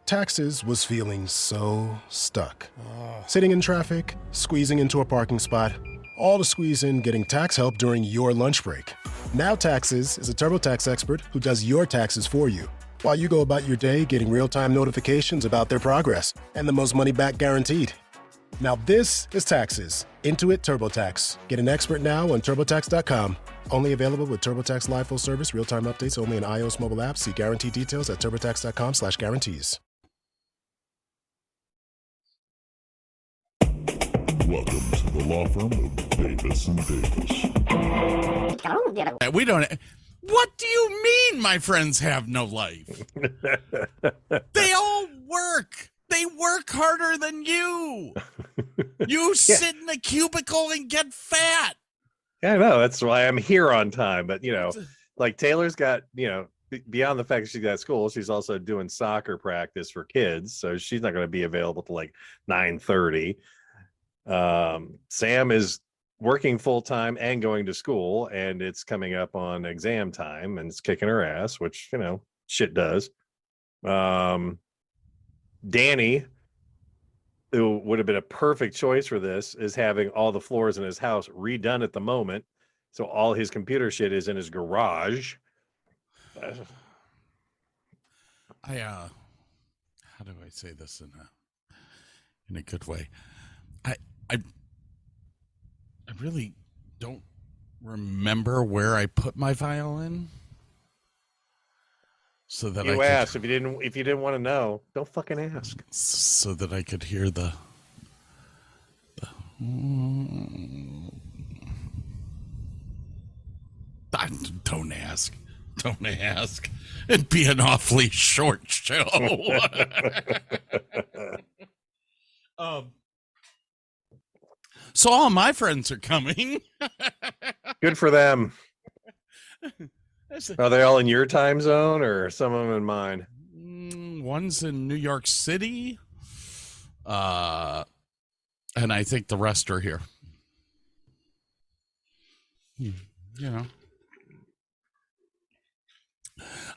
Taxes was feeling so stuck. Sitting in traffic, squeezing into a parking spot, all to squeeze in getting tax help during your lunch break. Now Taxes is a TurboTax expert who does your taxes for you, while you go about your day getting real-time notifications about their progress and the most money back guaranteed. Now this is Taxes. Intuit TurboTax. Get an expert now on TurboTax.com. Only available with TurboTax Live Full Service, real-time updates only in iOS mobile apps. See guarantee details at TurboTax.com/guarantees. Welcome to the law firm of Davis and Davis. We don't. What do you mean my friends have no life? They all work. They work harder than you. You sit in a cubicle and get fat. Yeah, I know. That's why I'm here on time. But, like Taylor's got, beyond the fact that she's got school, she's also doing soccer practice for kids. So she's not going to be available till like 9:30. Sam is working full time and going to school, and it's coming up on exam time, and it's kicking her ass, which, shit does. Danny, who would have been a perfect choice for this, is having all the floors in his house redone at the moment. So all his computer shit is in his garage. How do I say this in a good way? I really don't remember where I put my violin. So that you asked. If you didn't want to know, don't fucking ask. So that I could hear the don't ask. Don't ask. It'd be an awfully short show. So all my friends are coming. Good for them. Are they all in your time zone or some of them in mine? One's in New York City. And I think the rest are here.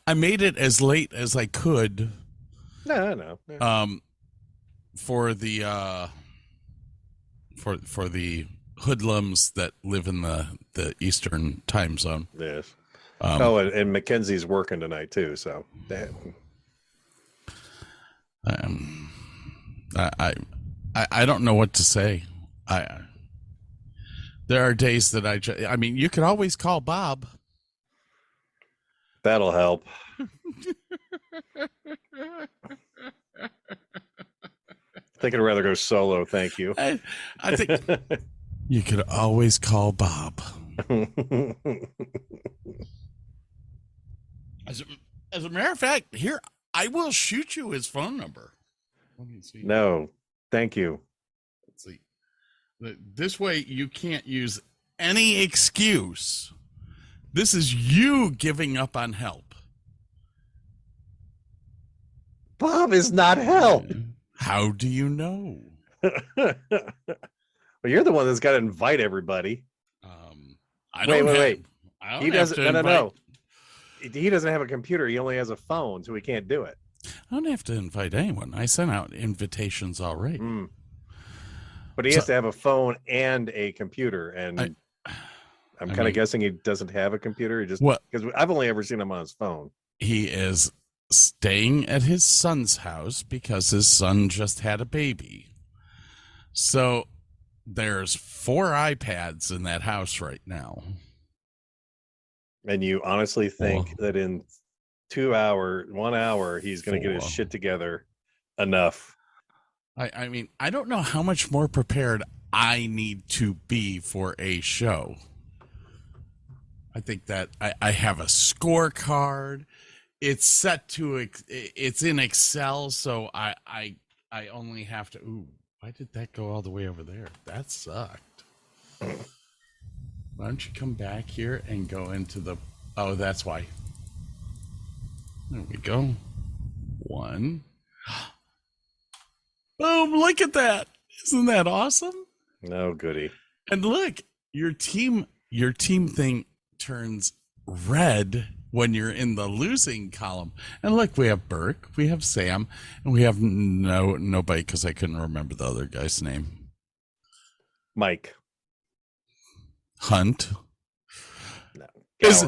I made it as late as I could. No, I know. Yeah. For the for the hoodlums that live in the Eastern time zone. Yes. And Mackenzie's working tonight too, so I don't know what to say. There are days that I mean, you could always call Bob. That'll help. I think I'd rather go solo, thank you. I think you could always call Bob. As a matter of fact, here, I will shoot you his phone number. Let me see. No, thank you. Let's see. This way you can't use any excuse. This is you giving up on help. Bob is not help. How do you know? Well, you're the one that's got to invite everybody. Wait. He doesn't. No. He doesn't have a computer. He only has a phone, so he can't do it. I don't have to invite anyone. I sent out invitations already. But he has to have a phone and a computer, and I'm kind of guessing he doesn't have a computer. He just because I've only ever seen him on his phone. He is staying at his son's house because his son just had a baby. So there's 4 iPads in that house right now. And you honestly think that in 1 hour, he's going to get his shit together enough? I mean, I don't know how much more prepared I need to be for a show. I think that I have a scorecard. It's set to, it's in Excel, so I only have to, why did that go all the way over there? That sucked. Why don't you come back here and go into the, that's why. There we go. 1. Boom, look at that. Isn't that awesome? No goody. And look, your team thing turns red when you're in the losing column. And look, we have Burke, we have Sam, and we have nobody because I couldn't remember the other guy's name. Mike. Hunt. No. Is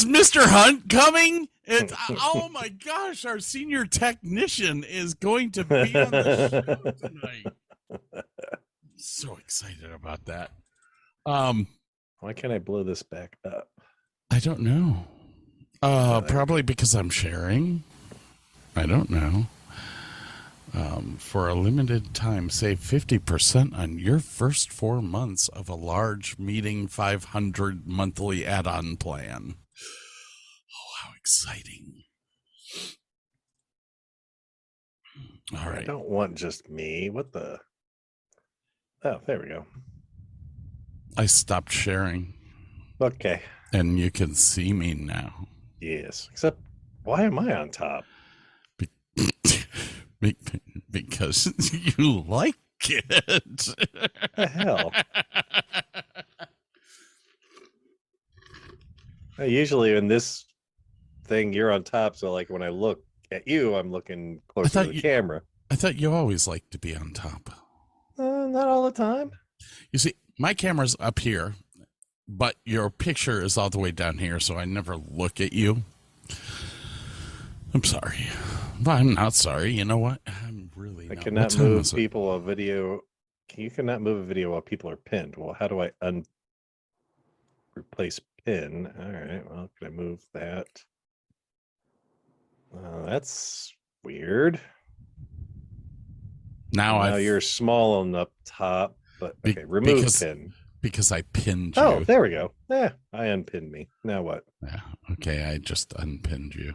Mr. Hunt coming? It's, oh my gosh, our senior technician is going to be on the show tonight. So excited about that. Why can't I blow this back up? I don't know. Probably because I'm sharing. I don't know. For a limited time, save 50% on your first 4 months of a large meeting 500 monthly add-on plan. Oh, how exciting. All right. I don't want just me. What the? Oh, there we go. I stopped sharing. Okay. And you can see me now. Yes. Except, why am I on top? Because you like it. What the hell? Usually in this thing, you're on top. So like when I look at you, I'm looking closer to the camera. I thought you always liked to be on top. Not all the time. You see, my camera's up here, but your picture is all the way down here, so I never look at you. I'm sorry. But I'm not sorry. You know what? I'm really I not. cannot move people a video. You cannot move a video while people are pinned. Well, how do I replace pin? All right. Well, can I move that? That's weird. Now you're small on the top, but okay, remove pin. Because I pinned you. Oh, there we go. Yeah, I unpinned me. Now what? Yeah. Okay, I just unpinned you.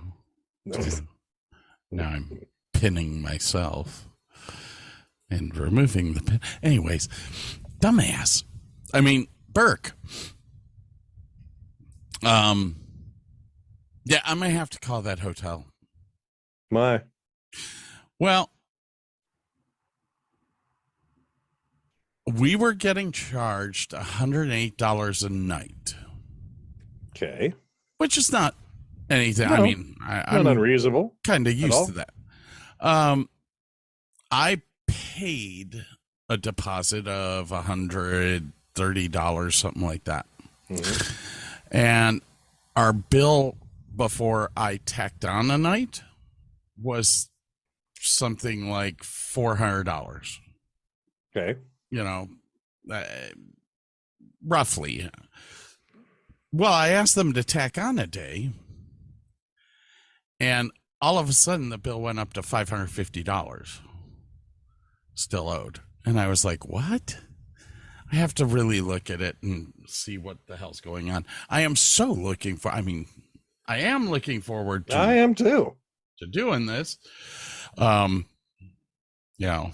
Now I'm pinning myself and removing the pin. Anyways, dumbass. I mean, Burke. Yeah, I might have to call that hotel. My. Well, we were getting charged $108 a night. Okay. Which is not anything. No, I mean, I'm not unreasonable. Kind of used to that. I paid a deposit of $130, something like that. Mm-hmm. And our bill before I tacked on a night was something like $400. Okay. You know, roughly. Well, I asked them to tack on a day, and all of a sudden the bill went up to $550 still owed. And I was like, what? I have to really look at it and see what the hell's going on. I am looking forward to I am too. To doing this. You know,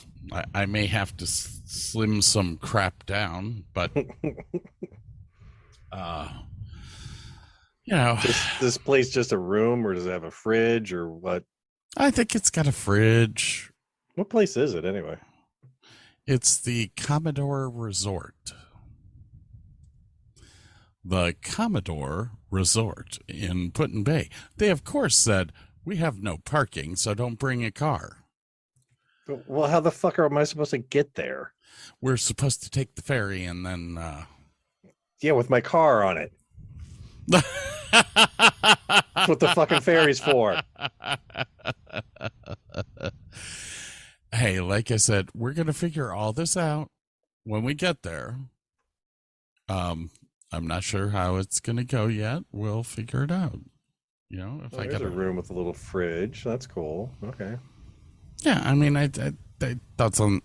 I may have to slim some crap down, but you know, this place just a room, or does it have a fridge, or what? I think it's got a fridge. What place is it anyway? It's the Commodore Resort. The Commodore Resort in Put-in Bay. They, of course, said, we have no parking, so don't bring a car. Well, how the fuck am I supposed to get there? We're supposed to take the ferry and then... Yeah, with my car on it. That's what the fucking ferry's for. Hey, like I said, we're going to figure all this out when we get there. I'm not sure how it's going to go yet. We'll figure it out. You know, if I got a room with a little fridge, that's cool. Okay. Yeah, I mean, it doesn't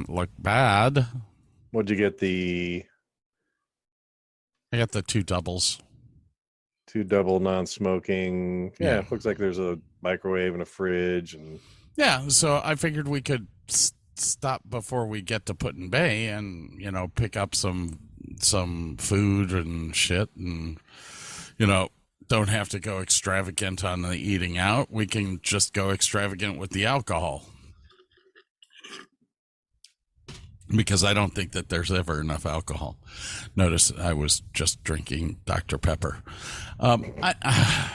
look bad. What'd you get? I got the 2 doubles. 2 double non-smoking. Yeah, it looks like there's a microwave and a fridge, and yeah. So I figured we could stop before we get to Put-in Bay and, you know, pick up some food and shit, and, you know, don't have to go extravagant on the eating out. We can just go extravagant with the alcohol. because I don't think that there's ever enough alcohol. Notice I was just drinking Dr. Pepper. I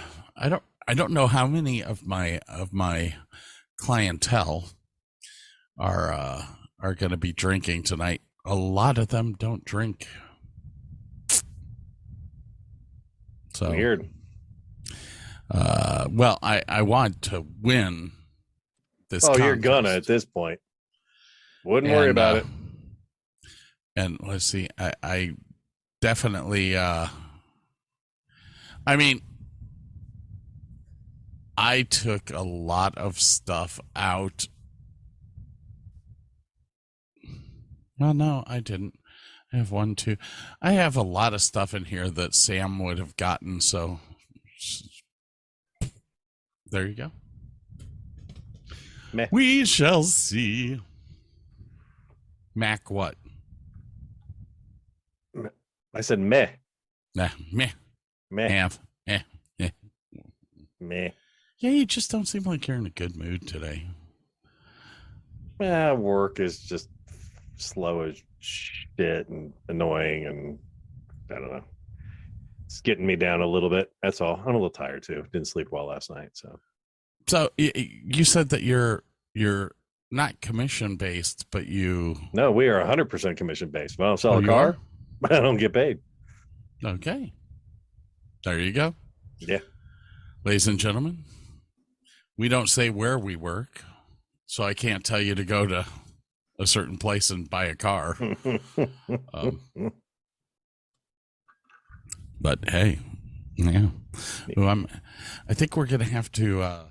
don't know how many of my clientele are going to be drinking tonight. A lot of them don't drink. So Weird. Well, I want to win this. Oh, contest. you're gonna at this point. Wouldn't worry about it. And let's see, I definitely. I mean, I took a lot of stuff out. Well, no, I didn't. I have 1, 2. I have a lot of stuff in here that Sam would have gotten. So there you go. Meh. We shall see. Mac, what? I said meh. Nah, meh. Meh. Have. Meh. Yeah, you just don't seem like you're in a good mood today. Work is just slow as shit and annoying, and I don't know. It's getting me down a little bit. That's all. I'm a little tired too. Didn't sleep well last night. So you said that you're not commission based, but you. No, we are 100% commission based. If I don't sell Oh, a you car, I don't get paid. Okay. There you go. Yeah. Ladies and gentlemen, we don't say where we work, so I can't tell you to go to a certain place and buy a car. But hey, yeah. Well, I think we're gonna have to.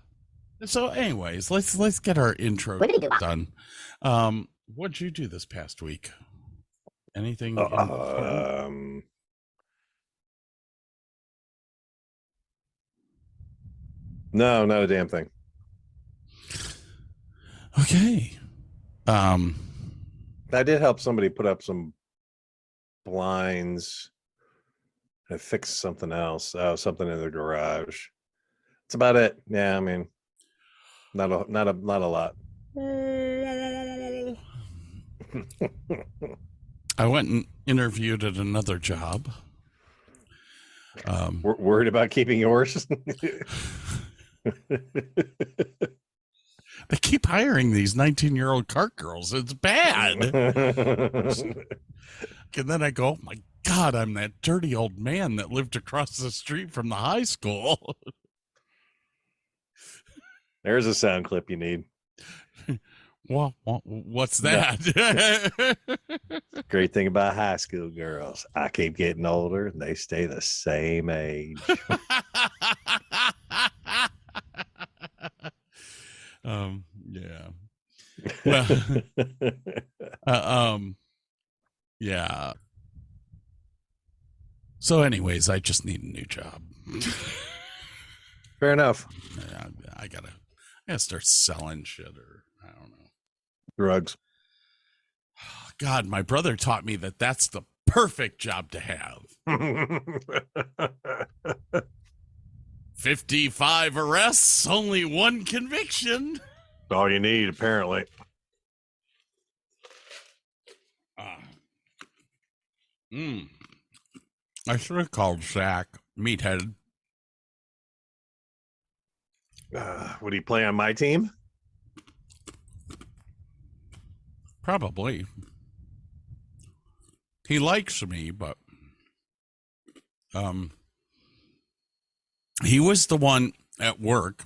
So, anyways, let's get our intro done. What'd you do this past week? Anything? No, not a damn thing. Okay. I did help somebody put up some blinds. I fixed something else. Something in the garage. That's about it. Yeah, I mean, not a lot. I went and interviewed at another job. Worried about keeping yours? They keep hiring these 19-year-old cart girls. It's bad. And then I go, oh my God, I'm that dirty old man that lived across the street from the high school. There's a sound clip you need. Well, what's that? Great thing about high school girls, I keep getting older and they stay the same age. Yeah. Well, yeah. So anyways, I just need a new job. Fair enough. I gotta start selling shit, or I don't know. Drugs. God, my brother taught me that that's the perfect job to have. 55 arrests, only 1 conviction. All you need, apparently. I should have called Zach Meathead. Would he play on my team? Probably. He likes me, but he was the one at work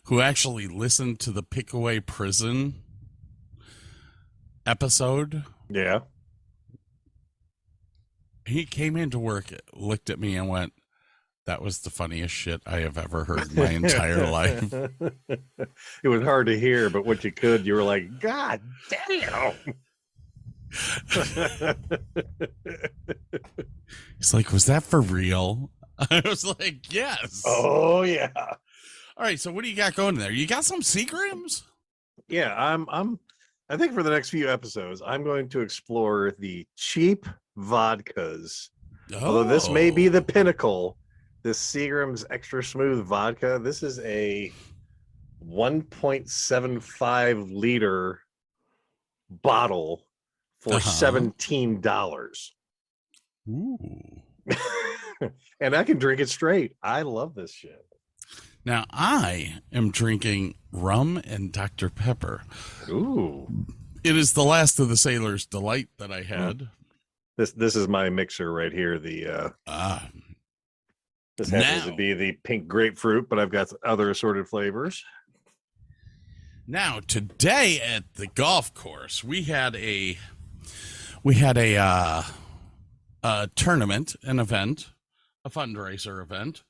who actually listened to the Pickaway Prison episode. Yeah. He came into work, looked at me, and went, "That was the funniest shit I have ever heard in my entire life." It was hard to hear, but what you could, you were like, God damn. He's like, "Was that for real?" I was like, "Yes." Oh yeah. All right, so what do you got going there? You got some Seagrams? Yeah, I think for the next few episodes, I'm going to explore the cheap vodkas. Although this may be the pinnacle, this Seagram's Extra Smooth Vodka. This is a 1.75 liter bottle for Uh-huh. $17. Ooh. And I can drink it straight. I love this shit. Now I am drinking rum and Dr. Pepper. Ooh. It is the last of the Sailor's Delight that I had. This is my mixer right here. The this happens to be the pink grapefruit, but I've got other assorted flavors. Now today at the golf course, we had a tournament, an event, a fundraiser event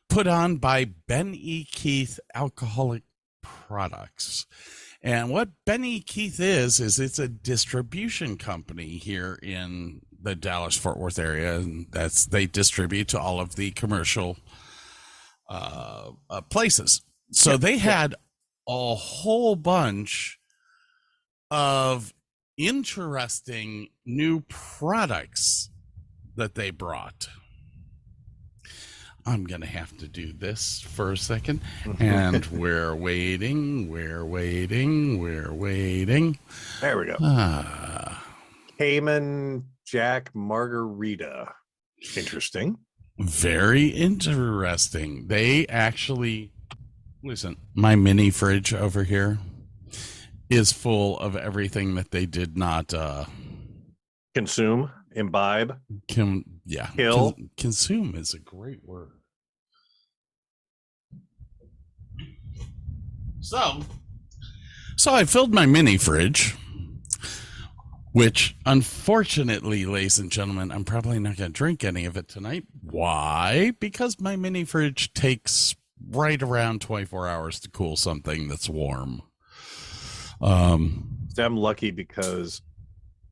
put on by Ben E. Keith Alcoholic Products. And what Ben E. Keith is it's a distribution company here in the Dallas-Fort Worth area, and they distribute to all of the commercial places. So they had a whole bunch of interesting new products that they brought. I'm going to have to do this for a second. And we're waiting. There we go. Cayman Jack Margarita. Interesting. Very interesting. They actually, listen, my mini fridge over here is full of everything that they did not consume, imbibe, kill. Consume is a great word. So I filled my mini fridge, which unfortunately, ladies and gentlemen, I'm probably not going to drink any of it tonight. Why? Because my mini fridge takes right around 24 hours to cool something that's warm. I'm lucky because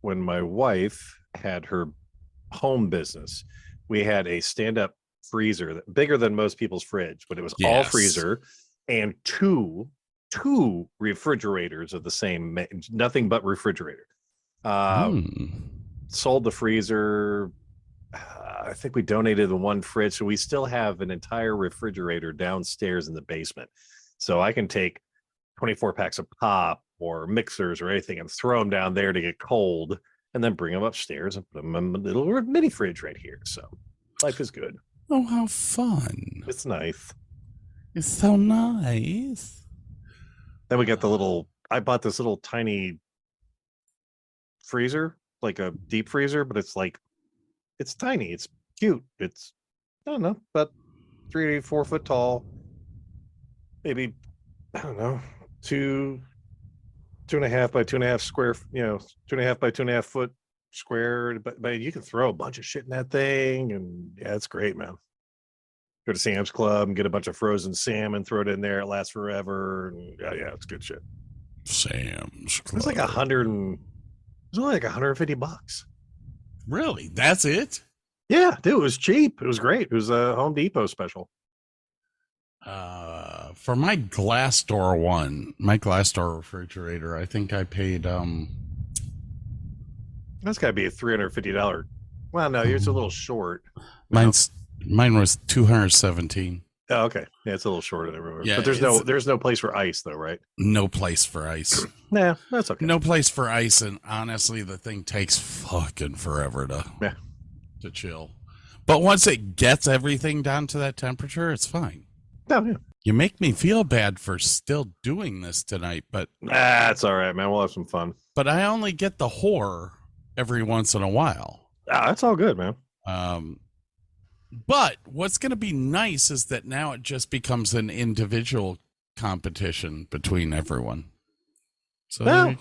when my wife had her home business, we had a stand-up freezer bigger than most people's fridge, but it was all freezer and two refrigerators of the same, nothing but refrigerator. Sold the freezer. I think we donated the one fridge, so we still have an entire refrigerator downstairs in the basement. So I can take 24 packs of pop or mixers or anything and throw them down there to get cold, and then bring them upstairs and put them in a little mini fridge right here. So life is good. Oh, how fun. It's nice. It's so nice. Then we got I bought this little tiny freezer, like a deep freezer, but it's tiny. It's cute. It's, I don't know, about 3 to 4 foot tall. Maybe, I don't know, 2.5 by 2.5 square, 2.5 by 2.5 foot square, but you can throw a bunch of shit in that thing, and yeah, it's great, man. Go to Sam's Club and get a bunch of frozen salmon, throw it in there, it lasts forever, and yeah, it's good shit. Sam's Club. It's like only like $150. Really? That's it? Yeah, dude, it was cheap. It was great. It was a Home Depot special. For my glass door refrigerator, I think I paid that's got to be a $350. Well, no, it's a little short. Mine was $217. Oh, okay. Yeah, it's a little short everywhere. Yeah, but there's no place for ice though, right? No place for ice. Nah, that's okay. No place for ice, and honestly, the thing takes fucking forever to chill. But once it gets everything down to that temperature, it's fine. Oh, yeah. You make me feel bad for still doing this tonight, but that's all right, man. We'll have some fun. But I only get the whore every once in a while. That's all good, man. But what's going to be nice is that now it just becomes an individual competition between everyone. So yeah,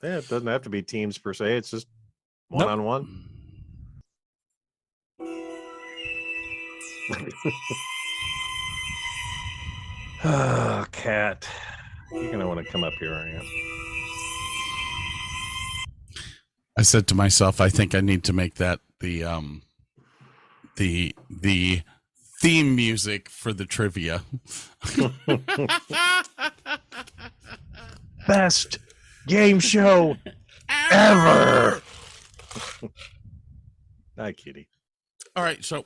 it doesn't have to be teams per se. It's just one-on-one. Oh, cat. You're going to want to come up here, aren't you? I said to myself, I think I need to make that the theme music for the trivia. Best game show ever. Hi, kitty. All right, so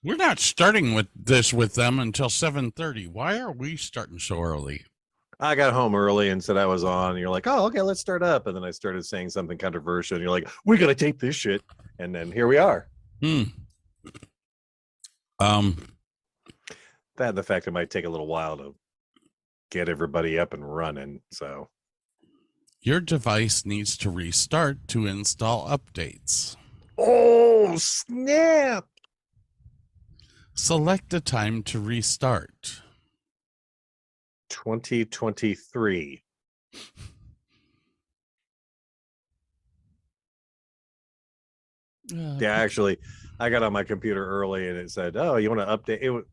we're not starting with them until 7:30. Why are we starting so early? I got home early and said I was on. And you're like, oh, okay, let's start up. And then I started saying something controversial. And you're like, we got to tape this shit. And then here we are. That the fact it might take a little while to get everybody up and running. So your device needs to restart to install updates. Oh, snap. Select a time to restart. 2023. Yeah, actually, I got on my computer early and it said, oh, you want to update it?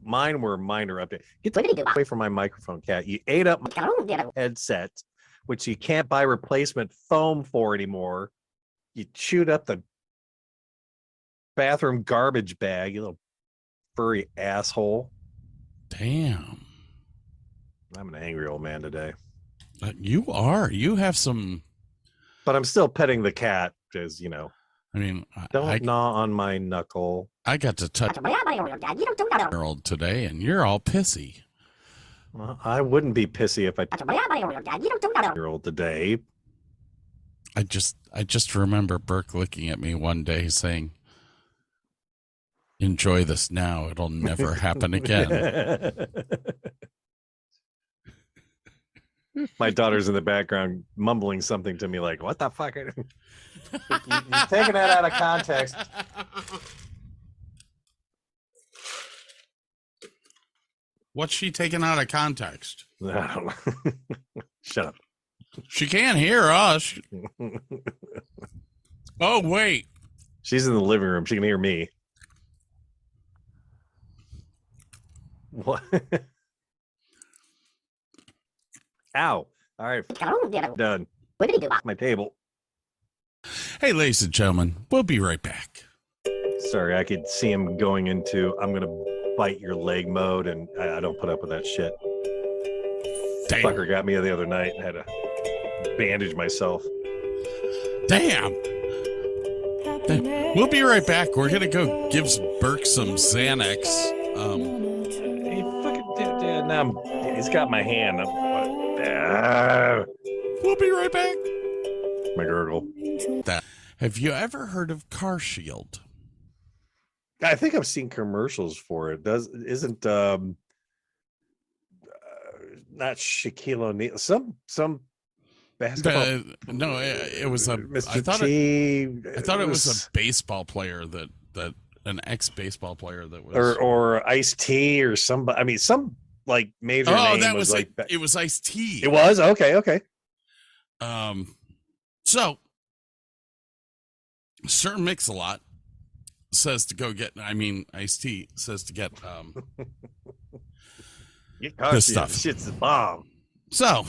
Mine were minor update. Get away from my microphone, cat. You ate up my headset, which you can't buy replacement foam for anymore. You chewed up the bathroom garbage bag, you little furry asshole. Damn. I'm an angry old man today. You are. You have some. But I'm still petting the cat because, you know. I mean, don't gnaw on my knuckle. I got to touch a year-old today, and you're all pissy. Well, I wouldn't be pissy if I touched a year-old today. I just remember Burke looking at me one day saying, "Enjoy this now. It'll never happen again." My daughter's in the background mumbling something to me like, what the fuck? You're taking that out of context. What's she taking out of context? I don't know. Shut up. She can't hear us. Oh, wait. She's in the living room. She can hear me. What? Ow. All right. Done. My table. Hey, ladies and gentlemen, we'll be right back. Sorry, I could see him going into I'm going to bite your leg mode, and I don't put up with that shit. Damn. Fucker got me the other night and had to bandage myself. Damn. We'll be right back. We're going to go give Burke some Xanax. He fucking did. Now he's got my hand. We'll be right back. My gurgle. Have you ever heard of Car Shield? I think I've seen commercials for it. Isn't not Shaquille O'Neal, some basketball? No, it was a Mr. I thought T. I thought it was a baseball player that an ex-baseball player that was or Ice-T or somebody. I mean, some like major. Oh, name that was like it was Ice-T. It was okay. So Sir Mix-a-Lot says to go get. I mean, Ice-T says to get this stuff. Shit's the bomb. So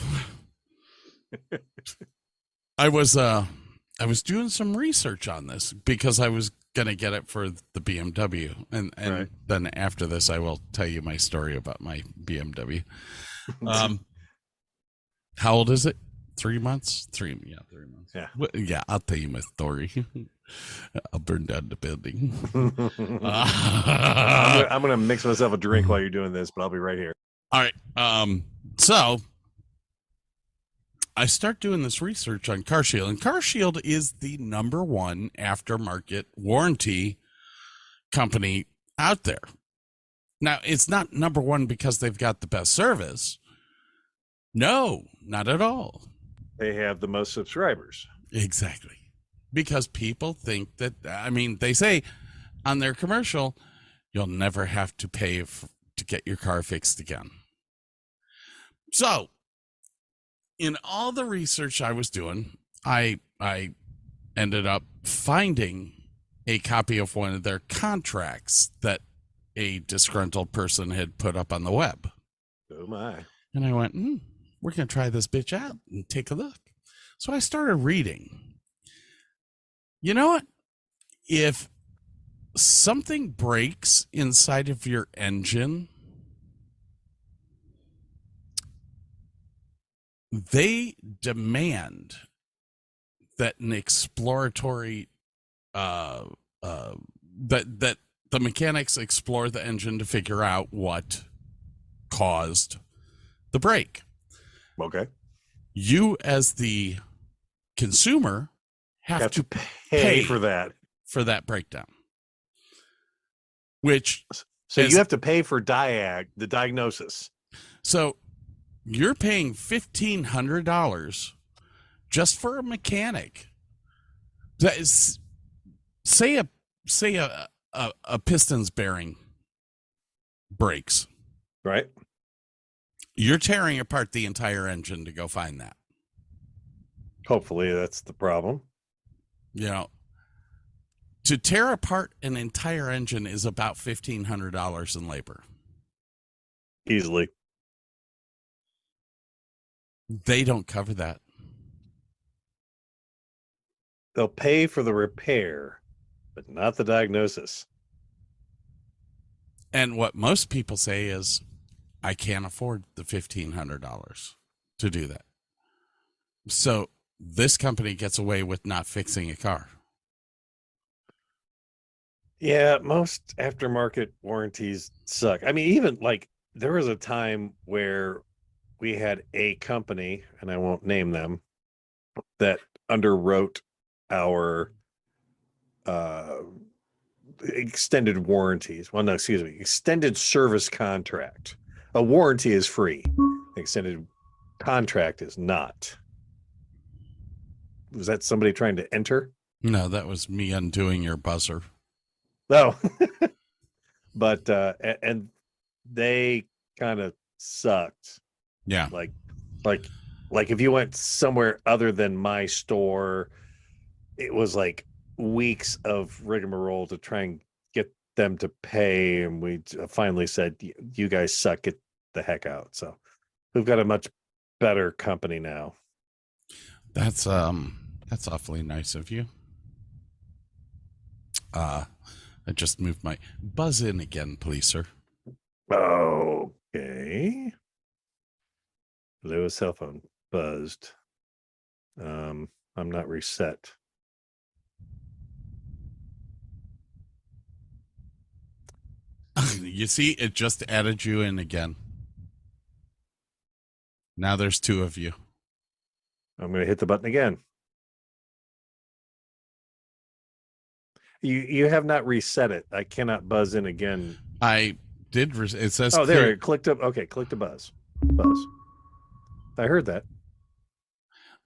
I was doing some research on this because I was gonna get it for the BMW, and right. Then after this, I will tell you my story about my BMW. How old is it? 3 months? 3 months. Yeah. Yeah, I'll tell you my story. I'll burn down the building. I'm gonna mix myself a drink while you're doing this, but I'll be right here. All right. So I start doing this research on Car Shield, and Car Shield is the #1 aftermarket warranty company out there. Now, it's not #1 because they've got the best service. No, not at all. They have the most subscribers. Exactly. Because people think that, I mean, they say on their commercial, you'll never have to pay to get your car fixed again. So, in all the research I was doing, I ended up finding a copy of one of their contracts that a disgruntled person had put up on the web. Oh my. And I went, we're going to try this bitch out and take a look. So I started reading. You know what? If something breaks inside of your engine, they demand that an exploratory that the mechanics explore the engine to figure out what caused the break. Okay. You, as the consumer, have to pay for that breakdown. Which, so you have to pay for the diagnosis. So you're paying $1,500 just for a mechanic. That is, say a piston's bearing breaks. Right. You're tearing apart the entire engine to go find that. Hopefully that's the problem. You know, to tear apart an entire engine is about $1,500 in labor. Easily. They don't cover that. They'll pay for the repair, but not the diagnosis. And what most people say is, I can't afford the $1,500 to do that. So this company gets away with not fixing a car. Yeah, most aftermarket warranties suck. I mean, even like there was a time where we had a company, and I won't name them, that underwrote our extended warranties. Well, no, excuse me, extended service contract. A warranty is free. Extended contract is not. Was that somebody trying to enter? No, that was me undoing your buzzer. No. But and they kind of sucked. Yeah. Like if you went somewhere other than my store, it was like weeks of rigmarole to try and get them to pay, and we finally said, you guys suck, get the heck out. So we've got a much better company now. That's awfully nice of you. I just moved my buzz in again, please, sir. Okay. Lewis' cell phone buzzed. I'm not reset. You see, it just added you in again. Now there's two of you. I'm going to hit the button again. You have not reset it. I cannot buzz in again. I did. It says. Oh, there. It clicked up. Okay, click the buzz. Buzz. I heard that.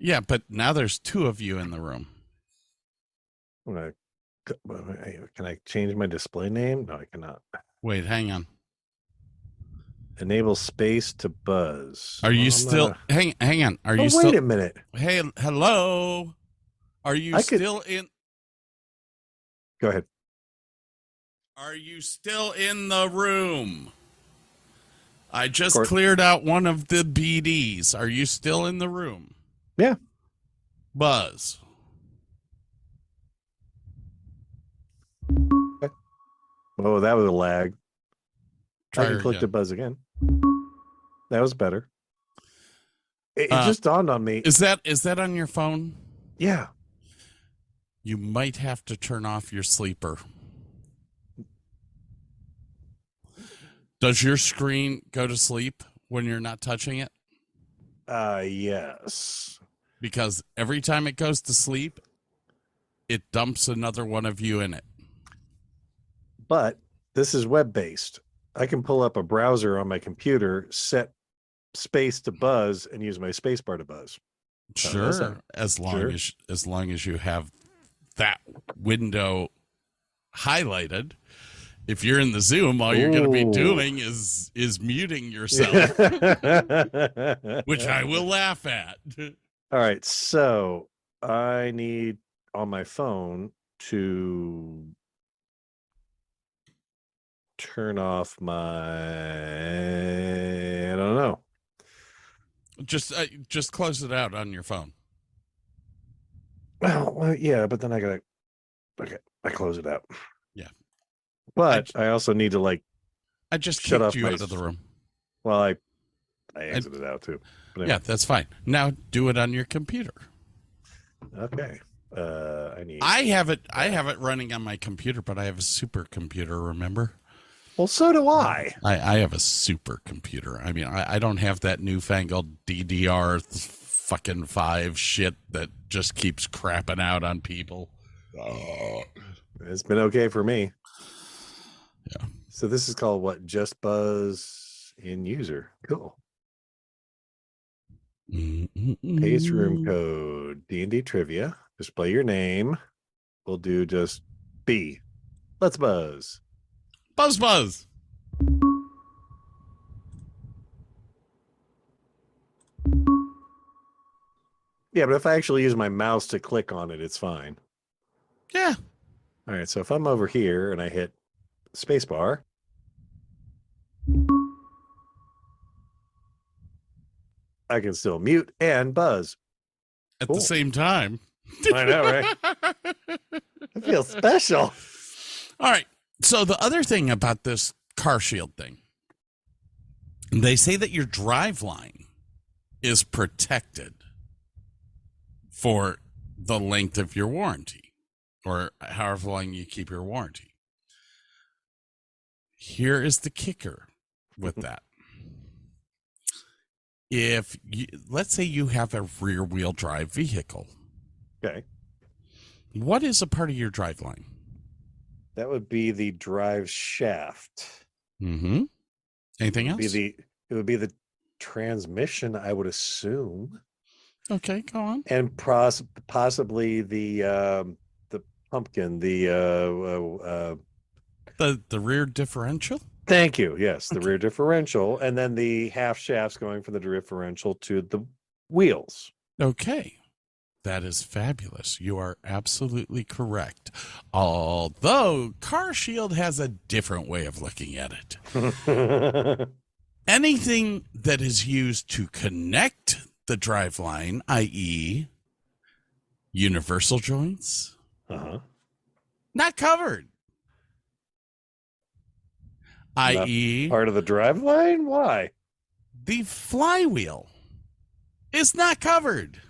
Yeah, but now there's two of you in the room. Can I change my display name? No, I cannot. Wait, hang on. Enable space to buzz. Are you still hang on? Are you still? Wait a minute. Hey, hello. Are you still in? Go ahead. Are you still in the room? I just cleared out one of the BDs. Are you still in the room? Yeah. Buzz. Okay. Oh, that was a lag. Try I can click the buzz again. That was better. It just dawned on me. Is that on your phone? Yeah. You might have to turn off your sleeper. Does your screen go to sleep when you're not touching it? Yes. Because every time it goes to sleep, it dumps another one of you in it. But this is web-based. I can pull up a browser on my computer, set space to buzz, and use my space bar to buzz. Sure, as long as you have that window highlighted. If you're in the Zoom, all you're going to be doing is muting yourself, which I will laugh at. All right, so I need on my phone to turn off I don't know. Just close it out on your phone. Well, yeah, but then I close it out. Yeah. But I also need to I just shut off you out of the room. Well, I exited out too. But anyway. Yeah, that's fine. Now do it on your computer. Okay. I have it running on my computer, but I have a supercomputer, remember? Well, so do I. I have a supercomputer. I mean, I don't have that newfangled DDR fucking 5 shit that just keeps crapping out on people. It's been okay for me. Yeah. So this is called what? Just Buzz in user. Cool. Paste room code. D&D trivia. Display your name. We'll do just B. Let's buzz. Buzz. Yeah, but if I actually use my mouse to click on it, it's fine. Yeah. All right, so if I'm over here and I hit spacebar, I can still mute and buzz. At Cool. the same time. I know, right? I feel special. All right. So the other thing about this car shield thing, they say that your drive line is protected for the length of your warranty, or however long you keep your warranty. Here is the kicker with that. If you, let's say you have a rear wheel drive vehicle. Okay. What is a part of your drive line? That would be the drive shaft. Mm-hmm. Anything else? It would be the transmission, I would assume. Okay, go on. And possibly the pumpkin, the rear differential? thank you. Yes, the rear differential, and then the half shafts going from the differential to the wheels. Okay. That is fabulous. You are absolutely correct. Although Car Shield has a different way of looking at it. Anything that is used to connect the driveline, i.e., universal joints, not covered. I.e., part of the driveline? Why? the flywheel is not covered.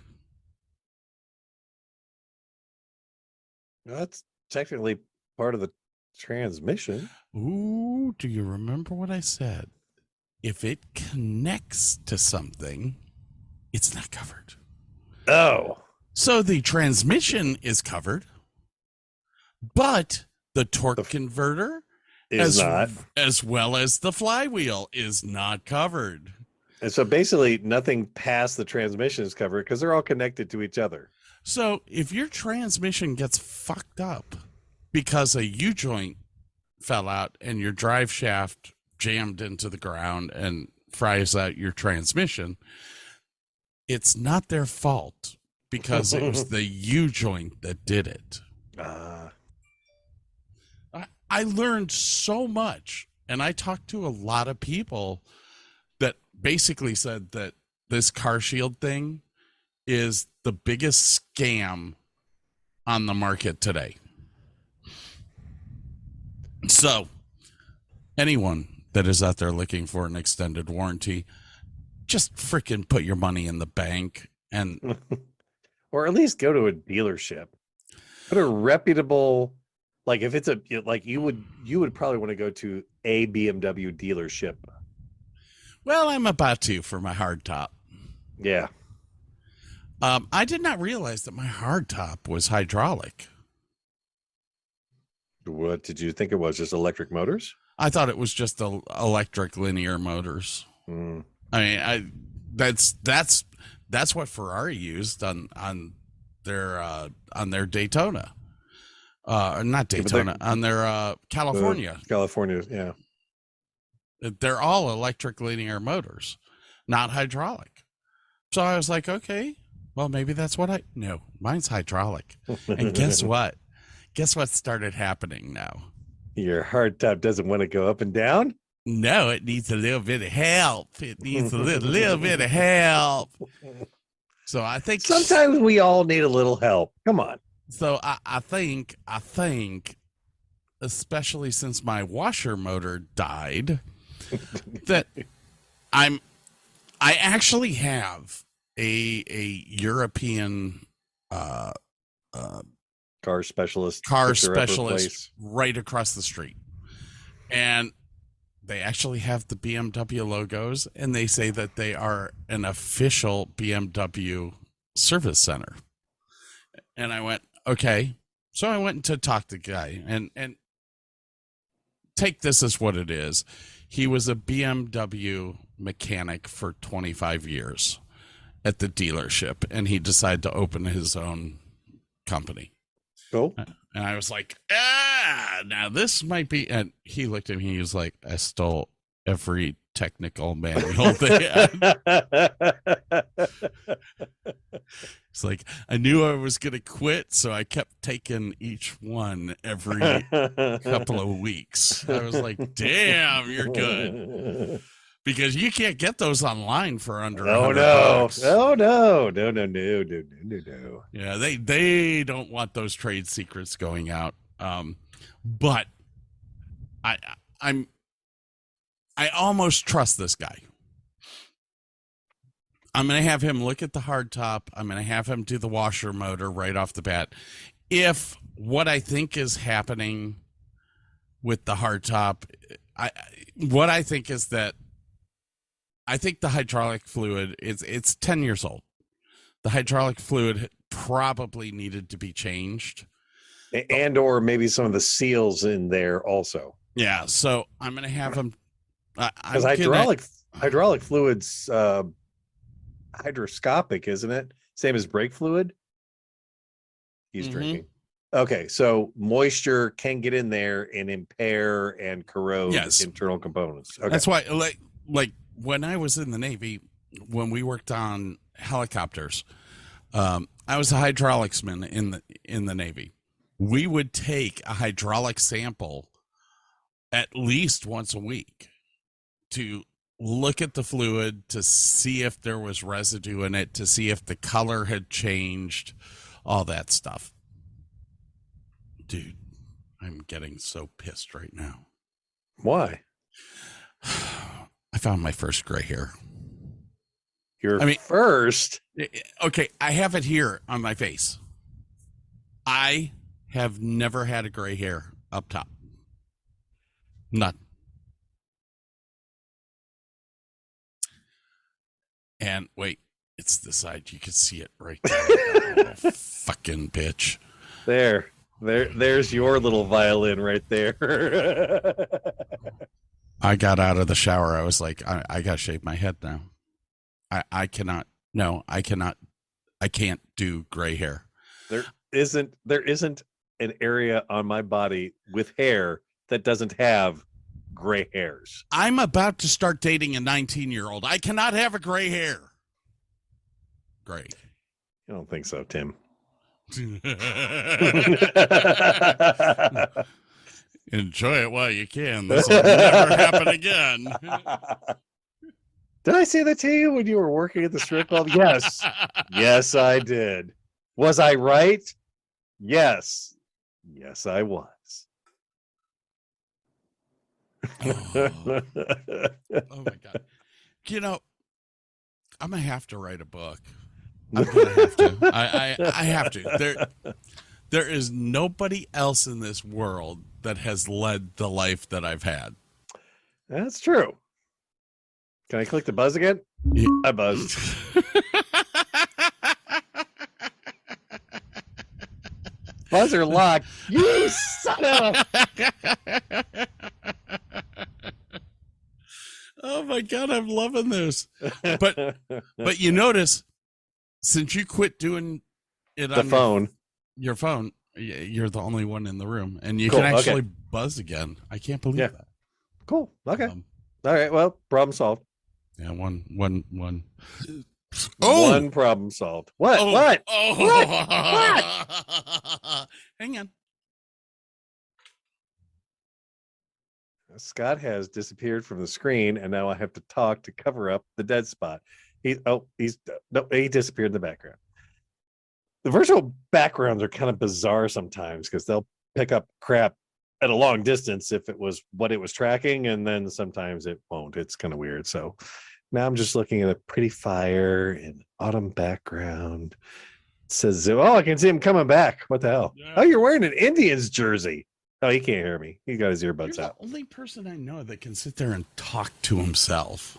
That's technically part of the transmission. Ooh, do you remember what I said? If it connects to something, it's not covered. Oh. So the transmission is covered, but the torque converter Is not. as well as the flywheel is not covered. And so basically nothing past the transmission is covered because they're all connected to each other. So if your transmission gets fucked up because a U-joint fell out and your drive shaft jammed into the ground and fries out your transmission, it's not their fault because it was the U-joint that did it. I learned so much, and I talked to a lot of people that basically said that this Car Shield thing is the biggest scam on the market today. So anyone that is out there looking for an extended warranty, just freaking put your money in the bank and or at least go to a dealership. Go to a reputable, like if it's a, like you would probably want to go to a BMW dealership. well, I'm about to for my hardtop. Yeah. I did not realize that my hardtop was hydraulic. What did you think it was? Just electric motors? I thought it was just electric linear motors. Mm. I mean, that's what Ferrari used on their Daytona, not Daytona, on their California. California, yeah. They're all electric linear motors, not hydraulic. So I was like, okay, well, maybe that's what no, mine's hydraulic. And guess what? Guess what started happening now? Your hardtop doesn't want to go up and down? No, it needs a little bit of help. It needs a little bit of help. So I think sometimes we all need a little help. Come on. So I think, especially since my washer motor died, that I actually have a European car specialist right across the street, and they actually have the BMW logos, and they say that they are an official BMW service center. And I went, okay. So I went to talk to the guy, and take this as what it is. He was a BMW mechanic for 25 years at the dealership, and he decided to open his own company. Cool. And I was like, now this might be. And he looked at me. He was like, I stole every technical manual they had. It's like, I knew I was going to quit, so I kept taking each one every couple of weeks. I was like, damn, you're good. Because you can't get those online for under $100. Oh no. Yeah, they don't want those trade secrets going out. But I almost trust this guy. I'm going to have him look at the hardtop. I'm going to have him do the washer motor right off the bat. If what I think is happening with the hardtop, what I think is that I think the hydraulic fluid, it's 10 years old. The hydraulic fluid probably needed to be changed. And or maybe some of the seals in there also. Yeah, so I'm going to have him. Because hydraulic fluid's hydroscopic, isn't it? Same as brake fluid? He's drinking. Okay, so moisture can get in there and impair and corrode internal components. Okay. That's why, like when I was in the Navy, when we worked on helicopters, I was a hydraulicsman in the Navy. We would take a hydraulic sample at least once a week to look at the fluid, to see if there was residue in it, to see if the color had changed, all that stuff. Dude, I'm getting so pissed right now. Why? I found my first gray hair. First? Okay, I have it here on my face. I have never had a gray hair up top. None. And wait, it's the side. You can see it right there. Oh, fucking bitch. There's your little violin right there. I got out of the shower. I was like, I got to shave my head now. I cannot. No, I cannot. I can't do gray hair. There isn't an area on my body with hair that doesn't have gray hairs. I'm about to start dating a 19-year-old. I cannot have a gray hair. Gray. I don't think so, Tim. Enjoy it while you can. This will never happen again. Did I say that to you when you were working at the strip club? Yes. Yes, I did. Was I right? Yes. Yes, I was. Oh my God. You know, I'm gonna have to write a book. I'm gonna have to. I have to. There is nobody else in this world that has led the life that I've had. That's true. Can I click the buzz again? Yeah. I buzzed. Buzzer lock. You son of a... Oh my God, I'm loving this. But you notice, since you quit doing it the on phone, your phone, you're the only one in the room, and you can actually buzz again. I can't believe that. Cool. Okay. All right. Well, problem solved. Yeah. One. Oh! One problem solved. What? Oh. What? Oh. What? Hang on. Scott has disappeared from the screen, and now I have to talk to cover up the dead spot. He disappeared in the background. The virtual backgrounds are kind of bizarre sometimes because they'll pick up crap at a long distance if it was what it was tracking, and then sometimes it won't. It's kind of weird. So now I'm just looking at a pretty fire and autumn background. It says, "Oh, I can see him coming back." What the hell? Yeah. Oh, you're wearing an Indians jersey. Oh, he can't hear me. He got his You're earbuds the out. only person I know that can sit there and talk to himself.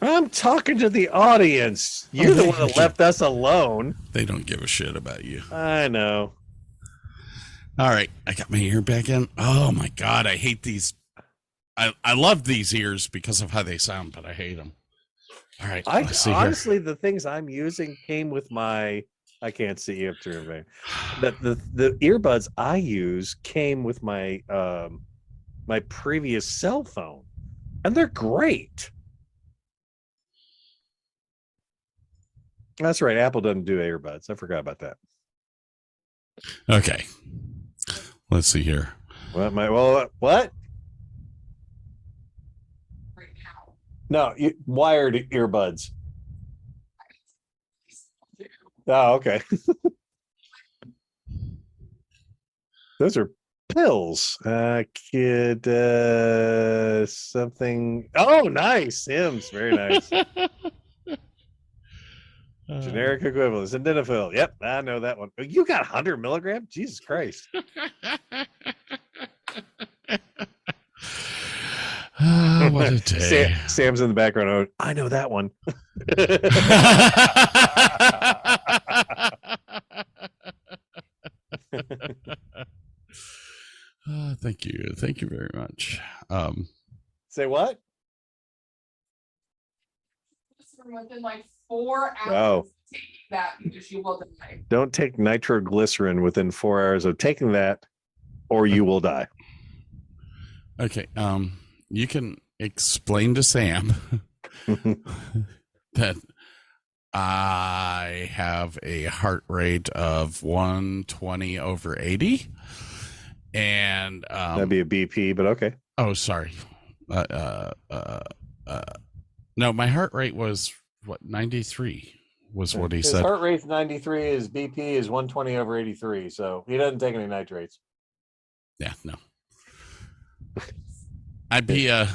I'm talking to the audience. You're the one that left us alone. They don't give a shit about you. I know. All right, I got my ear back in. Oh my God, I hate these. I love these ears because of how they sound, but I hate them. All right, let's see honestly, here. the things I'm using came with my. I can't see you up to me. The earbuds I use came with my my previous cell phone, and they're great. That's right. Apple doesn't do earbuds. I forgot about that. Okay, let's see here. What? No, wired earbuds. Oh, okay. Those are pills. Kid something. Oh, nice. Sims. Very nice. Generic equivalent. Sildenafil. Yep, I know that one. You got 100 milligram? Jesus Christ. What a day. Sam's in the background. Oh, I know that one. Thank you. Thank you very much. Say what? Within like 4 hours Oh. taking that because you will die. Don't take nitroglycerin within 4 hours of taking that, or you will die. Okay. You can explain to Sam that I have a heart rate of 120/80, and That'd be a BP, but okay. oh, sorry. No, my heart rate was what 93 was what he His said. heart rate's 93. His BP is 120/83. So he doesn't take any nitrates. Yeah, no. I'd be a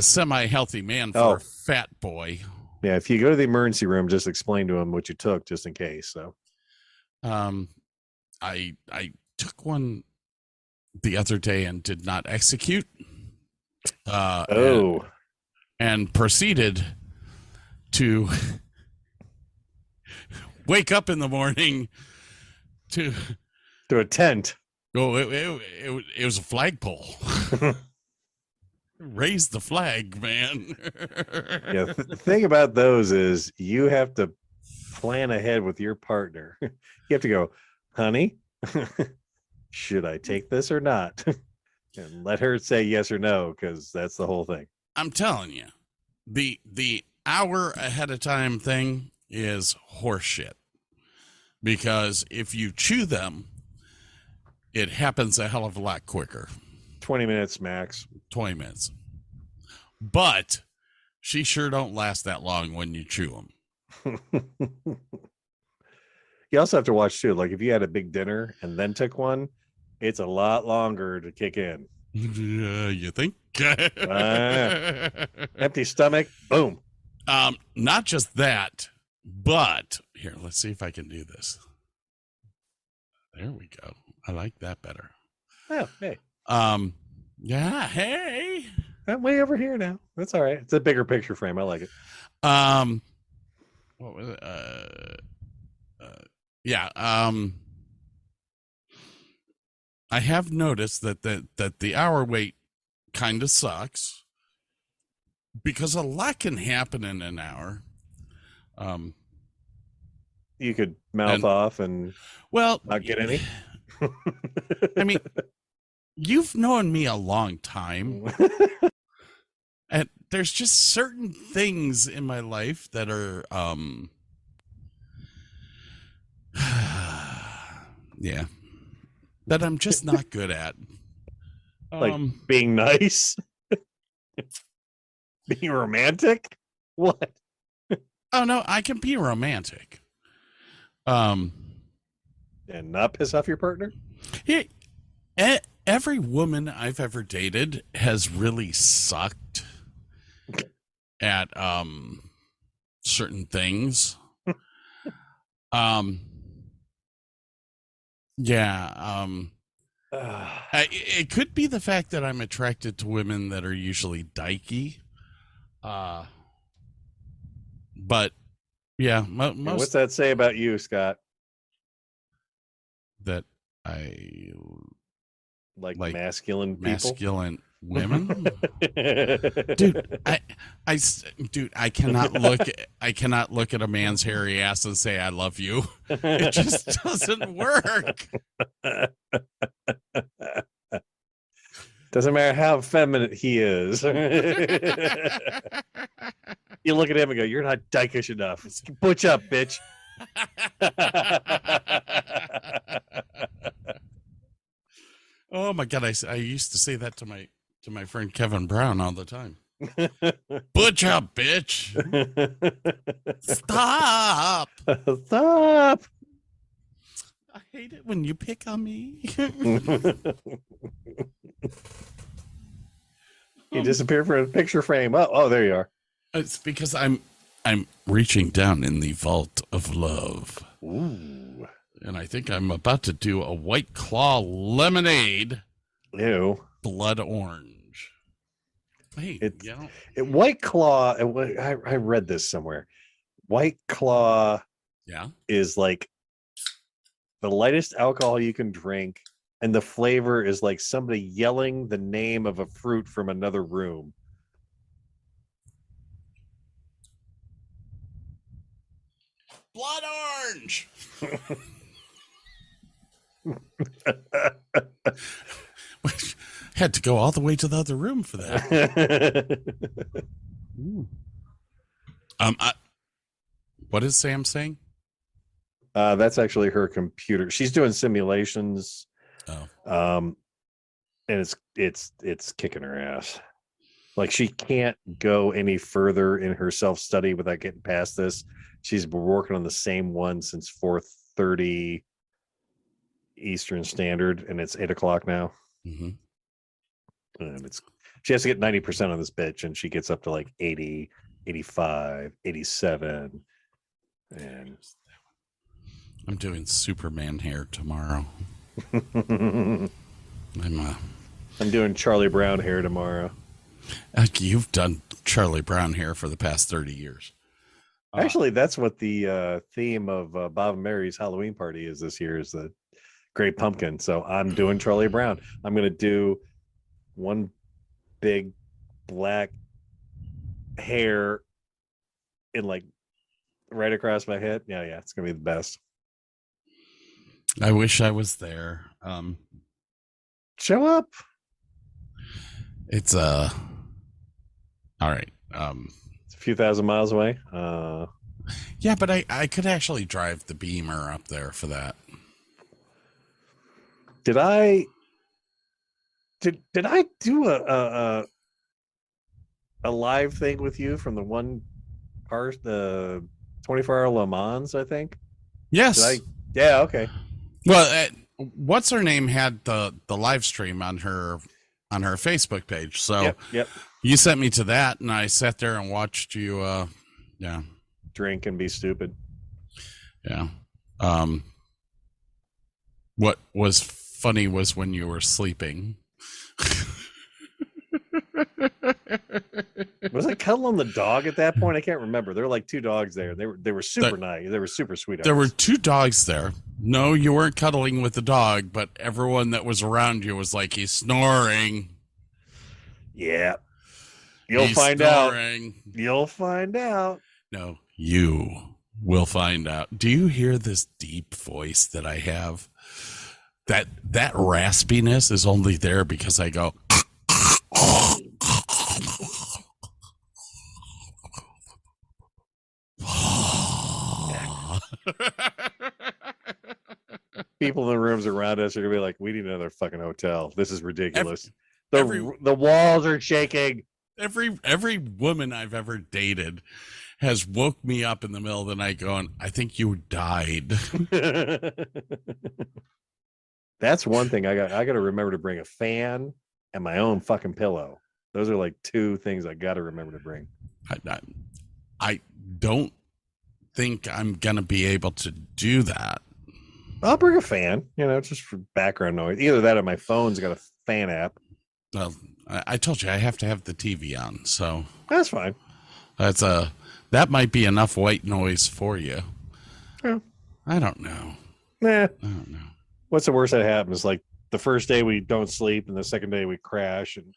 semi-healthy man for a fat boy. Yeah, if you go to the emergency room, just explain to him what you took, just in case. So, I took one the other day and did not execute. And proceeded to wake up in the morning to a tent. Oh, it was a flagpole. Raise the flag, man. Yeah, the thing about those is you have to plan ahead with your partner. You have to go, honey, should I take this or not? And let her say yes or no, because that's the whole thing. I'm telling you, the hour ahead of time thing is horseshit. Because if you chew them, it happens a hell of a lot quicker. 20 minutes max. 20 minutes. But she sure don't last that long when you chew them. You also have to watch too. Like if you had a big dinner and then took one, it's a lot longer to kick in. You think? Empty stomach, boom. Not just that, but here, let's see if I can do this. There we go. I like that better. Oh, hey. Yeah, hey. I'm way over here now. That's all right. It's a bigger picture frame. I like it. What was it? Yeah. I have noticed that the hour wait kind of sucks because a lot can happen in an hour. You could mouth off and not get any. I mean, you've known me a long time, and there's just certain things in my life that are, yeah, that I'm just not good at. Like being nice, being romantic. What? Oh no, I can be romantic. And not piss off your partner. Yeah, every woman I've ever dated has really sucked at certain things. It could be the fact that I'm attracted to women that are usually dykey. But yeah, And what's most that say about you, Scott? that I Like, like masculine people? masculine women. Dude, I cannot look at a man's hairy ass and say I love you. It just doesn't work. Doesn't matter how feminine he is. You look at him and go, "You're not dykish enough. Butch up, bitch." Oh my god, I used to say that to my friend Kevin Brown all the time. Butch up, bitch. Stop. Stop. I hate it when you pick on me. You disappeared from a picture frame. Oh, there you are. It's because I'm reaching down in the vault of love. Ooh. And I think I'm about to do a White Claw lemonade. Ew. Blood orange. Hey, White Claw. I read this somewhere. White Claw. Yeah. Is like the lightest alcohol you can drink, and the flavor is like somebody yelling the name of a fruit from another room. Blood orange. Had to go all the way to the other room for that. What is Sam saying? That's actually her computer. She's doing simulations. Oh. And it's kicking her ass. Like, she can't go any further in her self-study without getting past this. She's been working on the same one since 4:30 Eastern Standard, and it's 8:00 now. Mm-hmm. And she has to get 90% on this bitch, and she gets up to like 80, 85, 87. And I'm doing Superman hair tomorrow. I'm doing Charlie Brown hair tomorrow. You've done Charlie Brown hair for the past 30 years. Actually, that's what the theme of Bob and Mary's Halloween party is this year, is the Great Pumpkin. So I'm doing Charlie Brown. I'm going to do one big black hair in like right across my head. Yeah, it's going to be the best. I wish I was there. Show up. It's all right. It's a few thousand miles away. Yeah, but I could actually drive the Beamer up there for that. Did I do a live thing with you from the one part, the 24-hour Le Mans, I think? Yes. Yeah, okay. Well, what's her name had the live stream on her Facebook page. So yep. You sent me to that, and I sat there and watched you. Drink and be stupid. Yeah. What was funny was when you were sleeping. Was I cuddling the dog at that point? I can't remember. There were like two dogs there. They were super nice. They were super sweet. There were two dogs there. No, you weren't cuddling with the dog, but everyone that was around you was like, he's snoring. Yeah. He's find snoring. Out. You'll find out. No, you will find out. Do you hear this deep voice that I have? That raspiness is only there because I go. People in the rooms around us are gonna be like, "We need another fucking hotel. This is ridiculous." The walls are shaking. Every woman I've ever dated has woke me up in the middle of the night going, "I think you died." That's one thing I got to remember to bring: a fan and my own fucking pillow. Those are like two things I got to remember to bring. I don't think I'm gonna be able to do that. I'll bring a fan, just for background noise. Either that or my phone's got a fan app. Well, I told you I have to have the TV on, so That's fine. That might be enough white noise for you. Yeah. I don't know. Nah. I don't know. What's the worst that happens? Like the first day we don't sleep, and the second day we crash. And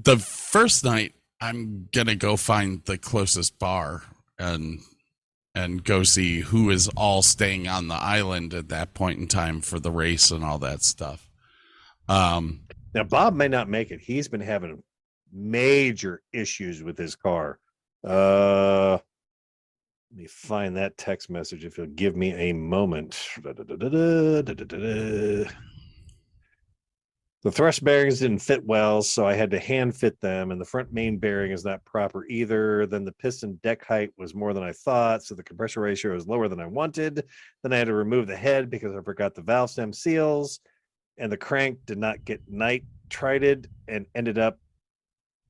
the first night I'm gonna go find the closest bar and go see who is all staying on the island at that point in time for the race and all that stuff. Now Bob may not make it. He's been having major issues with his car. Let me find that text message if you'll give me a moment. The thrust bearings didn't fit well, so I had to hand fit them, and the front main bearing is not proper either. Then the piston deck height was more than I thought, so the compression ratio is lower than I wanted. Then I had to remove the head because I forgot the valve stem seals, and the crank did not get nitrided and ended up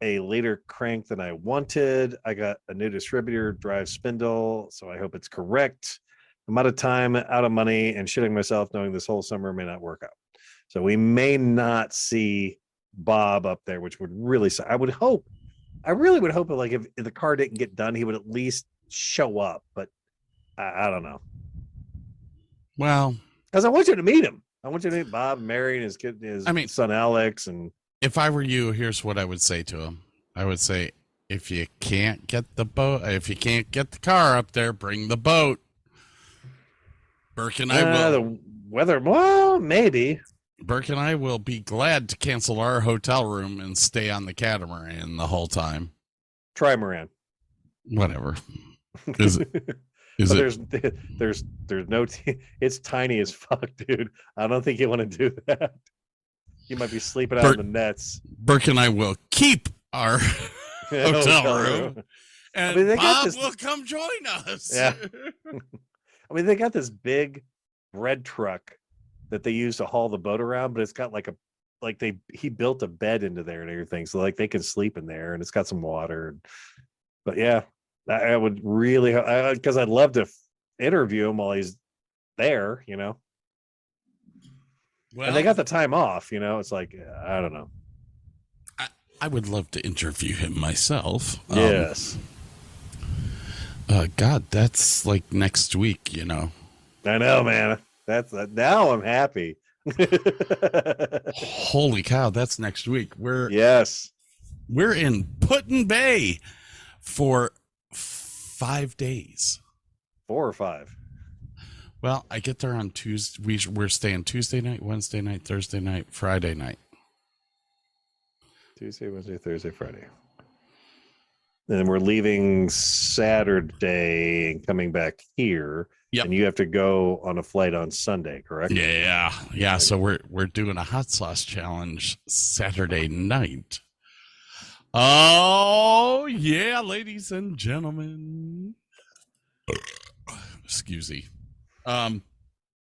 a later crank than I wanted. I got a new distributor drive spindle, so I hope it's correct. I'm out of time, out of money, and shitting myself knowing this whole summer may not work out. So we may not see Bob up there, which would really, I really would hope that, like, if the car didn't get done, he would at least show up, but I don't know. Well, because I want you to meet him. I want you to meet Bob, Mary, and his kid, his son Alex. And if I were you, here's what I would say to him. I would say, if you can't get the car up there, bring the boat. Burke and I will. The weather, well, maybe. Burke and I will be glad to cancel our hotel room and stay on the catamaran the whole time. Trimaran. Whatever. Is it? There's no. It's tiny as fuck, dude. I don't think you want to do that. You might be sleeping out in the nets. Burke and I will keep our hotel room, and Bob will come join us. Yeah. They got this big bread truck that they use to haul the boat around, but it's got he built a bed into there and everything, so like they can sleep in there, and it's got some water. But yeah, I would really, because I'd love to interview him while he's there, Well, and they got the time off, It's like, I don't know. I would love to interview him myself. Yes. God, that's like next week, I know, man. Now I'm happy. Holy cow, that's next week. We're in Put-in Bay for 5 days. 4 or 5. Well, I get there on Tuesday. We're staying Tuesday night, Wednesday night, Thursday night, Friday night. Tuesday, Wednesday, Thursday, Friday. Then we're leaving Saturday and coming back here. Yep. And you have to go on a flight on Sunday, correct? Yeah. So we're doing a hot sauce challenge Saturday night. Oh yeah, ladies and gentlemen. Excuse me.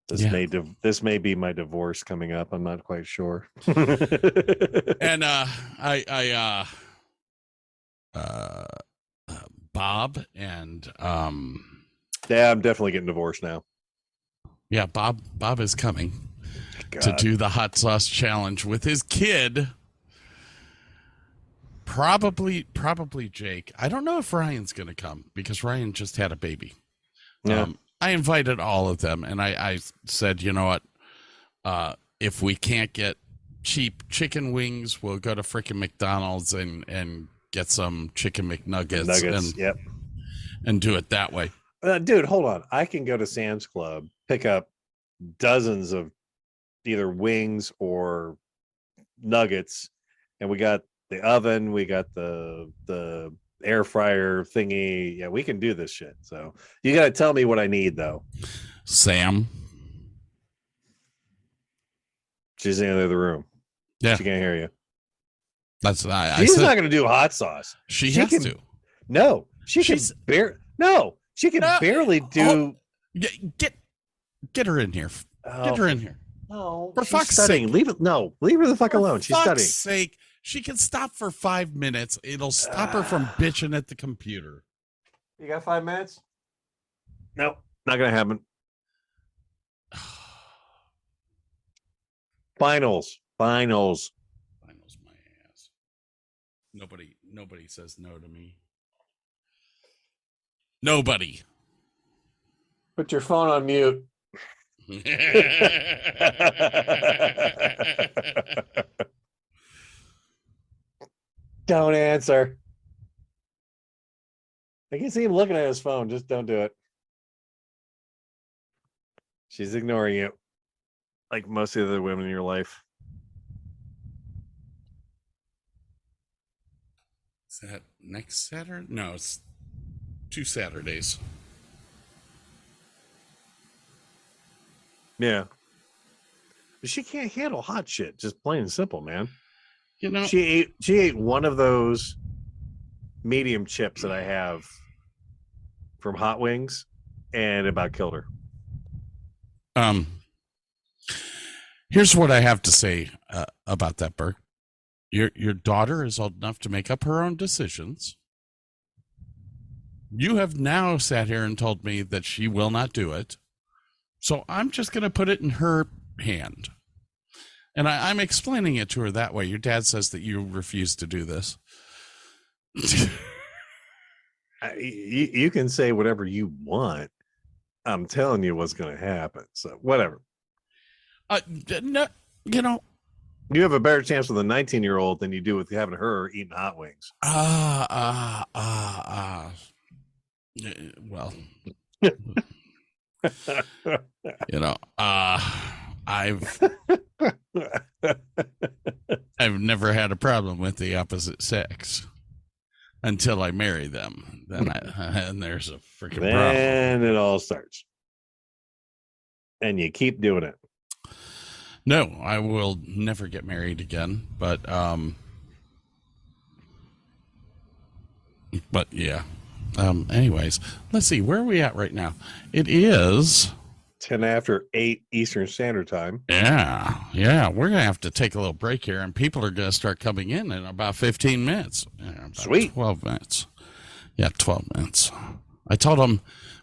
This may be my divorce coming up. I'm not quite sure. And Bob and yeah, I'm definitely getting divorced now. Yeah, Bob is coming to do the hot sauce challenge with his kid. Probably Jake. I don't know if Ryan's going to come because Ryan just had a baby. Yeah. I invited all of them, and I said, you know what? If we can't get cheap chicken wings, we'll go to frickin' McDonald's and get some chicken McNuggets and do it that way. Dude, hold on. I can go to Sam's Club, pick up dozens of either wings or nuggets, and we got the oven, we got the air fryer thingy. Yeah, we can do this shit. So you got to tell me what I need, though. Sam. She's in the other room. Yeah. She can't hear you. She's not going to do hot sauce. She has to. No, she can barely do. Get her in here. Get her in here. Oh, for fuck's sake. Leave her the fuck alone. She's studying. For fuck's sake. She can stop for 5 minutes. It'll stop her from bitching at the computer. You got 5 minutes? No. Not gonna happen. Finals. Finals my ass. Nobody says no to me. Nobody. Put your phone on mute. Don't answer. I can see him looking at his phone. Just don't do it. She's ignoring you, like most of the other women in your life. Is that next Saturday? No, it's 2 Saturdays. Yeah. But she can't handle hot shit. Just plain and simple, man. You know, She ate one of those medium chips that I have from Hot Wings, and it about killed her. Here's what I have to say about that, Burke. Your daughter is old enough to make up her own decisions. You have now sat here and told me that she will not do it. So I'm just going to put it in her hand. And I'm explaining it to her that way. Your dad says that you refuse to do this. You can say whatever you want. I'm telling you what's going to happen. So whatever. No, you know. You have a better chance with a 19-year-old than you do with having her eating Hot Wings. Well, you know, I've never had a problem with the opposite sex until I marry them. Then and there's a freaking problem. Then it all starts, and you keep doing it. No, I will never get married again. But yeah. Anyways, let's see, where are we at right now? It is 10 after 8 Eastern Standard Time. Yeah. We're gonna have to take a little break here, and people are gonna start coming in about 15 minutes. About Sweet. 12 minutes. Yeah, 12 minutes. I told them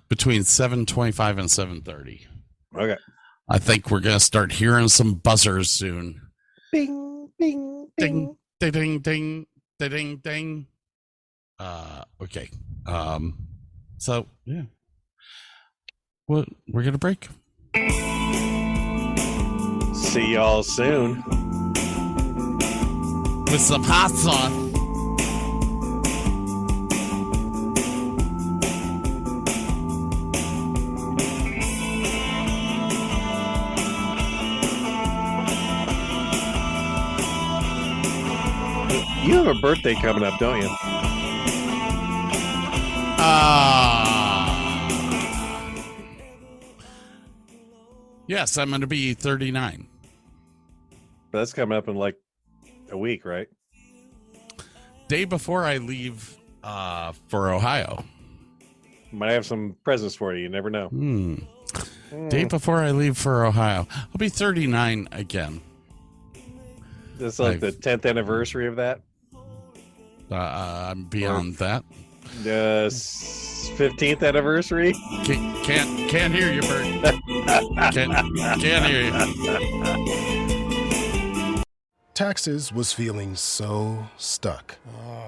between 7:25 and 7:30. Okay. I think we're gonna start hearing some buzzers soon. Bing, bing, Ding, ding, ding, ding, ding, ding. Okay. So yeah. Well, we're gonna break. See y'all soon. With some hot sauce. You have a birthday coming up, don't you? Yes, I'm going to be 39. That's coming up in like a week, right? Day before I leave for Ohio. Might have some presents for you. You never know. Day before I leave for Ohio. I'll be 39 again. This is like the 10th anniversary of that. I'm beyond that. The 15th anniversary. Can't hear you, Bert. Can't hear you. Taxes was feeling so stuck.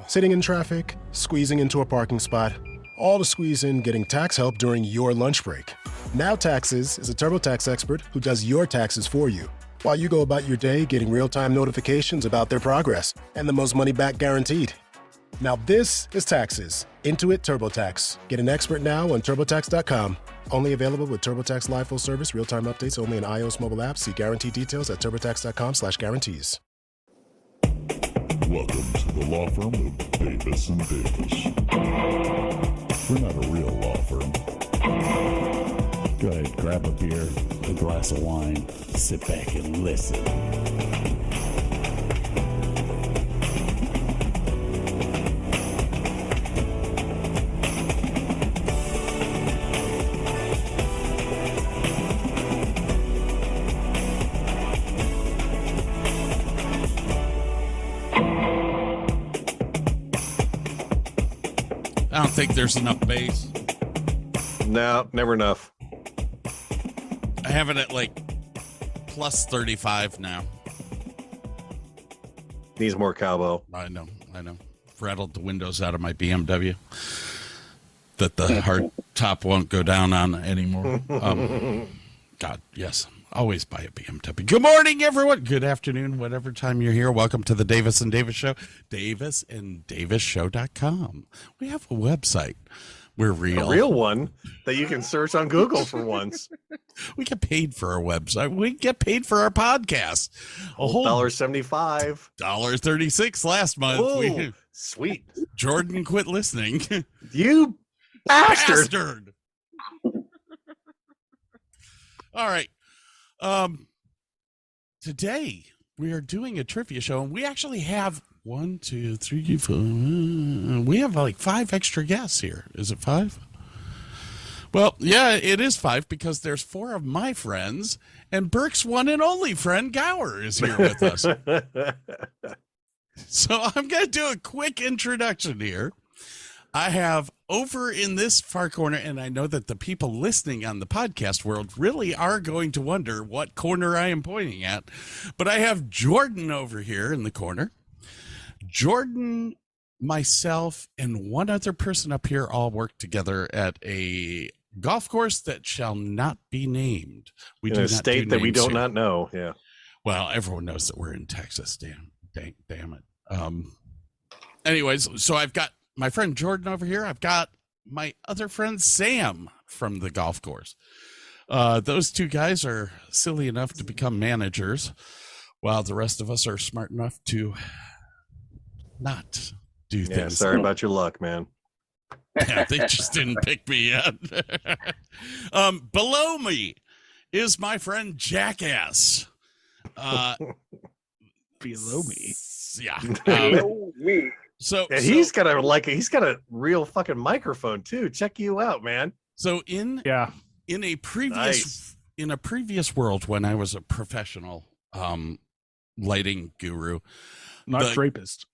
Sitting in traffic, squeezing into a parking spot, all to squeeze in getting tax help during your lunch break. Now Taxes is a TurboTax expert who does your taxes for you, while you go about your day getting real-time notifications about their progress and the most money back guaranteed. Now this is Taxes. Intuit TurboTax. Get an expert now on TurboTax.com. Only available with TurboTax Live Full Service, real-time updates only in iOS mobile apps. See guarantee details at TurboTax.com/guarantees. Welcome to the law firm of Davis and Davis. We're not a real law firm. Go ahead, grab a beer, a glass of wine, sit back and listen. I don't think there's enough bass. No, never enough. have it at like plus 35 now. Needs more cowbell. I know. Rattled the windows out of my BMW that the hard top won't go down on anymore. God, yes. Always buy a BMW. Good morning, everyone. Good afternoon, whatever time you're here. Welcome to the Davis and Davis Show. DavisandDavisShow.com. We have a website. We're real. A real one that you can search on Google for once. We get paid for our website. We get paid for our podcast. A whole $1.75. $1.36 last month. Ooh, sweet. Jordan quit listening. You bastard. All right. Today we are doing a trivia show, and we actually have 1, 2, 3, 4. We have like 5 extra guests here. Is it 5? Well, yeah, it is 5 because there's 4 of my friends, and Burke's one and only friend Gower is here with us. So I'm going to do a quick introduction here. I have over in this far corner, and I know that the people listening on the podcast world really are going to wonder what corner I am pointing at, but I have Jordan over here in the corner. Jordan, myself, and one other person up here all work together at a golf course that shall not be named. We do a state that we do not know. Yeah. Well, everyone knows that we're in Texas. Damn it. Anyways, so I've got my friend Jordan over here. I've got my other friend Sam from the golf course. Those 2 guys are silly enough to become managers, while the rest of us are smart enough to not do things. Yeah, sorry about your luck, man. Yeah, they just didn't pick me yet. Below me is my friend Jackass. Below me. Yeah. Below me. So he's got a real fucking microphone too. Check you out, man. So in a previous world when I was a professional lighting guru, not drapist.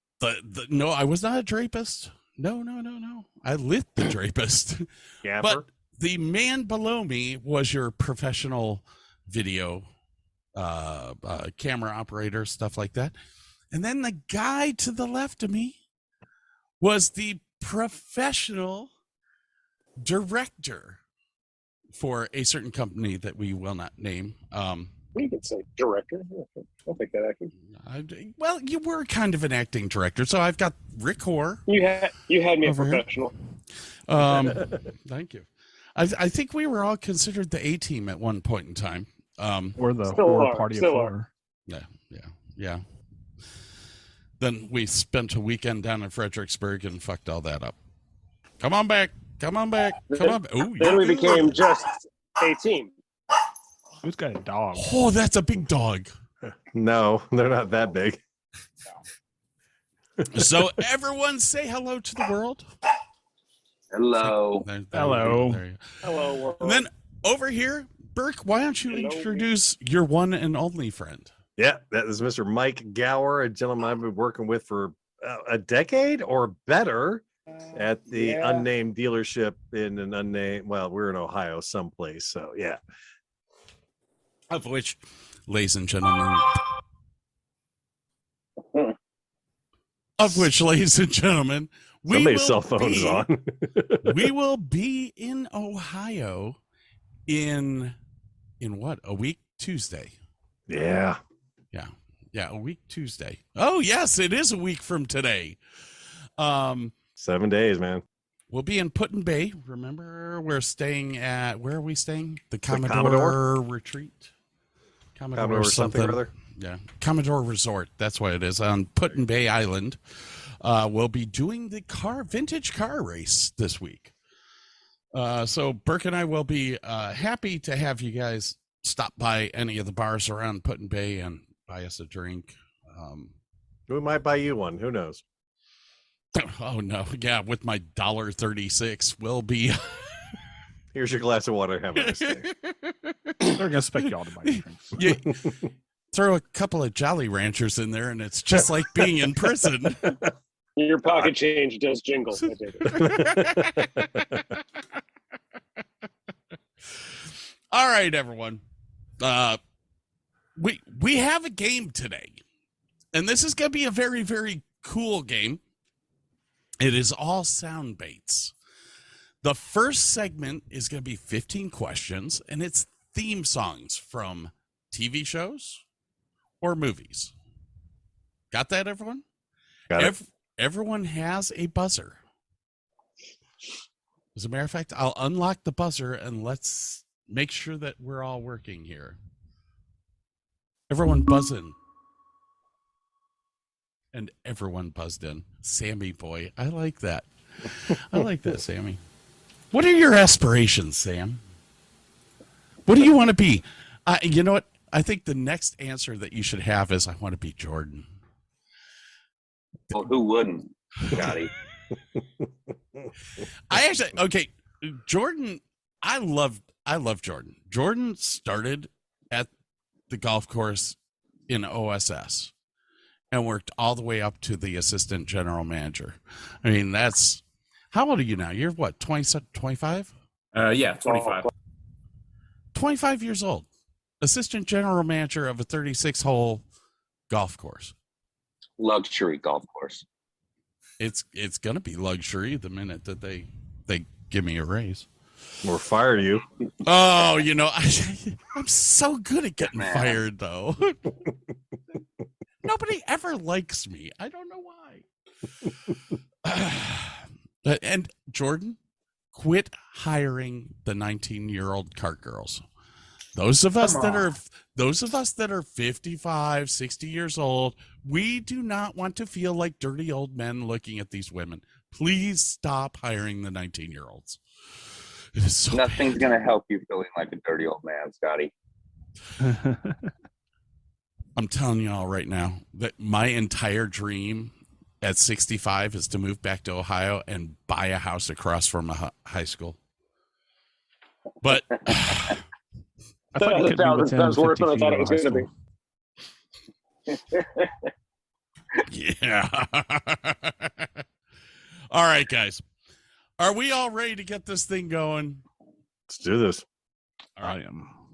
No, I was not a drapist. No. I lit the drapist. Yeah. But the man below me was your professional video camera operator, stuff like that. And then the guy to the left of me was the professional director for a certain company that we will not name. We could say director. I'll take that acting. Well, you were kind of an acting director, so I've got Rick Hoare. You had me a professional. Thank you. I think we were all considered the A team at one point in time. Or the horror party of 4. Yeah. Then we spent a weekend down in Fredericksburg and fucked all that up. Come on back. Ooh, then we became just a team. Who's got a dog? Oh, that's a big dog. No, they're not that big. So everyone say hello to the world. Hello. Hello. Hello, world. And then over here, Burke, why don't you introduce your one and only friend? Yeah, that is Mr. Mike Gower, a gentleman I've been working with for a decade or better at the unnamed dealership in an unnamed, well, we're in Ohio someplace. So, yeah. Of which, ladies and gentlemen, somebody's cell phone is on. We will be in Ohio in what? A week Tuesday. Yeah. Yeah, a week Tuesday. Oh, yes, it is a week from today. 7 days, man. We'll be in Put-in-Bay. Remember, we're staying at, where are we staying? The Commodore Retreat. Commodore something or other. Yeah, Commodore Resort. That's what it is on Put-in-Bay Island. We'll be doing the vintage car race this week. So Burke and I will be happy to have you guys stop by any of the bars around Put-in-Bay and buy us a drink. We might buy you one. Who knows? Oh, no. Yeah, with my $1.36 will be. Here's your glass of water. Have a nice day. They're going to expect y'all to buy drinks. Yeah. Throw a couple of Jolly Ranchers in there, and it's just like being in prison. Your pocket change does jingle. I take it. All right, everyone. We have a game today, and this is going to be a very, very cool game. It is all sound baits. The first segment is going to be 15 questions, and it's theme songs from TV shows or movies. Got that, everyone? Got it. Everyone has a buzzer. As a matter of fact, I'll unlock the buzzer and let's make sure that we're all working here. Everyone buzz in. And everyone buzzed in. Sammy boy. I like that. I like that, Sammy. What are your aspirations, Sam? What do you want to be? You know what? I think the next answer that you should have is I want to be Jordan. Well, who wouldn't, Scotty? Okay, Jordan, I love Jordan. Jordan started at the golf course in OSS and worked all the way up to the assistant general manager. I mean, that's, how old are you now? You're what, 25? Yeah, 25. 25 years old. Assistant general manager of a 36-hole golf course. Luxury golf course. It's going to be luxury the minute that they give me a raise. Or fire you. Oh, you know, I'm so good at getting fired, though. Nobody ever likes me. I don't know why. And Jordan, quit hiring the 19-year-old cart girls. Those of us that are 55, 60 years old, we do not want to feel like dirty old men looking at these women. Please stop hiring the 19-year-olds. It is so Nothing's going to help you feeling like a dirty old man, Scotty. I'm telling you all right now that my entire dream at 65 is to move back to Ohio and buy a house across from a high school. But I thought you could be within that's worse 50 than I thought feet it was of going to be. yeah. All right, guys. Are we all ready to get this thing going? Let's do this. I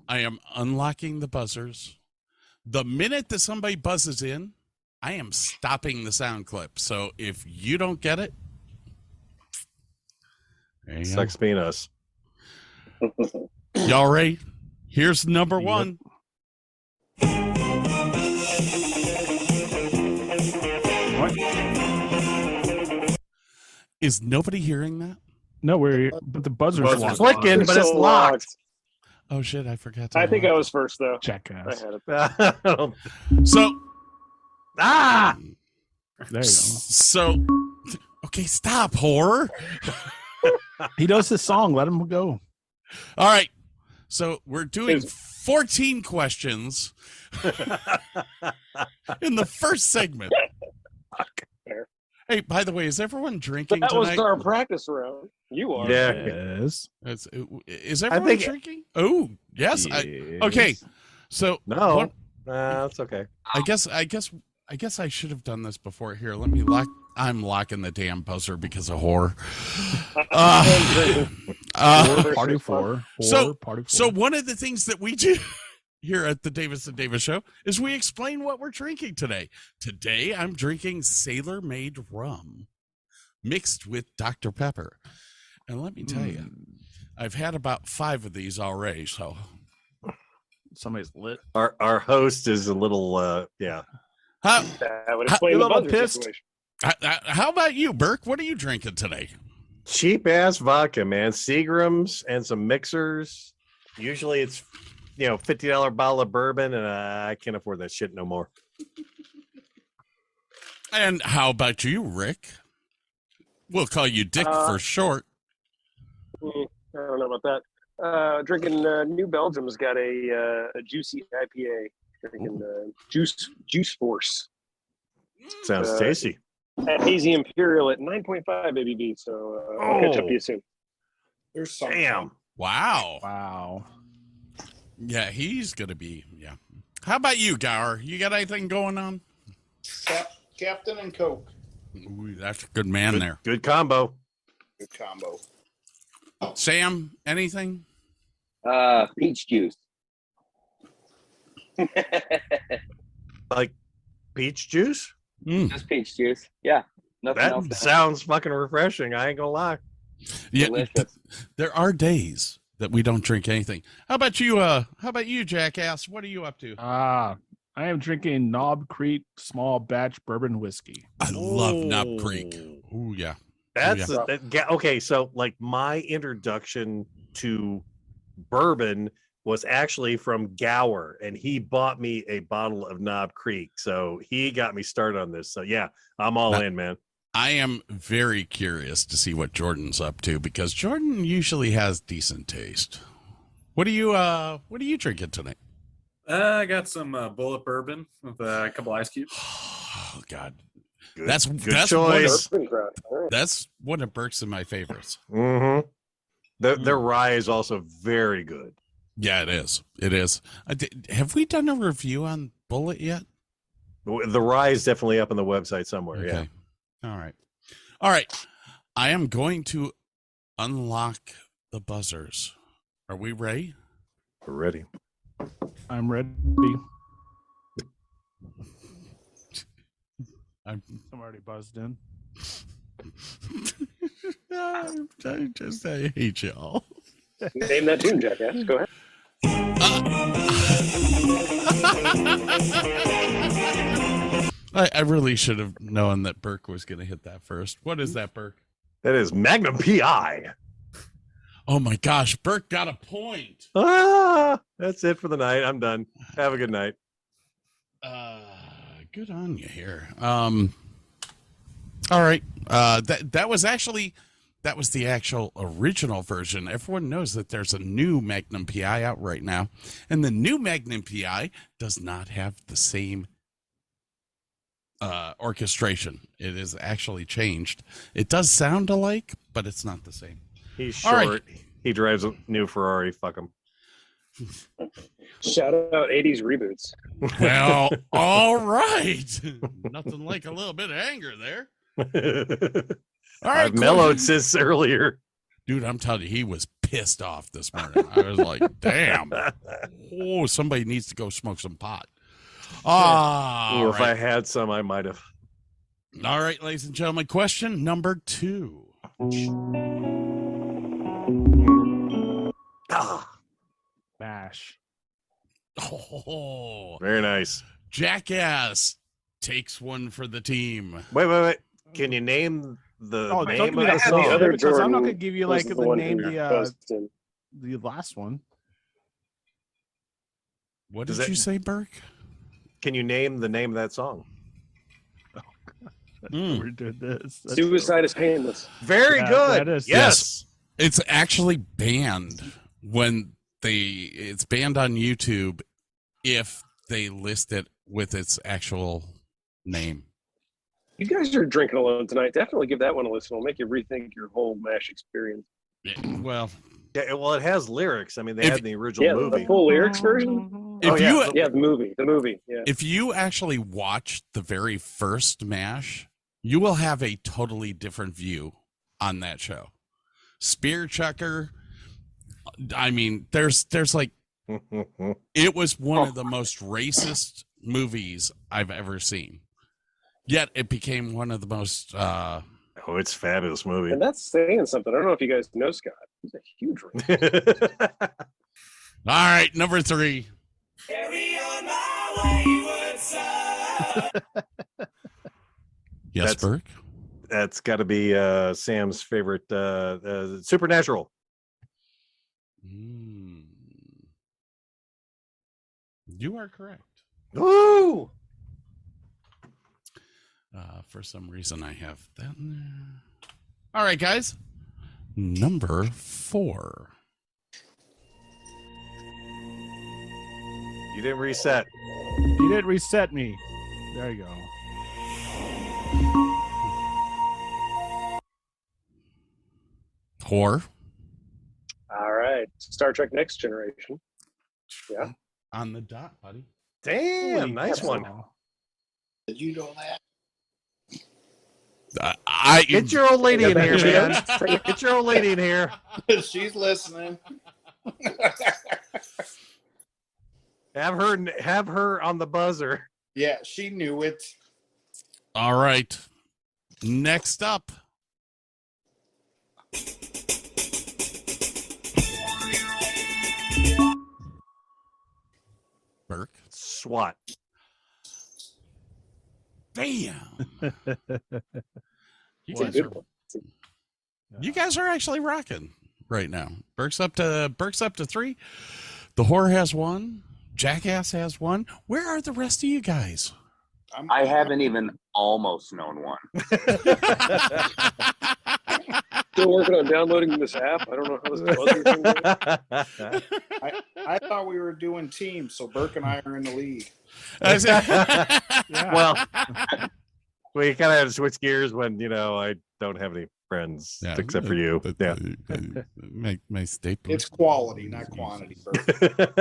am unlocking the buzzers. The minute that somebody buzzes in, I am stopping the sound clip. So if you don't get it, there you Sucks being us. go. Y'all ready? Here's number one. What? Is nobody hearing that? No, but the buzzer's Buzzer's locked. Flicking, but it's So locked. Oh shit, I forgot to I think I unlock was first though. I Jackass. had it. it. So Ah! There you go. so okay, stop, whore. He does his song. Let him go. All right. So we're doing 14 questions in the first segment. Hey, by the way, is everyone drinking That was tonight? our practice round. You are. Yeah. Yes. Is everyone drinking? Oh, yes. Okay. So No. That's okay. I guess I should have done this before. Here, let me lock. I'm locking the damn buzzer because of whore. Party four. So Party four. So one of the things that we do here at the Davis and Davis Show is we explain what we're drinking today. Today, I'm drinking Sailor Made rum mixed with Dr. Pepper. And let me tell you, I've had about 5 of these already. So Somebody's lit. Our host is a little how, That would explain the little buzzer pissed. situation. how about you, Burke? What are you drinking today? cheap ass vodka, man. Seagram's and some mixers. Usually it's $50 bottle of bourbon, and I can't afford that shit no more. And how about you, Rick? We'll call you Dick for short. I don't know about that. Drinking New Belgium's got a juicy IPA. Drinking Juice Force. Sounds tasty. At Hazy Imperial at 9.5 ABV. So I'll catch up to you soon. There's some. Damn. Wow. Yeah, he's gonna be. Yeah. How about you, Gower? You got anything going on? Captain and Coke. Ooh, that's a good man there. Good combo. Good combo. Sam, anything? Peach juice. Like peach juice? Just peach juice. Yeah. Nothing else. That sounds fucking refreshing. I ain't gonna lie. Yeah, Delicious. there are days that we don't drink anything. How about you? How about you, jackass? What are you up to? I am drinking Knob Creek small batch bourbon whiskey. I love Knob Creek. Oh yeah. That's Ooh, yeah. okay. So, like, my introduction to bourbon was actually from Gower, and he bought me a bottle of Knob Creek. So he got me started on this. So yeah, I'm all in, man. I am very curious to see what Jordan's up to because Jordan usually has decent taste. What are you drinking tonight? I got some bullet bourbon with a couple ice cubes. Oh God, Good, that's choice. That's one of Burke's and my favorites. Mm-hmm. Their rye is also very good. Yeah, it is. It is. Have we done a review on Bullet yet? The rye is definitely up on the website somewhere. Okay. Yeah. All right. I am going to unlock the buzzers. Are we ready? We're ready. I'm ready. I'm already buzzed in. I hate y'all. Name that tune, jackass. Go ahead. I really should have known that Burke was going to hit that first. What is that, Burke? That is Magnum PI. Oh my gosh, Burke got a point. That's it for the night. I'm done. Have a good night. Good on you here. All right. That was the actual original version. Everyone knows that there's a new Magnum PI out right now, and the new Magnum PI does not have the same orchestration. It is actually changed. It does sound alike, but it's not the same. He's short. All right. He drives a new Ferrari. Fuck him. Shout out 80s reboots. Well, all right. Nothing like a little bit of anger there. All right, I've mellowed since earlier. Dude, I'm telling you, he was pissed off this morning. I was like, damn. Oh, somebody needs to go smoke some pot. If I had some, I might have. All right, ladies and gentlemen, question number 2. Bash. Oh, very nice. Jackass takes one for the team. Wait. Can you name the name of the song? Because I'm not going to give you like the name the last one. What did you say, Burke? Can you name the name of that song? We're doing this. Suicide is painless. Very good. That is, yes. It's actually banned it's banned on YouTube if they list it with its actual name. You guys are drinking alone tonight. Definitely give that one a listen. It'll make you rethink your whole MASH experience. Yeah, well, it has lyrics. I mean, they had the original movie. The full lyrics version. The movie. Yeah. If you actually watch the very first MASH, you will have a totally different view on that show. Spear Chucker. I mean, there's like, it was one of the most racist movies I've ever seen. Yet it became one of the most. It's a fabulous movie. And that's saying something. I don't know if you guys know Scott. He's a huge racist. All right, number 3. Carry on my wayward son. Yes, Burke? That's got to be Sam's favorite, Supernatural. You are correct. Woo! For some reason, I have that in there. All right, guys. Number 4. You didn't reset. You didn't reset me. There you go. Whore. All right. Star Trek Next Generation. Yeah. On the dot, buddy. Damn, nice one. Did you know that? Get your old lady in here, man. Get your old lady in here. She's listening. Have her on the buzzer. Yeah, she knew it. All right. Next up. Burke. SWAT. Damn. It's a good one. You guys are actually rocking right now. Burke's up to 3. The Whore has 1. Jackass has 1. Where are the rest of you guys? I haven't even almost known one. Still working on downloading this app. I don't know how this buzzer thing works. I thought we were doing teams, so Burke and I are in the lead. Well, we kind of had to switch gears when I don't have any friends except for you. Yeah, my staple. It's quality, not quantity, Burke.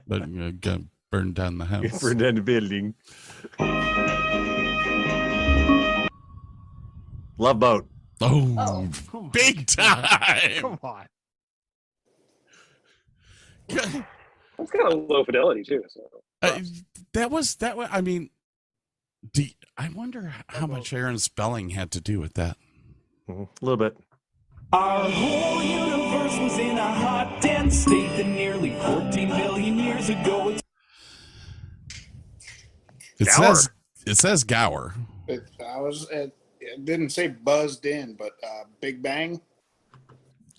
But got burned down the house. Burned down the building. Love Boat. Oh, big time! Come on. It's kind of low fidelity too. So. That was. I mean, I wonder how much Aaron Spelling had to do with that. A little bit. Our whole universe was in a hot, dense state that nearly 14 billion years ago. It says Gower. It didn't say buzzed in, but Big Bang.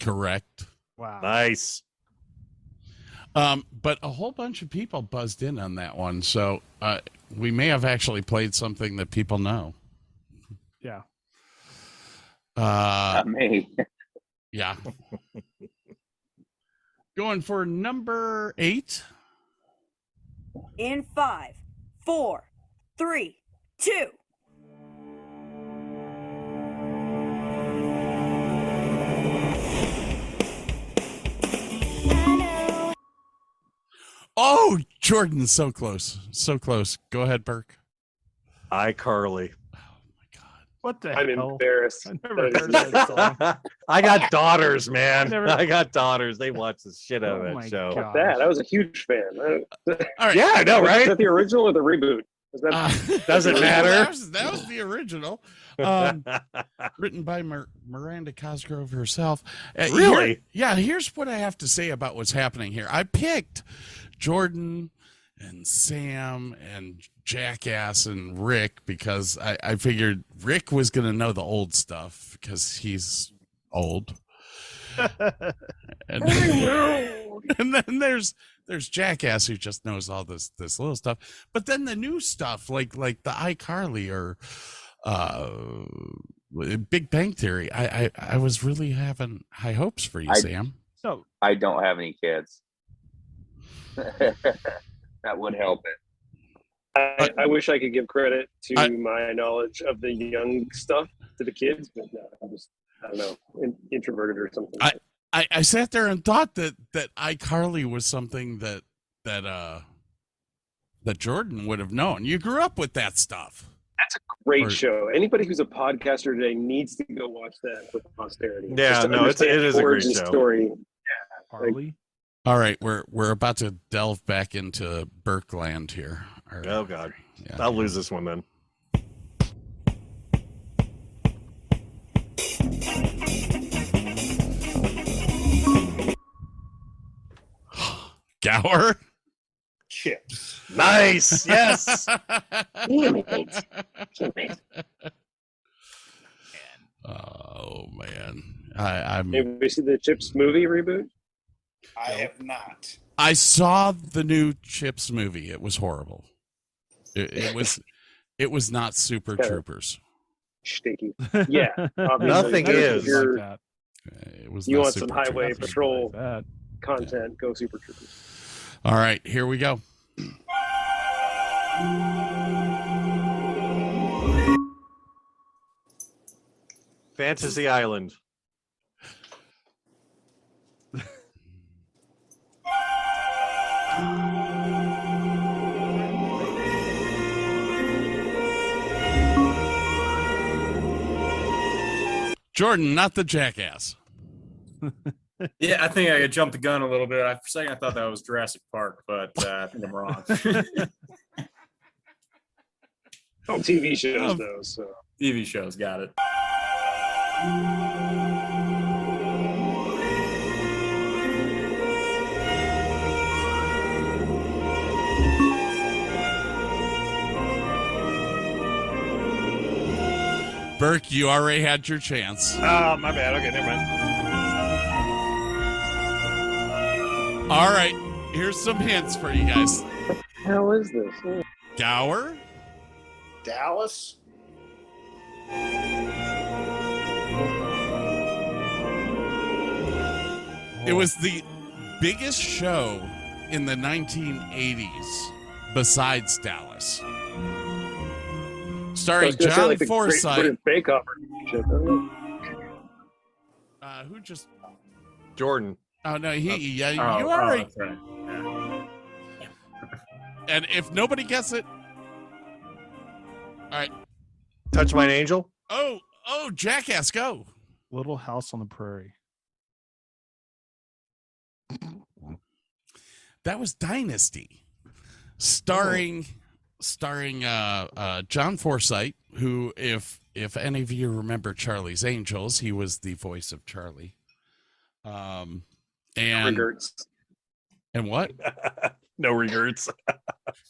Correct. Wow. Nice. But a whole bunch of people buzzed in on that one, so we may have actually played something that people know. Yeah. Not me. Yeah. Going for number 8. In 5, 4, 3, 2. Oh, Jordan, so close. So close. Go ahead, Burke. iCarly. What the I'm hell? embarrassed. I never heard of that song. I got daughters, man. Never- I got daughters. They watch the shit out Oh of my that show. God. That I was a huge fan. All right. Yeah, I know, Is right? that the original or the reboot? Is that Doesn't matter. That was the original. Written by Miranda Cosgrove herself. Really? Here's what I have to say about what's happening here. I picked Jordan and Sam and Jackass and Rick because I figured Rick was going to know the old stuff because he's old. and then there's Jackass who just knows all this little stuff. But then the new stuff like the iCarly or Big Bang Theory, I was really having high hopes for you, Sam. So I don't have any kids. That would help it. I wish I could give credit to my knowledge of the young stuff to the kids, but no, I don't know, introverted or something. I sat there and thought that iCarly was something that Jordan would have known. You grew up with that stuff. That's a great show. Anybody who's a podcaster today needs to go watch that with posterity. Yeah, Just to no, it understand is the a great origin show. Story. Harley. All right, we're about to delve back into Burke land here. Oh God, yeah. I'll lose this one then. Gower. Chips. Nice. Yes. Oh man, I'm. Maybe we see the Chips movie reboot. I have not. I saw the new Chips movie. It was horrible. It was not Super Troopers. Sticky. Yeah. Obviously. Nothing is. If you're- Like that. It was. you not want some Super highway Troopers. patrol That. content? Go Super Troopers. All right, here we go. Fantasy Island. Jordan, not the Jackass. Yeah, I think I jumped the gun a little bit. For a second, I thought that was Jurassic Park, but I think I'm wrong. Oh, TV shows though. So TV shows, got it. Burke, you already had your chance. Oh, my bad. Okay, never mind. All right, here's some hints for you guys. how is this? Gower, Dallas. it was the biggest show in the 1980s besides Dallas. Starring John like the Forsythe. Great British Bake Off or shit, doesn't it? Who just... Jordan. Oh, no, you Oh, already... that's right. Yeah. And if nobody gets it... All right. Touch Mine Angel. Oh, Jackass, go. Little House on the Prairie. That was Dynasty, starring John Forsythe, who, if any of you remember Charlie's Angels, he was the voice of Charlie. And Regrets. And what? No regrets.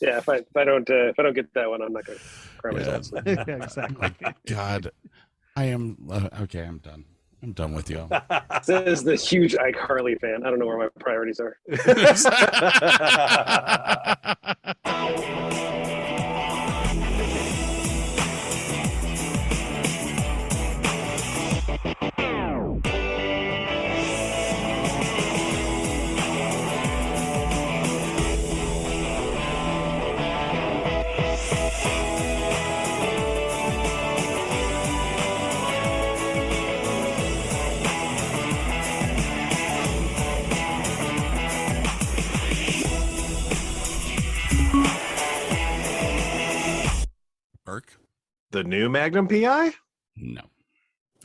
Yeah, if I don't get that one, I'm not gonna cry myself. Yeah, exactly. God, I am okay. I'm done. I'm done with you. This is the huge Ike Harley fan. I don't know where my priorities are. Burke? The new Magnum PI? No.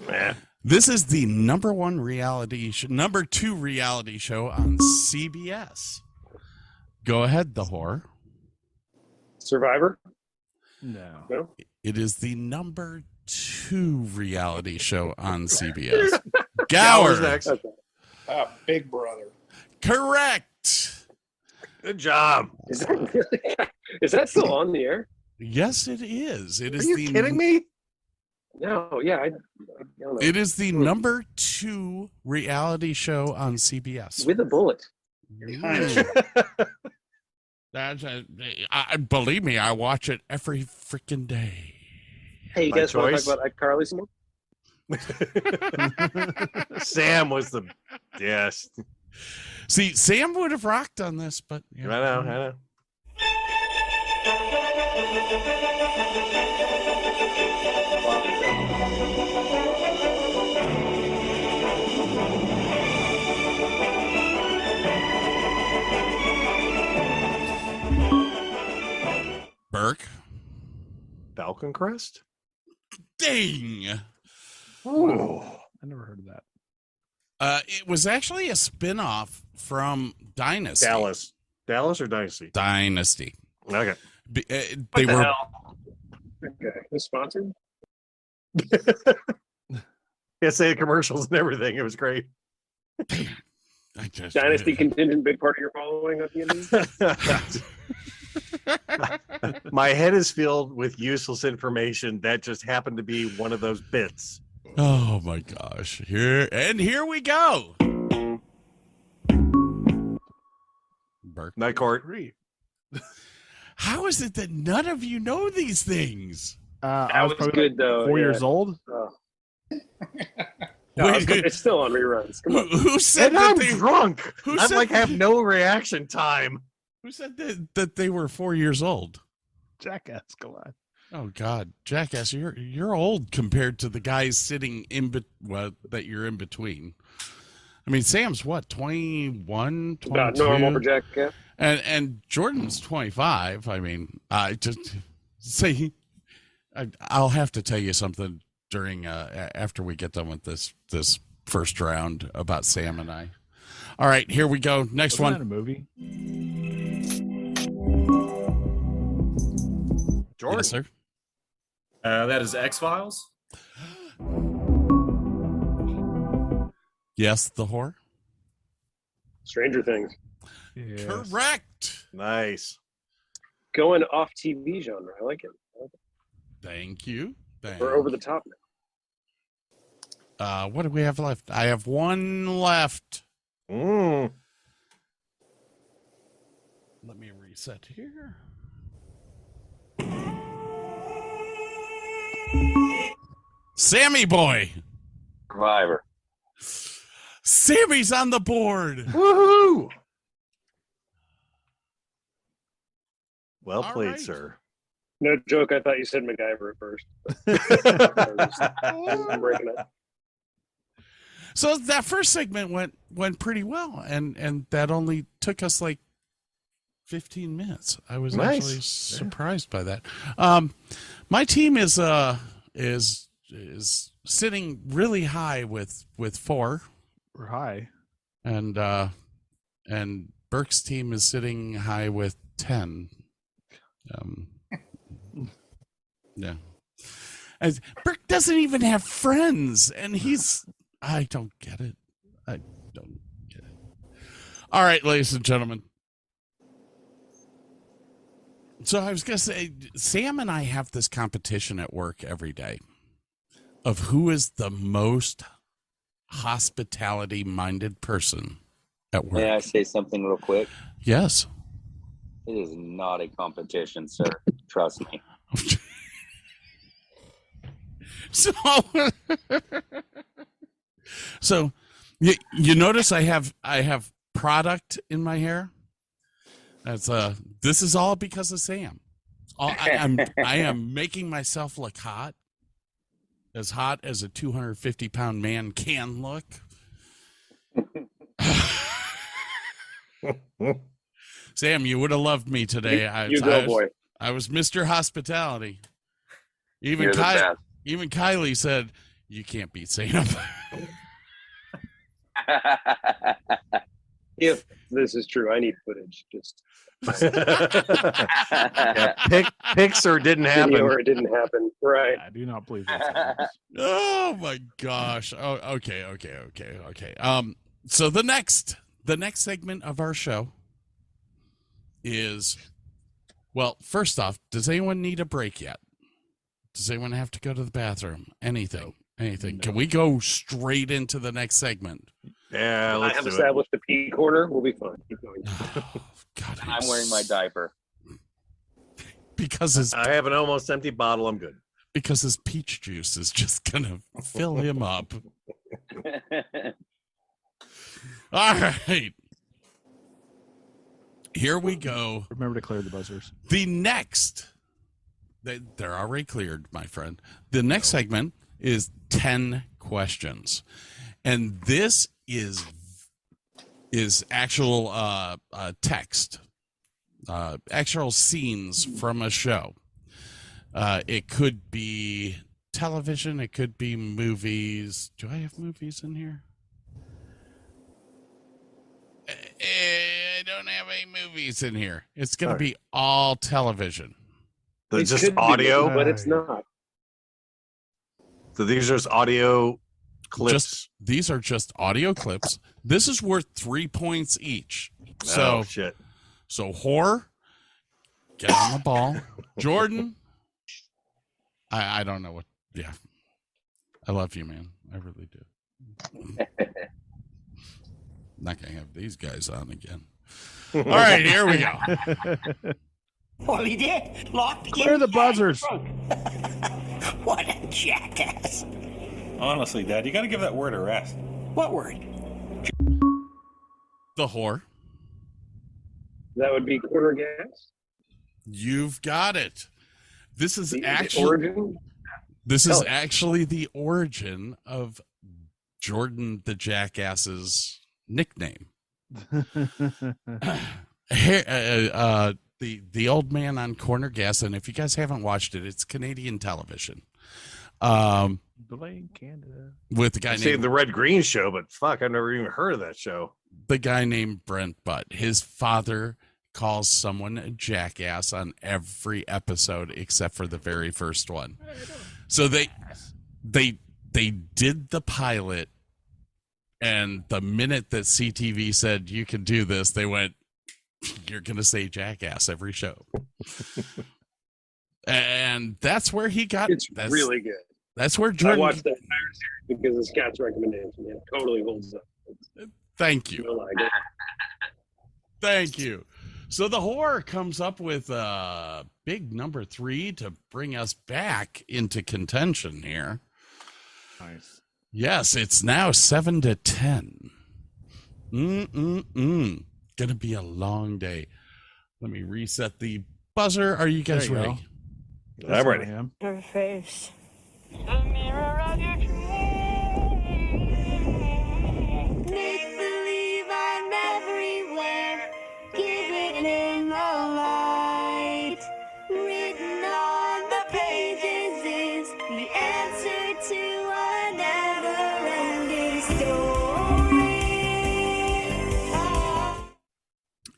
Eh. This is the number 2 reality show on CBS. Go ahead, the whore. Survivor? No. It is the number 2 reality show on CBS. Gower. Next. Okay. Big Brother. Correct. Good job. Is that still on the air? Yes, it is. It Are is. you kidding me? No, yeah. I don't know. It is the number 2 reality show on CBS. With a bullet. Believe me, I watch it every freaking day. Hey, you My guys want to choice. talk about iCarly some more? Sam was the yes. See, Sam would have rocked on this, but I know. Burke. Falcon Crest? Ding. Ooh. I never heard of that. It was actually a spin-off from Dynasty. Dallas or Dynasty? Dynasty. Okay. They were. Okay. Who's sponsored? Yeah, say commercials and everything. It was great. Dynasty contingent, big part of your following at the end. My head is filled with useless information that just happened to be one of those bits. Oh my gosh. Here we go. Burke. Night Court. How is it that none of you know these things? That was probably good though. 4 yeah. years old. Oh. No, it's still on reruns. Come on. Who said And that I'm they drunk. Who I'm said like have no reaction time. Who said that they were 4 years old? Jackass, go on. Oh God, Jackass, you're old compared to the guys sitting that you're in between. I mean, Sam's what, 21, 22? About normal for Jackass. And Jordan's 25. I mean, I just say I'll have to tell you something during after we get done with this first round about Sam and I. All right, here we go. Next Wasn't that a one. movie? Jordan. Yes, sir. That is X-Files. Yes, the whore. Stranger Things. Yes. Correct. Nice. Going off TV genre. I like it. Thank you. We're over the top now. What do we have left? I have one left. Mm. Let me reset here. Sammy boy. Survivor. Sammy's on the board. Woohoo! Well All played, right. sir. No joke. I thought you said MacGyver at first. I'm breaking it. So that first segment went pretty well, and that only took us like 15 minutes. I was Nice. actually surprised by that. My team is sitting really high with 4, We're high. and Burke's team is sitting high with 10. Yeah. As Burke doesn't even have friends, and I don't get it. I don't get it. All right, ladies and gentlemen. So I was going to say, Sam and I have this competition at work every day of who is the most hospitality-minded person at work. May I say something real quick? Yes. It is not a competition, sir. Trust me. So you notice I have product in my hair. That's this is all because of Sam. I am making myself look hot a 250-pound man can look. Sam, you would have loved me today. I was Mr. Hospitality. Even Kylie said, "You can't beat Sam." If this is true, I need footage. Just Pixar didn't happen. Or it didn't happen. Right. I do not believe that. Oh my gosh. Oh, okay. So the next segment of our show is, well, first off, does anyone need a break yet? Does anyone have to go to the bathroom? Anything? No. Can we go straight into the next segment? Yeah, I let's have do established the pee corner. We'll be fine. Keep going. God, I'm wearing my diaper. Because I have an almost empty bottle. I'm good. Because his peach juice is just gonna fill him up. All right. Here we go. Remember to clear the buzzers. The next, they're already cleared, my friend. The next segment is 10 questions. And this is actual text, actual scenes from a show. It could be television. It could be movies. Do I have movies in here? I don't have any movies in here. It's going to be all television. It's just audio, but it's not. So these are just audio clips. These are just audio clips. This is worth 3 points each. So shit. So whore, get on the ball. Jordan, I don't know what. Yeah, I love you, man. I really do. Not gonna have these guys on again. All right, here we go. Well, he did. Locked Clear the buzzers. What a jackass. Honestly, Dad, you got to give that word a rest. What word? The whore. That would be corner gas. You've got it. This is The actually origin? This is actually the origin of Jordan the Jackass's nickname. The old man on corner gas, and if you guys haven't watched it, it's Canadian television. Blaine, Canada. With the guy I say named the Red Green Show, but fuck, I've never even heard of that show. the guy named Brent Butt. His father calls someone a jackass on every episode except for the very first one. So they did the pilot, and the minute that CTV said you can do this, they went, "You're gonna say jackass every show." And that's where he got. That's really good. That's where Jordan. I watched that entire series because of Scott's recommendation. It totally holds up. Thank you. No lie. Thank you. So the horror comes up with a big number 3 to bring us back into contention here. Nice. Yes, it's now 7-10. Gonna be a long day. Let me reset the buzzer. Are you guys There you ready? go. I'm ready. Her face. The mirror of your dreams. Make believe I'm everywhere. Give it in the light. Written on the pages is the answer to a never-ending story.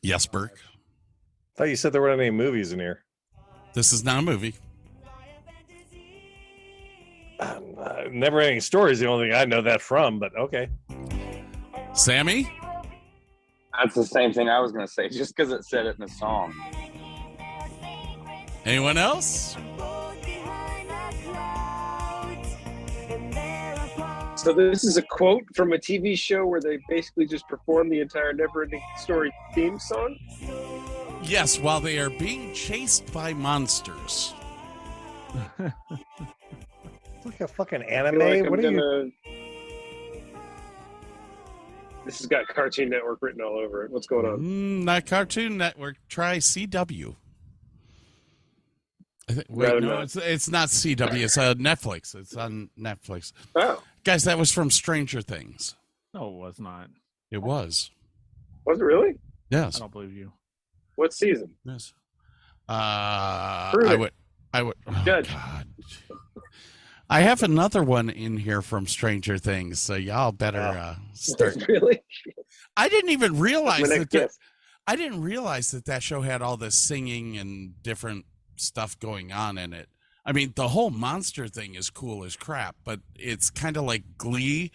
Yes, Burke. I thought you said there weren't any movies in here. This is not a movie. Never Ending Story is the only thing I know that from, but okay. Sammy? That's the same thing I was going to say, just because it said it in the song. Anyone else? So this is a quote from a TV show where they basically just perform the entire Neverending Story theme song? Yes, while they are being chased by monsters. It's like a fucking I anime. feel like I'm What are you? gonna... This has got Cartoon Network written all over it. What's going on? Not Cartoon Network. Try CW. I think, Rather wait, no, not. it's not CW. It's Netflix. It's on Netflix. Oh, Guys, that was from Stranger Things. No, it was not. It was. was it really? Yes. I don't believe you. What season? Yes. Prove I it. would. Oh, Judge. God. I have another one in here from Stranger Things, so y'all better start. Really? I didn't even realize My that. next guess. I didn't realize that show had all this singing and different stuff going on in it. I mean, the whole monster thing is cool as crap, but it's kind of like Glee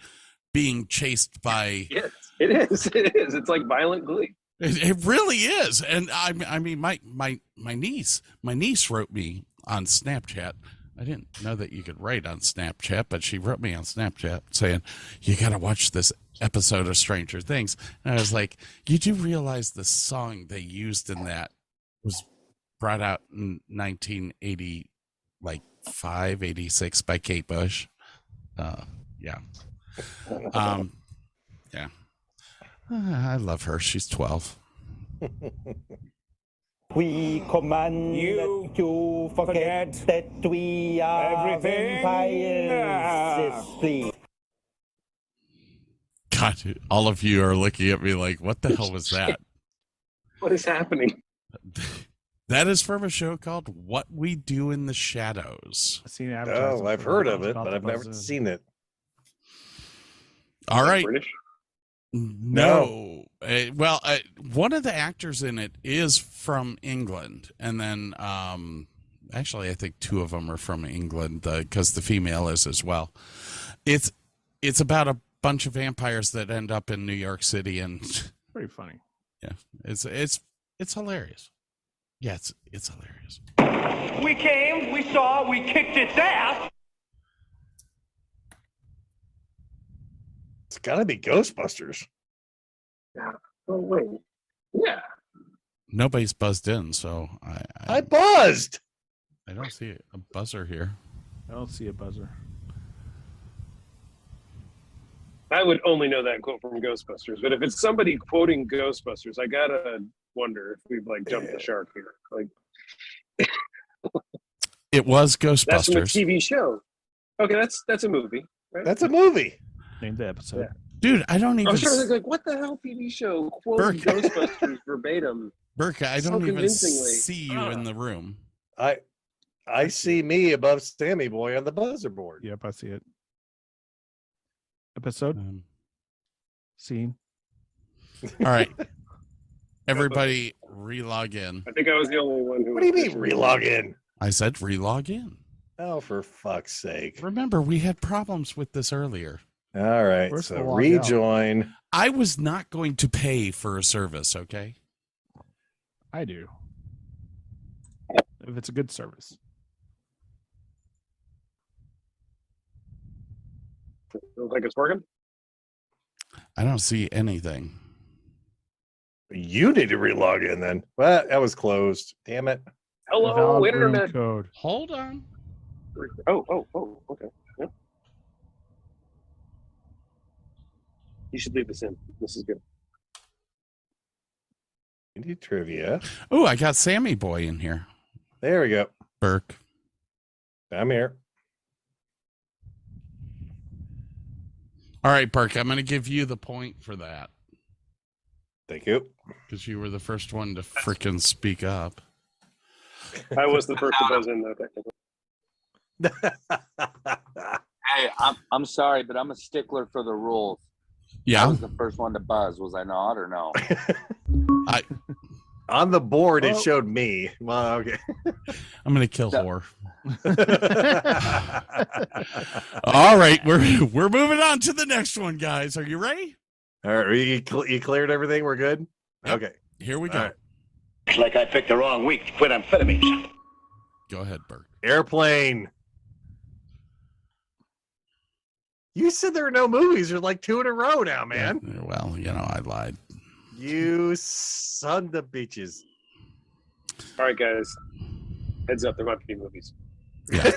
being chased by. Yes, it is. It is. It's like Violent Glee. It really is, and I mean, my niece wrote me on Snapchat. I didn't know that you could write on Snapchat, but she wrote me on Snapchat saying, "You got to watch this episode of Stranger Things." And I was like, "You do realize the song they used in that was brought out in 1985, 86 by Kate Bush?" Yeah. Yeah. I love her. She's 12. We command you to forget that we are everything. vampires. Please. God, all of you are looking at me like, what the hell was that? What is happening? That is from a show called What We Do in the Shadows. I've seen Oh, I've heard of it, but I've never seen it. All right. British? No. Well, one of the actors in it is from England. And then, actually, I think 2 of them are from England because the female is as well. It's about a bunch of vampires that end up in New York City. And Pretty funny. yeah, it's hilarious. Yeah, it's hilarious. We came, we saw, we kicked its ass. It's got to be Ghostbusters. Yeah. Oh, wait. Yeah. Nobody's buzzed in, so I buzzed. I don't see a buzzer here. I don't see a buzzer. I would only know that quote from Ghostbusters, but if it's somebody quoting Ghostbusters, I gotta wonder if we've like jumped the shark here. Like, It was that's from a Ghostbusters. TV show. Okay, that's a movie, right? That's a movie. Name the episode. Yeah. Dude, I don't even I'm sure they're like, what the hell TV show quoting Burke. Ghostbusters verbatim? Burke, I So don't even convincingly. see you in the room. I see me above Sammy Boy on the buzzer board. Yep, I see it. Episode? Scene? All right. Everybody relog in. I think I was the only one who. What do you mean relog in? I said relog in. Oh, for fuck's sake. Remember, we had problems with this earlier. All right. Where's So the log rejoin. I was not going to pay for a service, okay? I do. If it's a good service. Don't think it's working. I don't see anything. You need to relog in then. Well, that was closed. Damn it. Hello, Valid room internet. code. Hold on. Oh, okay. Yep. You should leave this in. This is good. Indie trivia. Oh, I got Sammy Boy in here. There we go. Burke. I'm here. All right, Burke, I'm going to give you the point for that. Thank you. Because you were the first one to frickin' speak up. I was the first to buzz in, though, technically. Hey, I'm sorry, but I'm a stickler for the rules. Yeah. I was the first one to buzz, was I not, or no? On the board, it showed me. Well, okay. I'm going to kill whore. All right, we're moving on to the next one, guys. Are you ready? All right, you cleared everything? We're good? Yep. Okay. Here we go. Right. Looks like I picked the wrong week to quit amphetamines. Go ahead, Burke. Airplane. You said there were no movies. There's like 2 in a row now, man. Yeah, well, I lied. You son of bitches. All right, guys. Heads up, there might be movies. Yeah.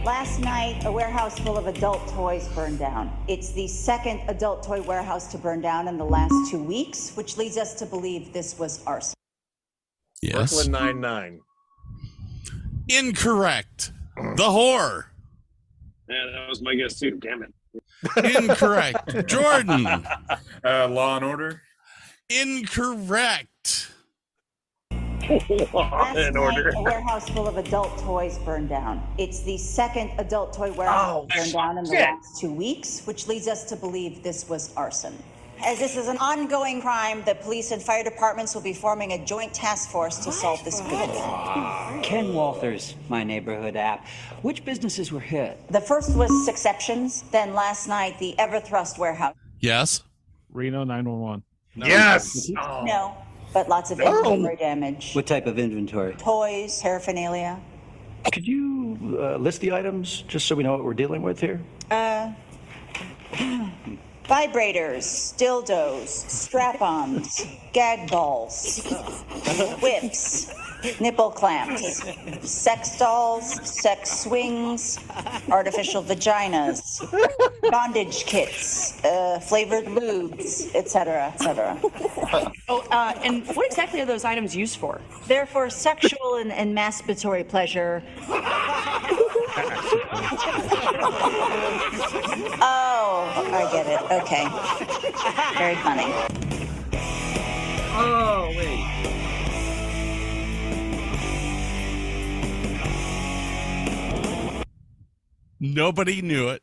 Last night, a warehouse full of adult toys burned down. It's the second adult toy warehouse to burn down in the last 2 weeks, which leads us to believe this was arson. Yes. Brooklyn Nine-Nine. Incorrect. The whore. Yeah, that was my guess too. Damn it. Incorrect. Jordan. Law and Order. Incorrect. Law Last and night, Order. a warehouse full of adult toys burned down. It's the second adult toy warehouse burned down in the last 2 weeks, which leads us to believe this was arson. As this is an ongoing crime, the police and fire departments will be forming a joint task force to solve this quickly. Ken Walters, My Neighborhood app. Which businesses were hit? The first was Successions, then last night, the Everthrust warehouse. Yes. Reno 911. Yes. No, but lots of inventory damage. What type of inventory? Toys, paraphernalia. Could you list the items just so we know what we're dealing with here? Vibrators, dildos, strap-ons, gag balls, whips, nipple clamps, sex dolls, sex swings, artificial vaginas, bondage kits, flavored lubes, etc., etc. And what exactly are those items used for? They're for sexual and masturbatory pleasure. Oh, I get it. Okay. Very funny. Oh, wait. Nobody knew it.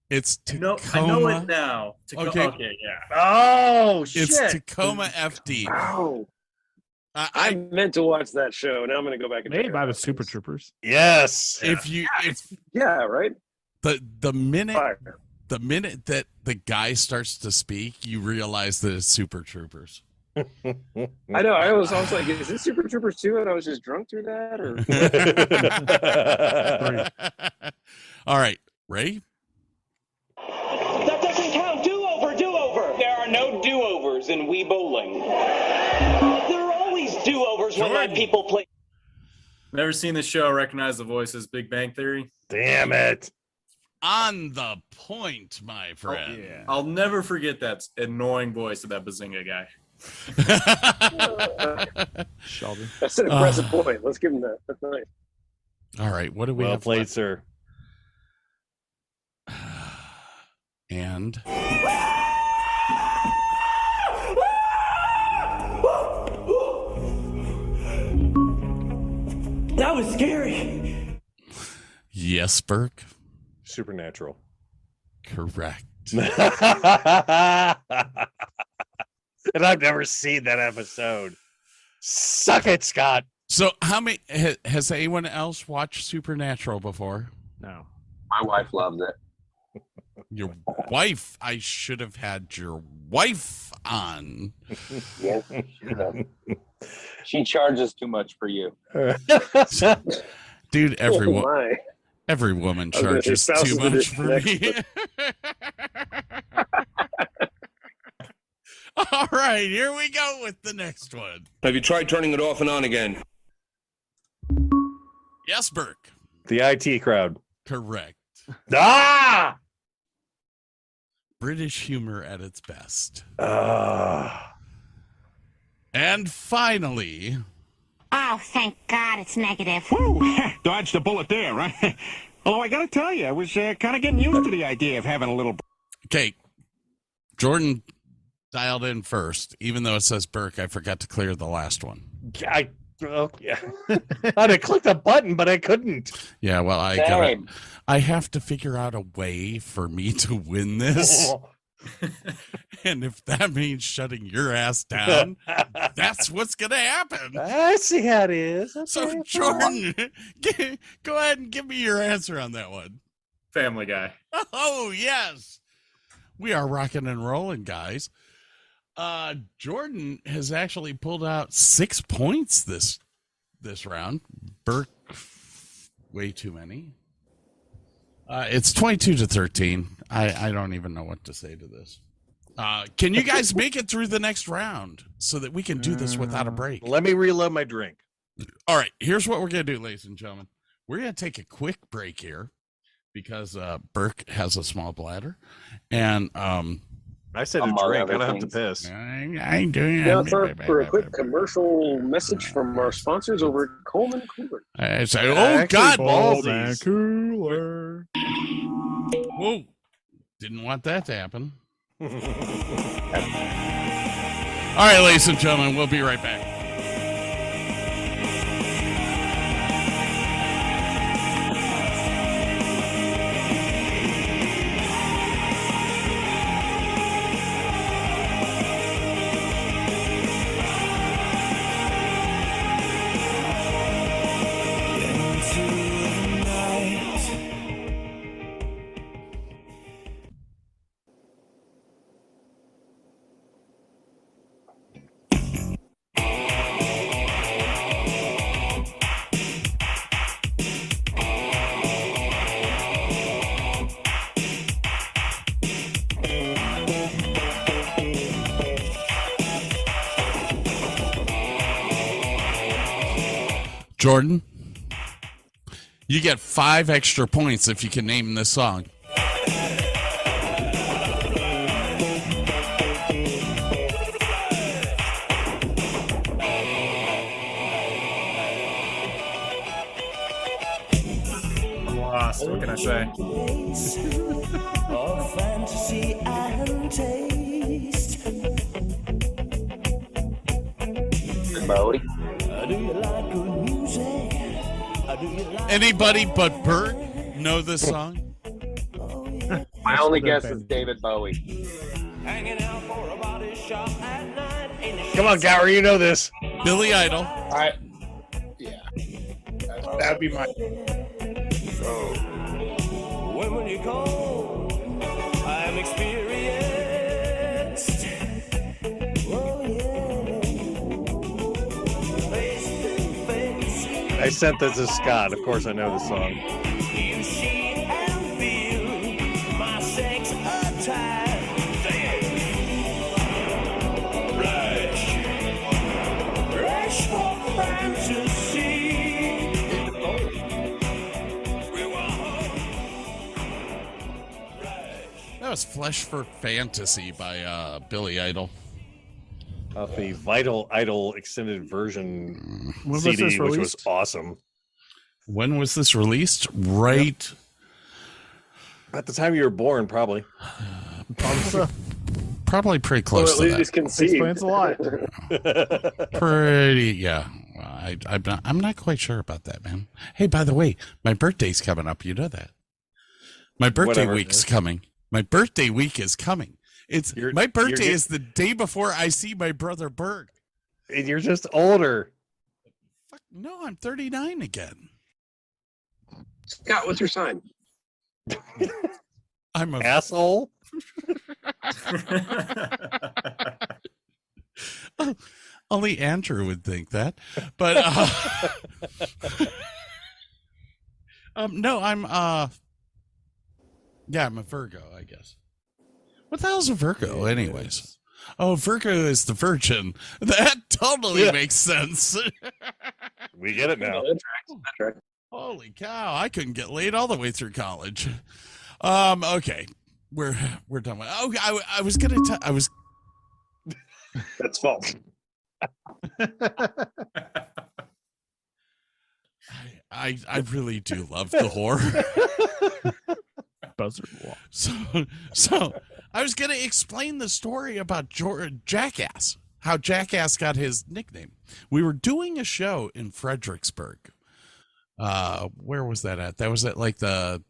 It's Tacoma. I know it now. Okay. Okay, yeah. Oh, shit. It's Tacoma FD. Oh. I meant to watch that show. Now I'm going to go back and Made by the Super Troopers. Yes. If yeah, right. The minute that the guy starts to speak, you realize that it's Super Troopers. I know. I was like, is this Super Troopers 2? And I was just drunk through that? Or all right, Ray? That doesn't count. Do-over, do-over. There are no do-overs in Wii Bowling. There are always do-overs when my people play. Never seen the show, recognize the voices. Big Bang Theory. Damn it. On the point, my friend. Oh, yeah. I'll never forget that annoying voice of that Bazinga guy. Sheldon. That's an impressive point. Let's give him that. That's nice. All right, what do we well have played, left? sir. And That was scary. yes, Burke. Supernatural. Correct. And I've never seen that episode. Suck it, Scott. So how many has anyone else watched Supernatural before? No. My wife loves it. Your wife? I should have had your wife on. Yes, she charges too much for you. Dude, Oh, my. every woman I was gonna say charges too spouses are much for next, me. All right, here we go with the next one. Have you tried turning it off and on again? Yes, Burke. The IT crowd. Correct. Ah! British humor at its best. Ah. And finally, Oh, thank God it's negative. Woo! Dodged a bullet there, right? Although I gotta tell you, I was kind of getting used to the idea of having a little. okay, Jordan dialed in first, even though it says Burke. I forgot to clear the last one. I had clicked the button, but I couldn't. Yeah, well, I have to figure out a way for me to win this. And if that means shutting your ass down, that's what's going to happen. I see how it is. Okay. So, Jordan, go ahead and give me your answer on that one. Family Guy. Oh, yes. We are rocking and rolling, guys. Jordan has actually pulled out 6 points this round. Burke, way too many. It's 22-13. I don't even know what to say to this. Can you guys make it through the next round so that we can do this without a break? Let me reload my drink. All right, here's what we're going to do, ladies and gentlemen. We're going to take a quick break here because Burke has a small bladder. And I said a drink. I don't have to piss. I ain't doing it. Now it's time for a quick commercial message from our sponsors over at Coleman Cooler. I say, oh, God. Coleman Cooler. Whoa. Didn't want that to happen. All right, ladies and gentlemen, we'll be right back. Jordan, you get 5 extra points if you can name this song. I'm lost. What can I say? Fantasy and taste. Bowie. Do you like good music? Do you like Anybody but Burke know this song? My only guess is David Bowie. hanging out for a body shop at night? Come on, Gower, you know this. Billy Idol. Yeah. That'd be my. When will you call? I'm experienced. Oh yeah. Face to face. I sent this to Scott. Of course, I know the song. You see and feel my sex attack. Rush for fantasy. That was Flesh for Fantasy by Billy Idol. Off the Vital Idol extended version When was CD, this which was released? awesome. When was this released? Right. At the time you were born, probably. Probably pretty close to that. Explains a lot. Pretty, yeah. I'm not quite sure about that, man. Hey, by the way, my birthday's coming up. You know that. My birthday Whatever. week's coming. My birthday week is coming. My birthday you're is the day before I see my brother Burke. And you're just older. Fuck no, I'm 39 again. Scott, what's your sign? I'm a asshole. Only Andrew would think that, but no, I'm I'm a Virgo, I guess. What the hell's a Virgo, anyways? Oh, Virgo is the virgin. That totally makes sense. We get it now. That tracks. Holy cow! I couldn't get laid all the way through college. Okay, we're done with. Oh, I was gonna. I was. That's false. I really do love the horror. Buzzard wall. So I was gonna explain the story about Jackass. How Jackass got his nickname. We were doing a show in Fredericksburg. Where was that at? That was at like the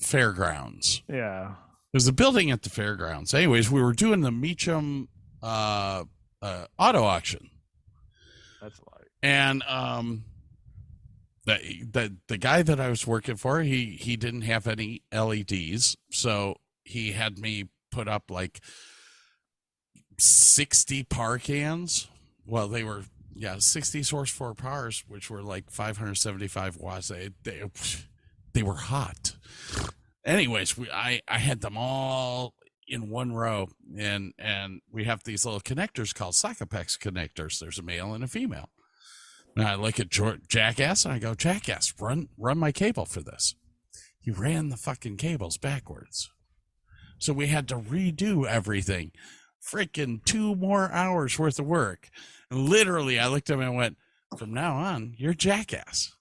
fairgrounds. Yeah. There's a building at the fairgrounds. Anyways, we were doing the Meacham auto auction. That's like. And the guy that I was working for, he didn't have any LEDs, so he had me put up like 60 par cans. Well, they were 60 Source 4 pars, which were like 575 watts. They were hot. Anyways, I had them all in one row, and we have these little connectors called Sockapex connectors. There's a male and a female. And I look at Jackass and I go, Jackass, run my cable for this. He ran the fucking cables backwards. So we had to redo everything. Freaking 2 more hours worth of work. And literally, I looked at him and went, from now on, you're Jackass.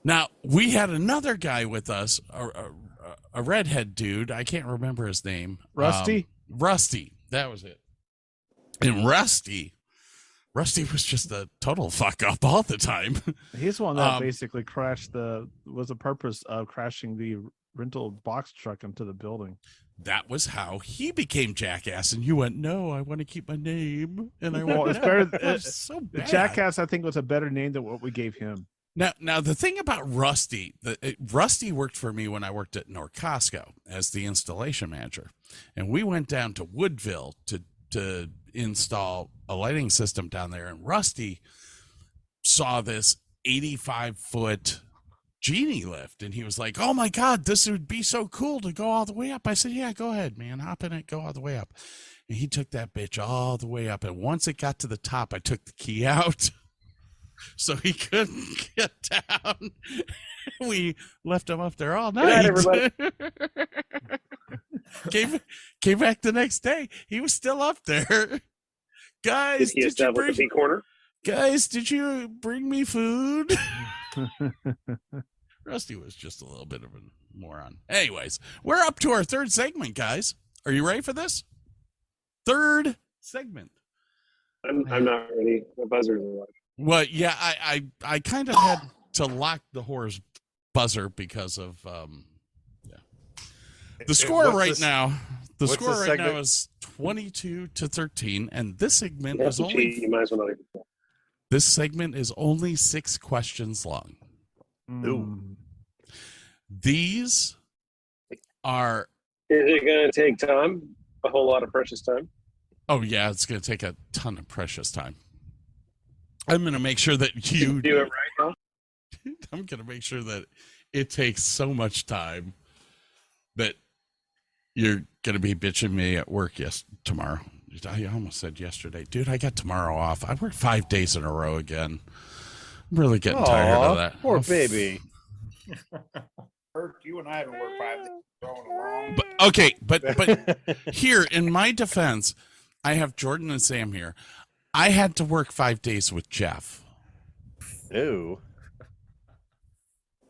Now, we had another guy with us, a redhead dude. I can't remember his name. Rusty? Rusty. That was it. And Rusty was just a total fuck up all the time. He's the one that basically crashed was the purpose of crashing the rental box truck into the building. That was how he became Jackass, and you went, no, I want to keep my name. And I went, well, it's better. It's so bad. Jackass, I think, was a better name than what we gave him. Now the thing about Rusty, Rusty worked for me when I worked at Norcosco as the installation manager, and we went down to Woodville to install a lighting system down there, and Rusty saw this 85-foot genie lift, and he was like, oh my god, this would be so cool to go all the way up. I said, yeah, go ahead, man, hop in it, go all the way up. And he took that bitch all the way up, and once it got to the top, I took the key out so he couldn't get down. We left him up there all night. Good night, everybody. Came back the next day, he was still up there. Guys, did you bring the corner? Guys, did you bring me food? Rusty was just a little bit of a moron. Anyways, we're up to our third segment, guys. Are you ready for this? Third segment. I'm not ready. The buzzer is alive. Well, yeah, I kind of had to lock the horse buzzer because of the score right now. The score right now is 22-13, and this segment is only. You might as well not. This segment is only 6 questions long. Ooh. These are. Is it going to take time? A whole lot of precious time? Oh, yeah, it's going to take a ton of precious time. I'm going to make sure that you do it right now. I'm going to make sure that it takes so much time that you're going to be bitching me at work tomorrow. I almost said yesterday, dude, I got tomorrow off. I worked 5 days in a row again. I'm really getting tired of that. Poor baby. Burke, you and I haven't worked 5 days going along. But okay, but here in my defense, I have Jordan and Sam here. I had to work 5 days with Jeff. Ew.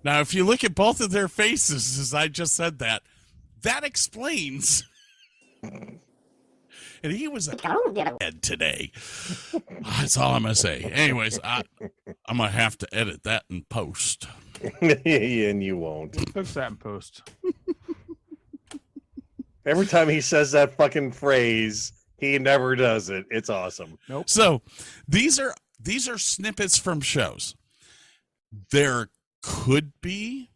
Now, if you look at both of their faces as I just said that explains. And he was a head today. That's all I'm going to say. Anyways, I'm going to have to edit that in post. And you won't. Fix that in post. Every time he says that fucking phrase, he never does it. It's awesome. Nope. So these are snippets from shows. There could be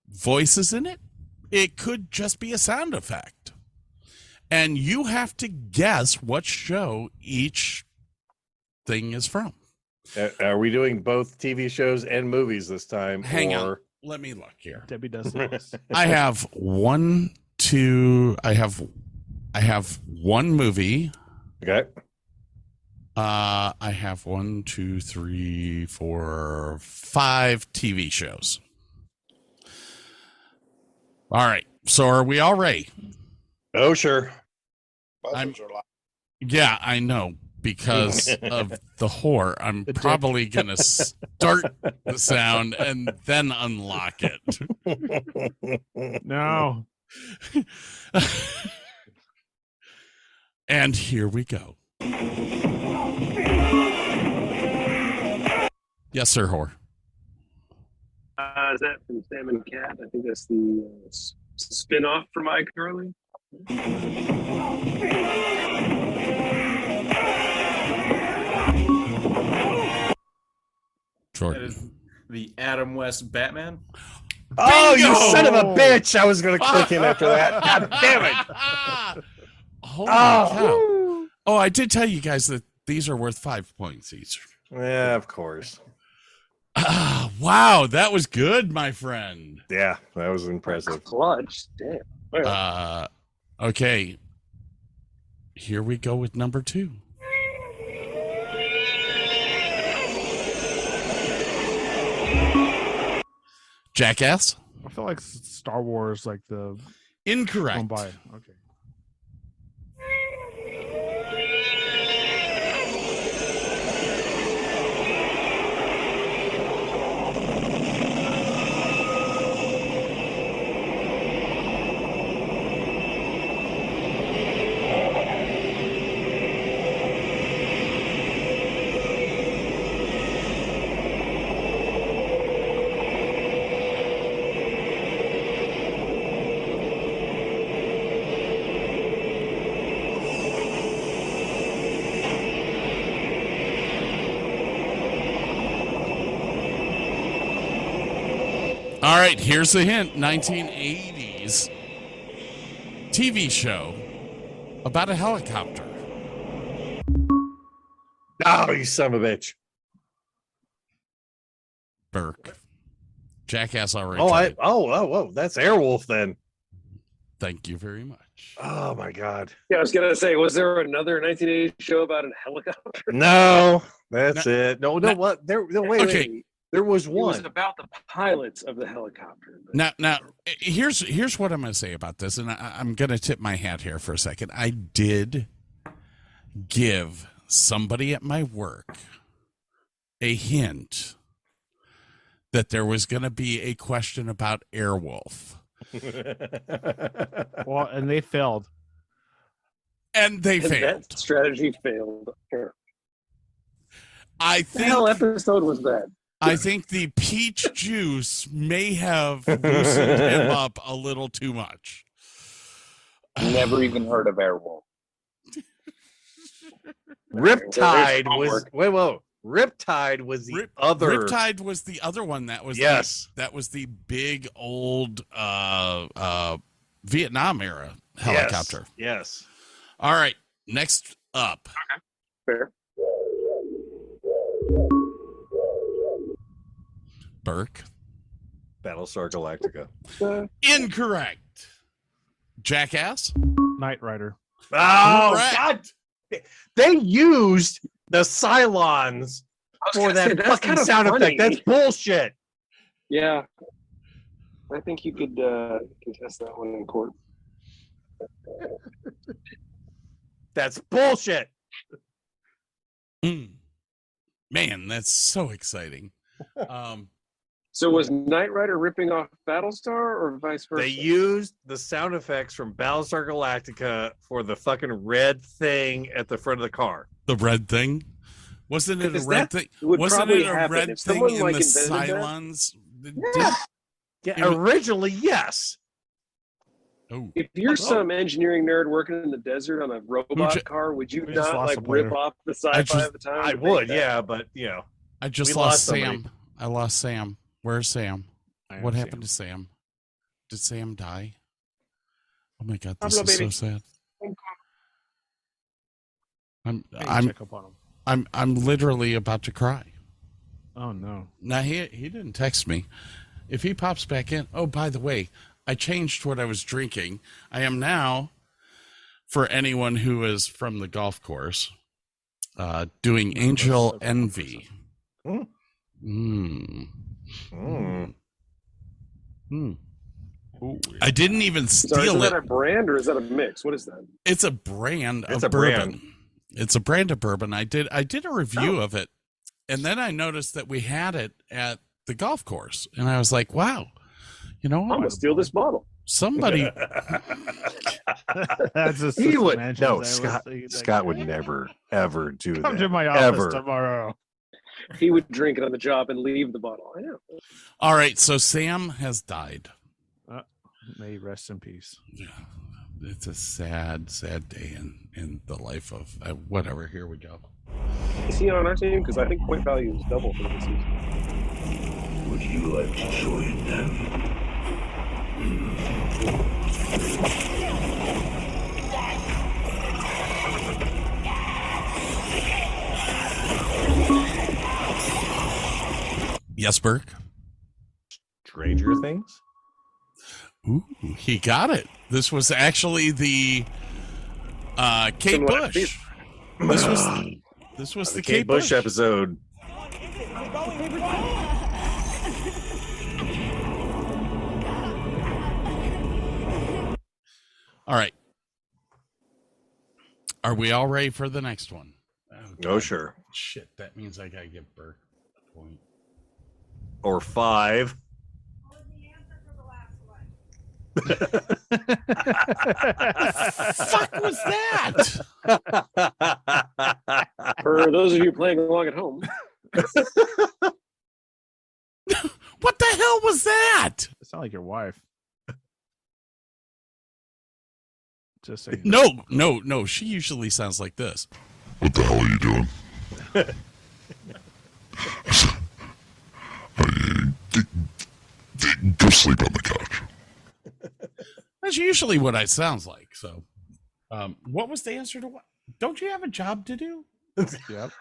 voices in it. It could just be a sound effect. And you have to guess what show each thing is from. Are we doing both TV shows and movies this time? Hang on. Let me look here. Debbie does this. I have one movie. Okay. I have 1, 2, 3, 4, 5 TV shows. All right. So are we all ready? Oh, sure. Yeah, I know. Because of the whore, I'm probably going to start the sound and then unlock it. No. And here we go. Yes, sir, whore. Is that from Sam and Cat? I think that's the spin-off from iCarly. That is the Adam West Batman. Oh, Bingo! you son of a bitch! I was going to click in after that. God damn it! Holy cow. Oh, I did tell you guys that these are worth 5 points each. Yeah, of course. Wow, that was good, my friend. Yeah, that was impressive. Clutch. Damn. Okay. Here we go with number 2. Jackass? I feel like Star Wars, like the incorrect. Okay. All right, here's the hint. 1980s TV show about a helicopter. Oh, you son of a bitch. Burke. Jackass already. Oh, that's Airwolf then. Thank you very much. Oh my God. Yeah, I was gonna say, was there another 1980s show about a helicopter? No, that's it. No, wait. There was It one. was about the pilots of the helicopter. Now, here's what I'm going to say about this, and I'm going to tip my hat here for a second. I did give somebody at my work a hint that there was going to be a question about Airwolf. Well, and they failed. And failed. That strategy failed. Here. I What the think hell episode was that? I think the peach juice may have loosened him up a little too much. Never even heard of Airwolf. Riptide was Riptide was the other. Riptide was the other one. That was that was the big old Vietnam era helicopter. Yes. All right. Next up. Okay. Fair. Burke. Battlestar Galactica. Incorrect. Jackass. Knight Rider. Oh, Correct. God. They used the Cylons for that fucking sound effect. That's bullshit. Yeah. I think you could contest that one in court. That's bullshit. Man, that's so exciting. So was Knight Rider ripping off Battlestar or vice versa? They used the sound effects from Battlestar Galactica for the fucking red thing at the front of the car. The red thing? Wasn't it a red thing? would Wasn't probably it a happen red if thing someone, in like, the invented that. Cylons? Yeah, originally, yes. Oh, If you're some engineering nerd working in the desert on a robot car, would you just not lost like a player. rip off the sci-fi of the time? I to make would, that? yeah, but I just we lost somebody. Sam. I lost Sam. Where's Sam? I am What Sam. happened to Sam? Did Sam die? Oh my God, Pablo, this is baby. so sad. Hey, check up on him. I'm literally about to cry. Oh no. Now he didn't text me. If he pops back in, oh, by the way, I changed what I was drinking. I am now, for anyone who is from the golf course, doing Angel Envy. I didn't even Sorry, steal is it. that a brand or is that a mix? What is that? It's a brand It's of a brand. bourbon. It's a brand of bourbon. I did a review of it, and then I noticed that we had it at the golf course, and I was like, "Wow, you know, I'm gonna steal this bottle." Somebody, That's just He would imagines no I was Scott. thinking that Scott guy. would never ever do that. Come to my office ever. tomorrow. He would drink it on the job and leave the bottle. I know. all right." So Sam has died. May he rest in peace. Yeah, it's a sad, sad day in the life of whatever. Here we go. Is he on our team? Because I think point value is double for this season. Would you like to join them? Yes, Burke. Stranger Things. Ooh, he got it. This was actually the Kate Bush. This was the Kate Bush episode. All right. Are we all ready for the next one? Oh, sure. Shit, that means I gotta give Burke a point. Or 5. Fuck was that? For those of you playing along at home, What the hell was that? It sounds like your wife. Just saying. No. She usually sounds like this. What the hell are you doing? Go sleep on the couch. That's usually what I sounds like. So, what was the answer to what? Don't you have a job to do? Yep.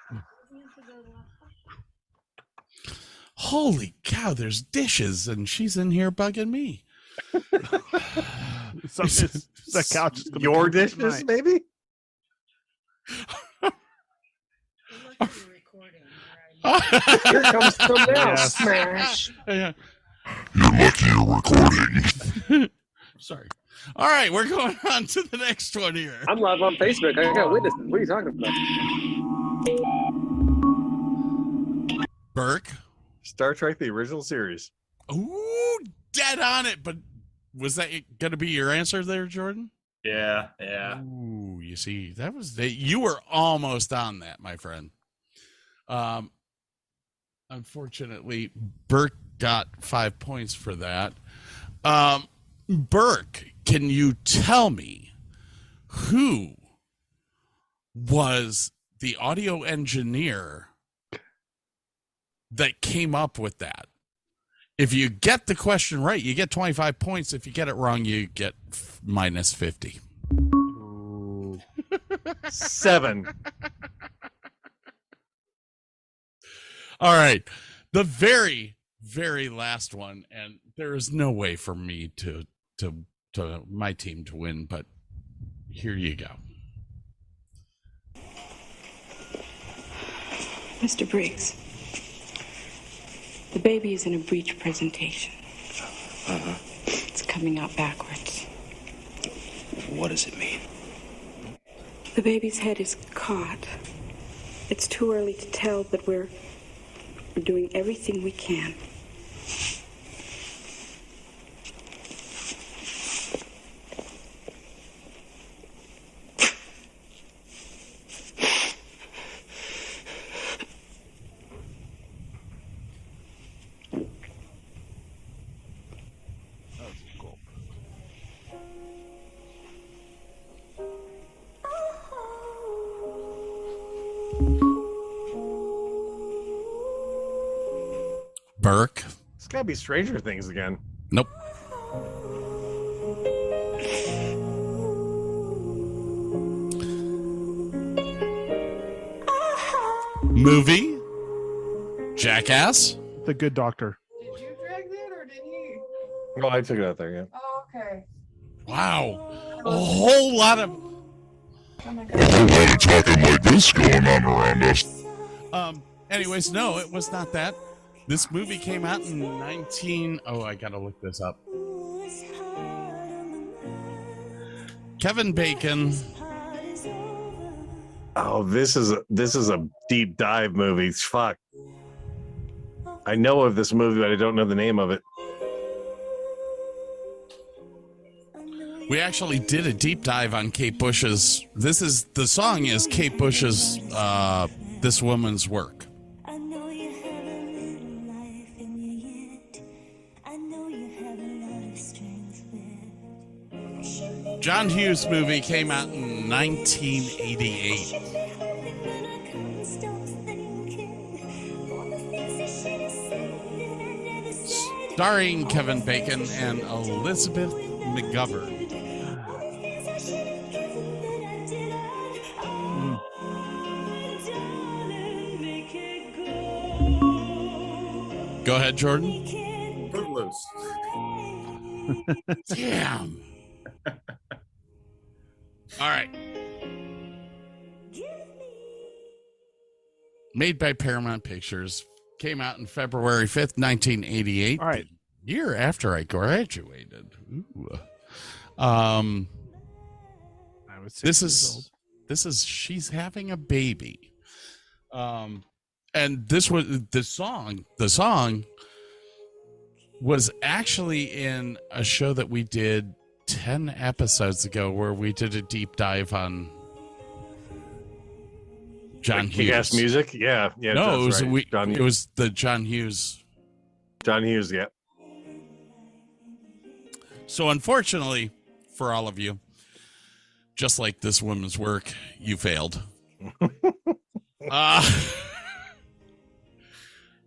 Holy cow! There's dishes, and she's in here bugging me. So the couch is gonna Your be dishes, tonight. maybe? here comes the now. Yes. Smash. Yeah. You're lucky you're recording. Sorry. All right, we're going on to the next one here. I'm live on Facebook. I got witnesses. What are you talking about? Burke. Star Trek: The Original Series. Ooh, dead on it. But was that going to be your answer there, Jordan? Yeah. Ooh, you see, you were almost on that, my friend. Unfortunately, Burke got 5 points for that. Burke, can you tell me who was the audio engineer that came up with that? If you get the question right, you get 25 points. If you get it wrong, you get minus 50. 7. All right. The very, very last one, and there is no way for me to my team to win, but here you go. Mr. Briggs, the baby is in a breech presentation. It's coming out backwards. What does it mean? The baby's head is caught. It's too early to tell, but we're doing everything we can. Burke. It's got to be Stranger Things again. Nope. Movie. Jackass. The Good Doctor. Did you drag that or did he? Oh, I took it out there, yeah. Oh, okay. Wow. A whole lot of... Oh my A whole lot of talking like this going on around us. Anyways, no, it was not that. This movie came out in I gotta look this up. Kevin Bacon. Oh, this is a deep dive movie. Fuck. I know of this movie, but I don't know the name of it. We actually did a deep dive on Kate Bush's. The song is Kate Bush's This Woman's Work. John Hughes movie came out in 1988. Starring Kevin Bacon and Elizabeth McGovern. Go ahead, Jordan. Footloose. Damn. All right. Made by Paramount Pictures. Came out in February 5th, 1988. All right. The year after I graduated. Ooh. I was 6 years old. This is she's having a baby. And this was the song was actually in a show that we did 10 episodes ago where we did a deep dive on John Hughes. Kick-ass music? Yeah. No, it was, right. it was the John Hughes. John Hughes, yeah. So unfortunately for all of you, just like This Woman's Work, you failed.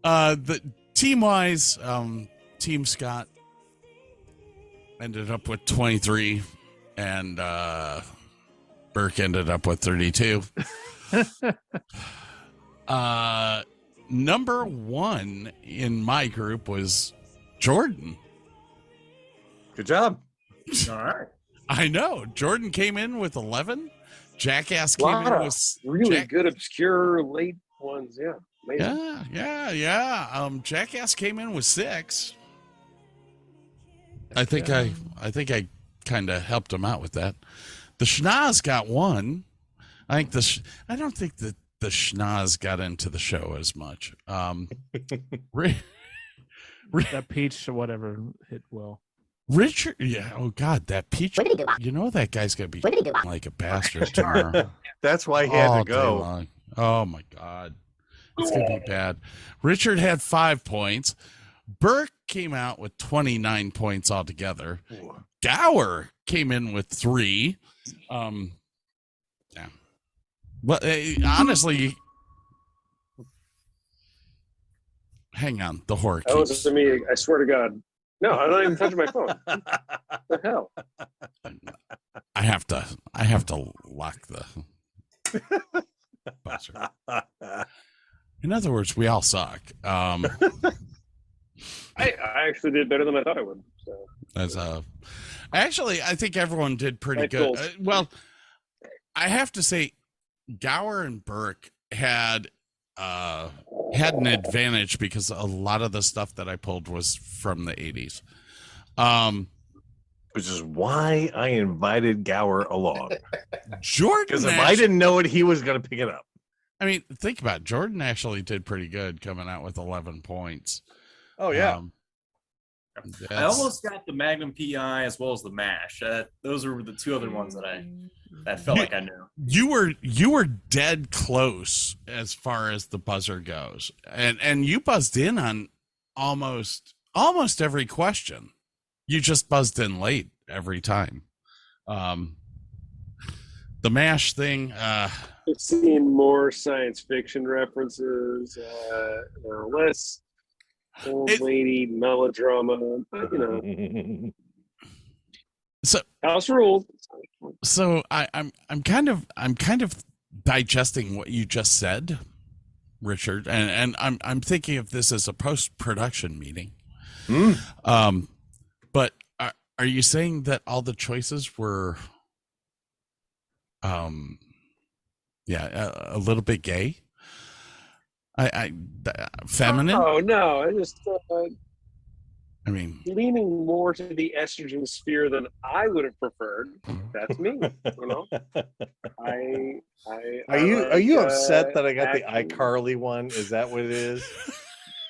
The team-wise, Team Scott ended up with 23, and Burke ended up with 32. Number one in my group was Jordan. Good job. All right. I know. Jordan came in with 11. Jackass came in with really good obscure late ones. Yeah. Amazing. Yeah. Jackass came in with 6. I think I kind of helped him out with that. The Schnoz got 1. I don't think that the Schnoz got into the show as much. That peach or whatever hit well. Richard, yeah. Oh God, that peach. You know that guy's gonna be like a bastard tomorrow. That's why he had All to day go. long. Oh my God, it's gonna be bad. Richard had 5 points. Burke came out with 29 points altogether. Gower came in with 3. Yeah. Well, honestly, hang on. The horror. That was to me. I swear to God. No, I'm not even touching my phone. What the hell? I have to lock the buzzer. In other words, we all suck. I actually did better than I thought I would. So. Actually, I think everyone did pretty good. Well, I have to say, Gower and Burke had an advantage because a lot of the stuff that I pulled was from the 80s. Which is why I invited Gower along. Jordan, because if I didn't know it, he was going to pick it up. I mean, think about it. Jordan actually did pretty good coming out with 11 points. Oh, yeah. I almost got the Magnum PI as well as the MASH. Those are the 2 other ones that I felt like I knew. You were dead close as far as the buzzer goes, and you buzzed in on almost every question. You just buzzed in late every time. The MASH thing. I've seen more science fiction references, less old lady melodrama. You know, So house rules. So I'm kind of digesting what you just said, Richard, and I'm thinking of this as a post-production meeting. But are you saying that all the choices were a little bit gay? Feminine? Oh no, I just I mean, leaning more to the estrogen sphere than I would have preferred. That's me, you know. Are you like, upset that I got the action. iCarly one? Is that what it is?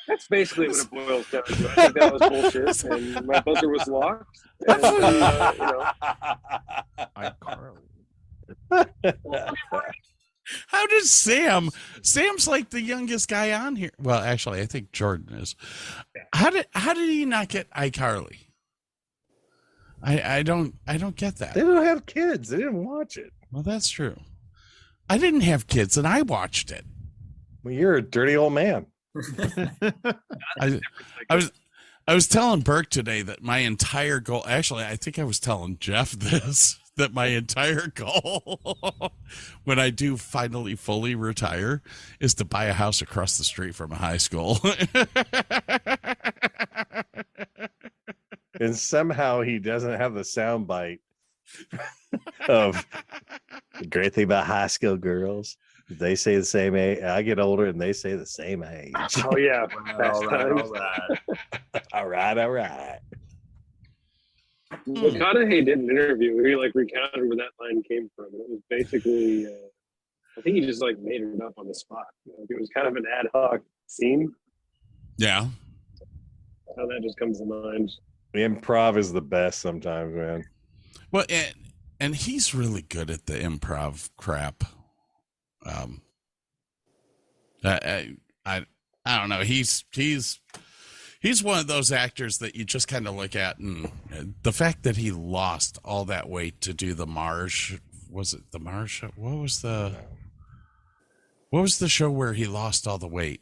That's basically what it boils down to. I think that was bullshit, and my buzzer was locked. And, you know. how does Sam's like the youngest guy on here? Well, actually, I think Jordan is. How did he not get iCarly? I don't get that. They don't have kids. They didn't watch it. Well, that's true. I didn't have kids, and I watched it. Well, you're a dirty old man. I was telling Burke today that my entire goal. Actually, I think I was telling Jeff this. That my entire goal when I do finally fully retire is to buy a house across the street from a high school. And somehow he doesn't have the soundbite of the great thing about high school girls. They say the same age. I get older and they say the same age. Oh yeah. All right. All right. McConaughey did an interview where he like recounted where that line came from. It was basically, I think he just like made it up on the spot. Like, it was kind of an ad hoc scene. Yeah. How that just comes to mind. Improv is the best sometimes, man. Well, and he's really good at the improv crap. I don't know. He's one of those actors that you just kind of look at, and the fact that he lost all that weight to do the Marge, was it the Marge? What was the show where he lost all the weight?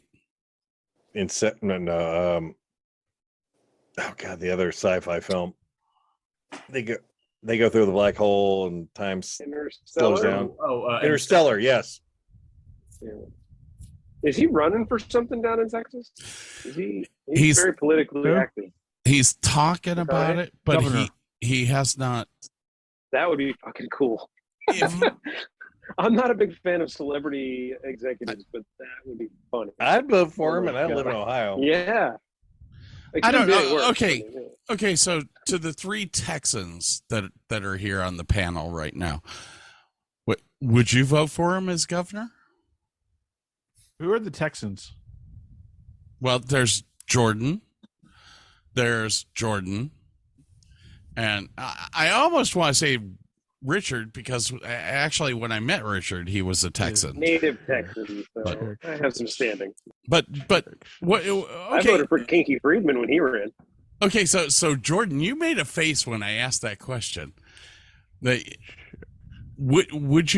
Oh God, the other sci-fi film. They go through the black hole and time slows down. Interstellar, yes. Yeah. Is he running for something down in Texas? He's very politically active. He's talking about it, but he has not. That would be fucking cool. I'm not a big fan of celebrity executives, but that would be funny. I'd vote for him, and I live in Ohio. Yeah. I don't know. Okay. So to the 3 Texans that are here on the panel right now, would you vote for him as governor? Who are the Texans? Well, there's Jordan. And I almost want to say Richard, because actually when I met Richard, he was a Texan. Native Texan, so I have some standing. But what? Okay. I voted for Kinky Friedman when he ran. Okay, so Jordan, you made a face when I asked that question. Would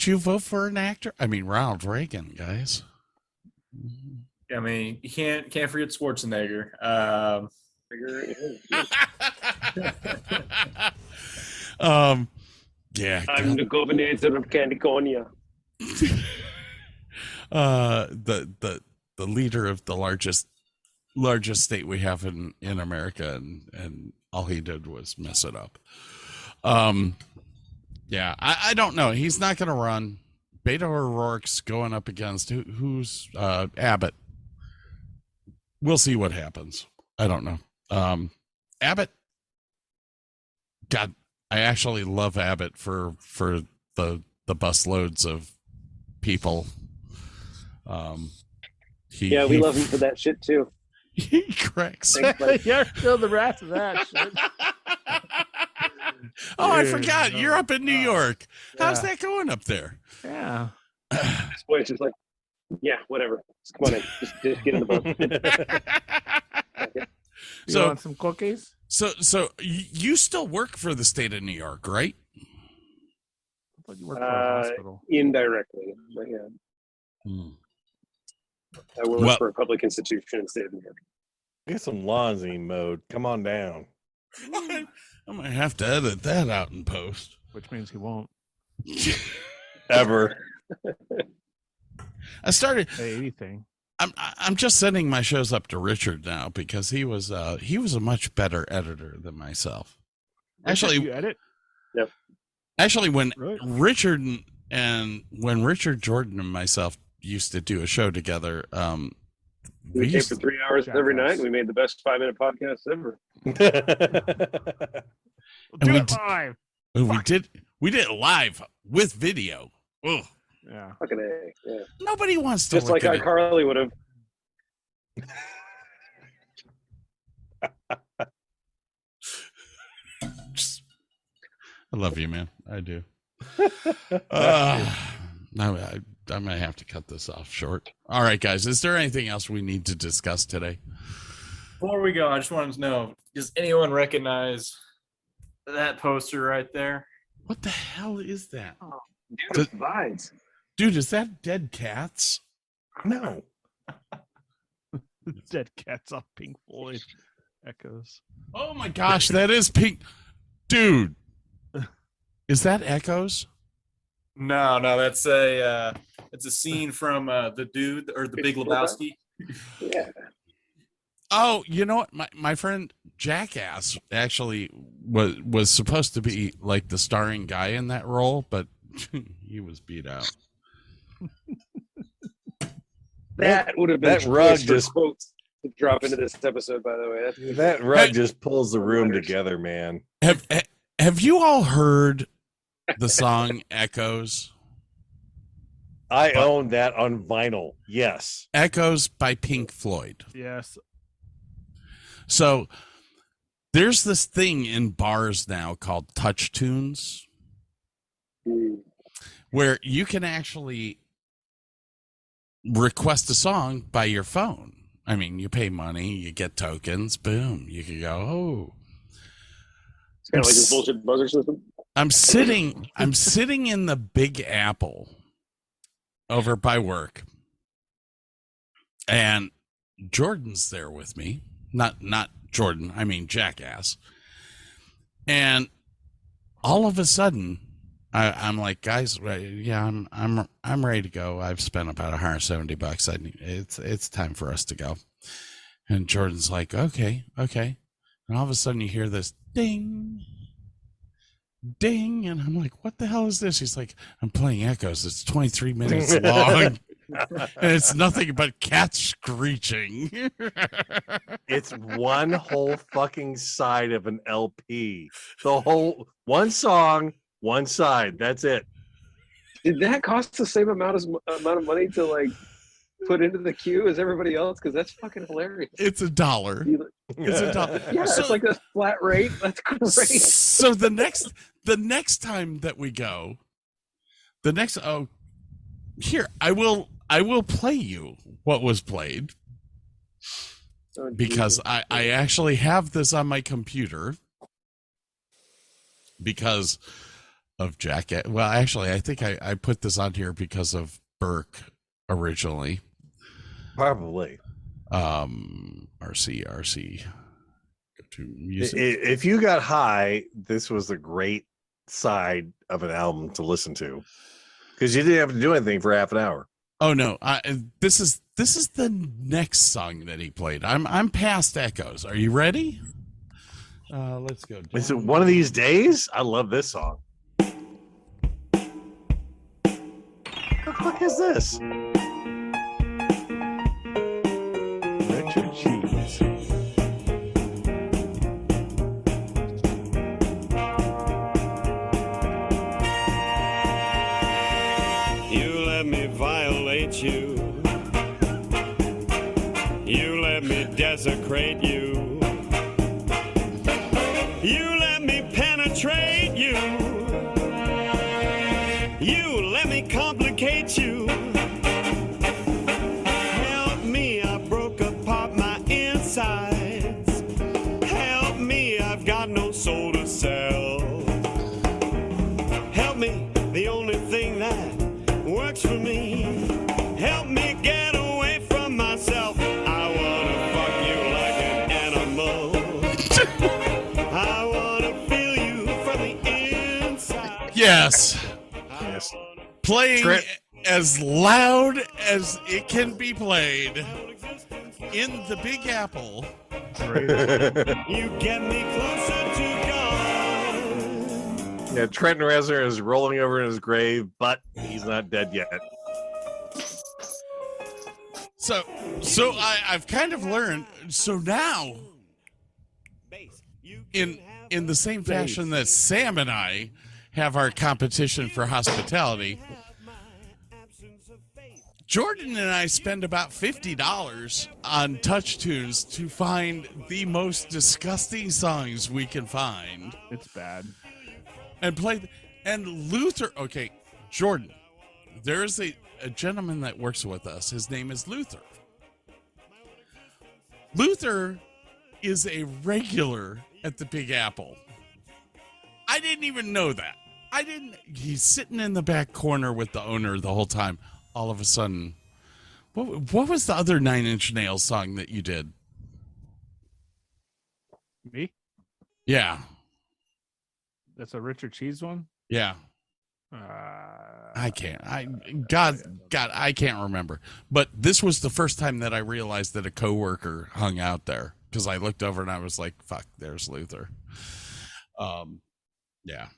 you vote for an actor? I mean, Ronald Reagan, guys. I mean, you can't forget Schwarzenegger. Yeah. I'm the governor of California. The leader of the largest state we have in America, and all he did was mess it up. Yeah, I don't know. He's not going to run. Beto O'Rourke's going up against who's Abbott. We'll see what happens. I don't know. Abbott. God, I actually love Abbott for the bus loads of people. We love him for that shit too. He cracks. You're still the rest of that shit. Oh, I forgot. You're up in New York. How's that going up there? Yeah. This boy's just like, yeah, whatever. Come on in. Just get in the boat. You want some cookies? So you still work for the state of New York, right? I thought you worked for a hospital. Indirectly, but yeah. I work for a public institution in the state of New York. Get some Lonzy mode. Come on down. I might have to edit that out in post. Which means he won't. Ever. I started say anything. I'm just sending my shows up to Richard now because he was a much better editor than myself. Actually, you edit? Yep. Actually, when Richard when Richard Jordan and myself used to do a show together, we came for 3 hours every night. And we made the best 5-minute podcast ever. We did it live with video. Ugh. Yeah. Fucking A. Yeah. Nobody wants to Just look like at it. Carly would have. I love you, man. I do. I might have to cut this off short. All right, guys. Is there anything else we need to discuss today? Before we go, I just wanted to know, does anyone recognize that poster right there? What the hell is that? Oh, dude, it vibes. Dude, is that Dead Cats? No. Dead Cats off Pink Floyd Echoes. Oh my gosh, that is Pink. Dude. Is that Echoes? No, that's it's a scene from The Dude or The Big Lebowski. Yeah. Oh, you know what? My friend Jackass actually was supposed to be like the starring guy in that role, but he was beat out. That would have been that rug just quotes to drop into this episode, by the way. That rug just pulls the room together, man. Have you all heard the song Echoes? I own that on vinyl. Yes. Echoes by Pink Floyd. Yes. So there's this thing in bars now called touch tunes where you can actually request a song by your phone. I mean, you pay money, you get tokens, boom, you can go, oh. It's kind of like this bullshit buzzer system. I'm sitting in the Big Apple over by work, and Jordan's there with me. Not Jordan, I mean Jackass. And all of a sudden, I'm like, guys, yeah, I'm ready to go. I've spent about $170. It's time for us to go. And Jordan's like, okay. And all of a sudden you hear this ding, ding, and I'm like, what the hell is this? He's like, I'm playing Echoes. It's 23 minutes long. And it's nothing but cats screeching. It's one whole fucking side of an LP. The whole one song, one side. That's it. Did that cost the same amount of money to like put into the queue as everybody else? Because that's fucking hilarious. It's $1. It's $1. Yeah, it's like a flat rate. That's great. So the next time that we go, here I will play you what was played, because I actually have this on my computer because of Jackass. Well, actually, I think I put this on here because of Burke originally. Probably. RC. Go to music. If you got high, this was a great side of an album to listen to, because you didn't have to do anything for half an hour. Oh no! This is the next song that he played. I'm past Echoes. Are you ready? Let's go. Is it One of These Days? I love this song. What the fuck is this? Richard Cheese. You let me violate you. You let me desecrate you. You let me penetrate you. You let me complicate you. Help me, I broke apart my insides. Help me, I've got no soul to sell. Help me, the only thing that works for me. Help me get away from myself. I wanna fuck you like an Yes. Yes. Playing Trent- as loud as it can be played in the Big Apple. You get me closer to God. Yeah, Trenton Reznor is rolling over in his grave, but he's not dead yet. So I've kind of learned. So now, in the same fashion that Sam and I have our competition for hospitality, Jordan and I spend about $50 on Touch Tunes to find the most disgusting songs we can find. It's bad. And play. And Luther. Okay, Jordan. There's a gentleman that works with us. His name is Luther. Luther is a regular at the Big Apple. I didn't even know that. He's sitting in the back corner with the owner the whole time. All of a sudden, what was the other Nine Inch Nails song that you did? Me? Yeah. That's a Richard Cheese one? Yeah. I can't. God, I can't remember. But this was the first time that I realized that a coworker hung out there, because I looked over and I was like, "Fuck, there's Luther." Yeah.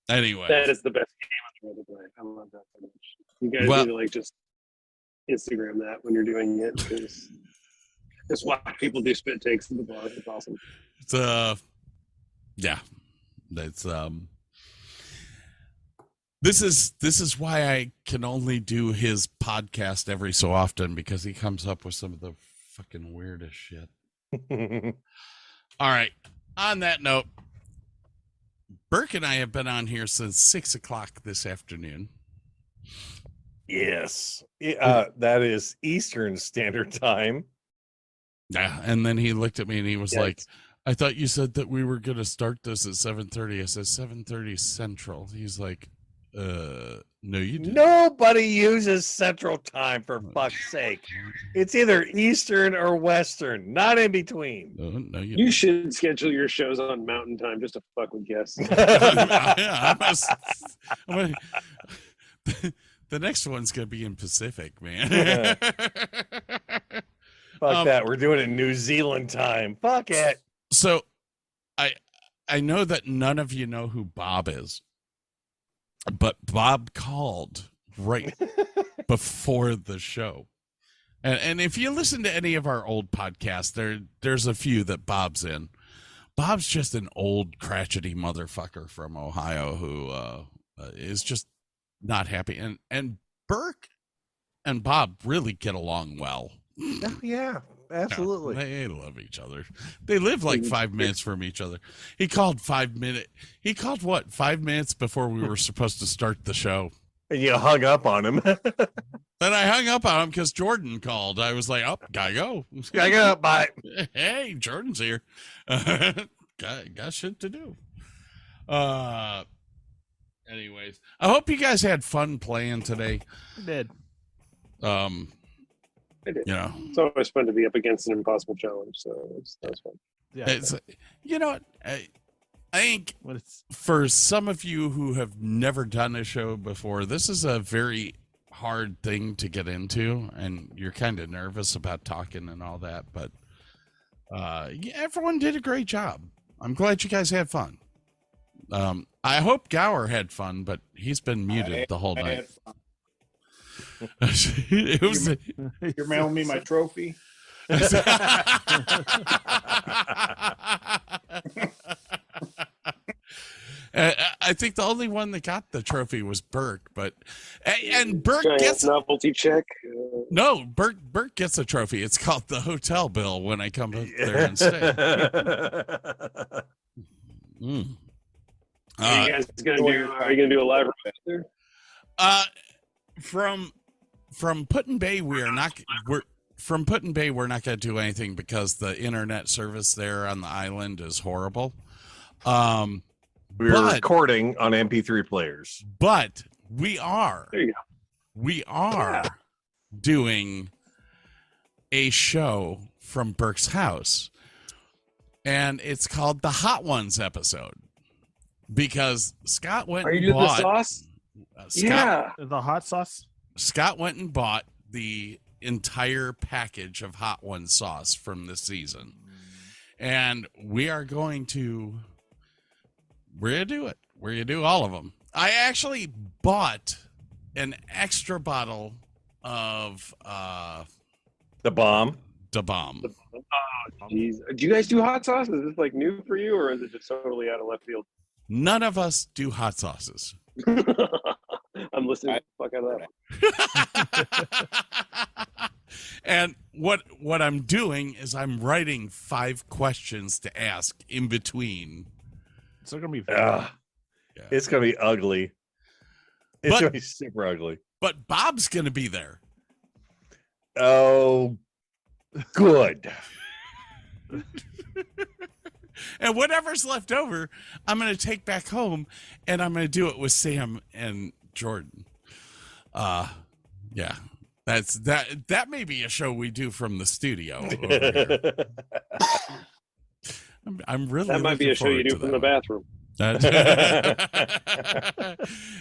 Anyway, that is the best game on the play. I love that so much. You guys need to like just Instagram that when you're doing it, because just watch people do spit takes in the bar. It's awesome. It's yeah, that's This is why I can only do his podcast every so often, because he comes up with some of the fucking weirdest shit. All right. On that note, Burke and I have been on here since 6 o'clock this afternoon. Yes. That is Eastern Standard Time. Yeah. And then he looked at me and he was like, I thought you said that we were going to start this at 7:30. I said 7:30 Central. He's like, no, you didn't. Nobody uses Central Time, for fuck's sake. It's either Eastern or Western, not in between. No, you should schedule your shows on Mountain Time just to fuck with guests. The next one's gonna be in Pacific, man. Fuck that. We're doing it in New Zealand time. Fuck it. So I know that none of you know who Bob is. But Bob called right before the show. And if you listen to any of our old podcasts, there's a few that Bob's in. Bob's just an old crotchety motherfucker from Ohio who is just not happy. And Burke and Bob really get along well. Yeah, absolutely. They love each other. They live like 5 minutes from each other. He called 5 minutes. He called 5 minutes before we were supposed to start the show. And you hung up on him. Then I hung up on him because Jordan called. I was like, "Oh, gotta go. Gotta go. Bye." Hey, Jordan's here. got shit to do. Anyways, I hope you guys had fun playing today. I did. I did. You know, it's always fun to be up against an impossible challenge, so that was fun. Yeah, it's, you know what? I think for some of you who have never done a show before, this is a very hard thing to get into, and you're kind of nervous about talking and all that. But yeah, everyone did a great job. I'm glad you guys had fun. I hope Gower had fun, but he's been muted the whole night. It was You're mailing me my trophy. I think the only one that got the trophy was Burke, but and Burke gets a novelty check. No, Burke gets a trophy. It's called the hotel bill when I come up there and stay. Are you guys gonna do? Are you gonna do a live event there? From Put-in Bay, we're not going to do anything because the internet service there on the island is horrible. We're recording on MP3 players, but we are. There you go. We are doing a show from Burke's house, and it's called the Hot Ones episode. because Scott went Are you and doing the bought sauce? The hot sauce. Scott went and bought the entire package of Hot One sauce from this season. And we're going to do it. We're going to do all of them. I actually bought an extra bottle of the bomb. The bomb. Oh, jeez. Do you guys do hot sauce? Is this like new for you, or is it just totally out of left field? None of us do hot sauces. I'm listening. Fuck out of that. And what I'm doing is I'm writing 5 questions to ask in between. It's gonna be It's gonna be ugly. It's gonna be super ugly. But Bob's gonna be there. Oh, good. And whatever's left over, I'm going to take back home, and I'm going to do it with Sam and Jordan. Yeah, that may be a show we do from the studio. Over here. I'm really that might be a show you do from the bathroom.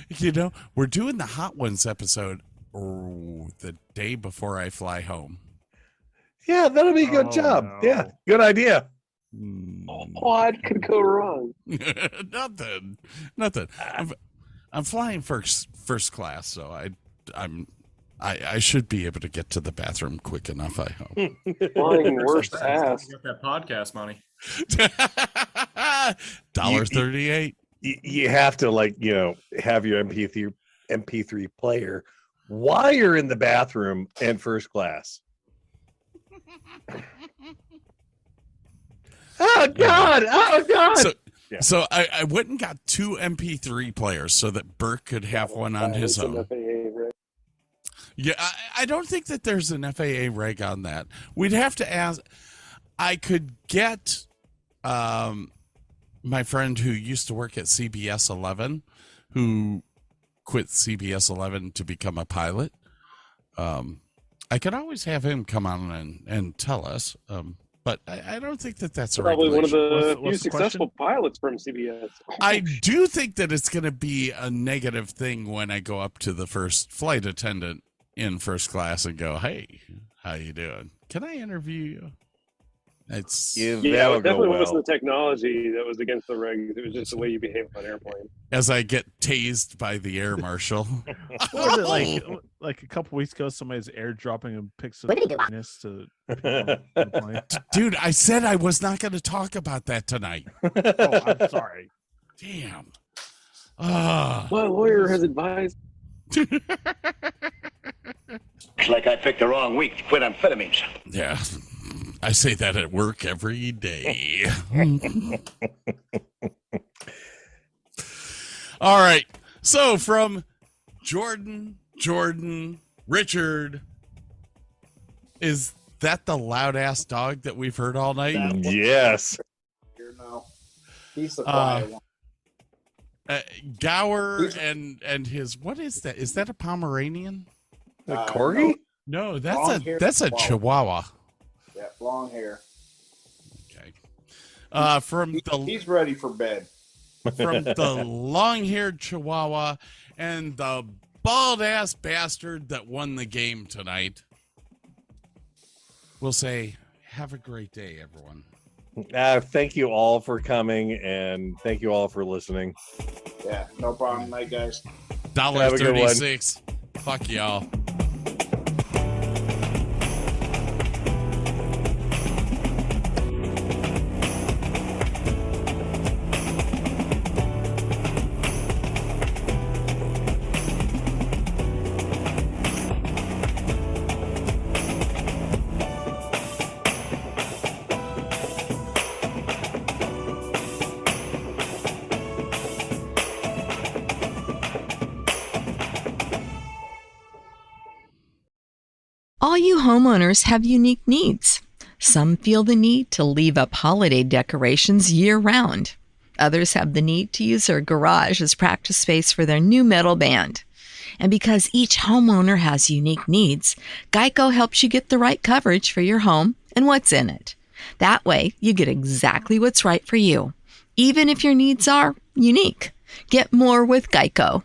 You know, we're doing the Hot Ones episode the day before I fly home. Yeah, that'll be a good job. No. Yeah, good idea. What could go wrong? Nothing. I'm flying first class, so I should be able to get to the bathroom quick enough. I hope. Flying worst ass. Get that podcast money. $1.38. You have to have your MP3 player while you're in the bathroom and first class. Oh God! Oh God! So I went and got 2 MP3 players so that Burke could have one on his own. Yeah, I don't think that there's an FAA reg on that. We'd have to ask. I could get my friend who used to work at CBS 11, who quit CBS 11 to become a pilot. I could always have him come on and tell us. But I don't think that that's probably one of the few the successful pilots from CBS. I do think that it's going to be a negative thing when I go up to the first flight attendant in first class and go, "Hey, how you doing? Can I interview you?" It's it definitely wasn't the technology that was against the regs. It was just the way you behave on an airplane. As I get tased by the air marshal. What was it like a couple weeks ago? Somebody's airdropping a picture of penis to the plane. Dude, I said I was not going to talk about that tonight. Oh, I'm sorry. Damn. My lawyer has advised. Like I picked the wrong week to quit amphetamines. Yeah. I say that at work every day. All right. So from Jordan, Richard, is that the loud ass dog that we've heard all night? Yes. No. He's the quiet one. Gower and his, what is that? Is that a Pomeranian? A corgi? No, that's a Chihuahua. Yeah, long hair. Okay. He's ready for bed. From the long-haired Chihuahua and the bald-ass bastard that won the game tonight, we'll say, have a great day, everyone. Thank you all for coming, and thank you all for listening. Yeah, no problem. Night, guys. $1.36. Fuck y'all. All you homeowners have unique needs. Some feel the need to leave up holiday decorations year-round. Others have the need to use their garage as practice space for their new metal band. And because each homeowner has unique needs, Geico helps you get the right coverage for your home and what's in it. That way, you get exactly what's right for you, even if your needs are unique. Get more with Geico.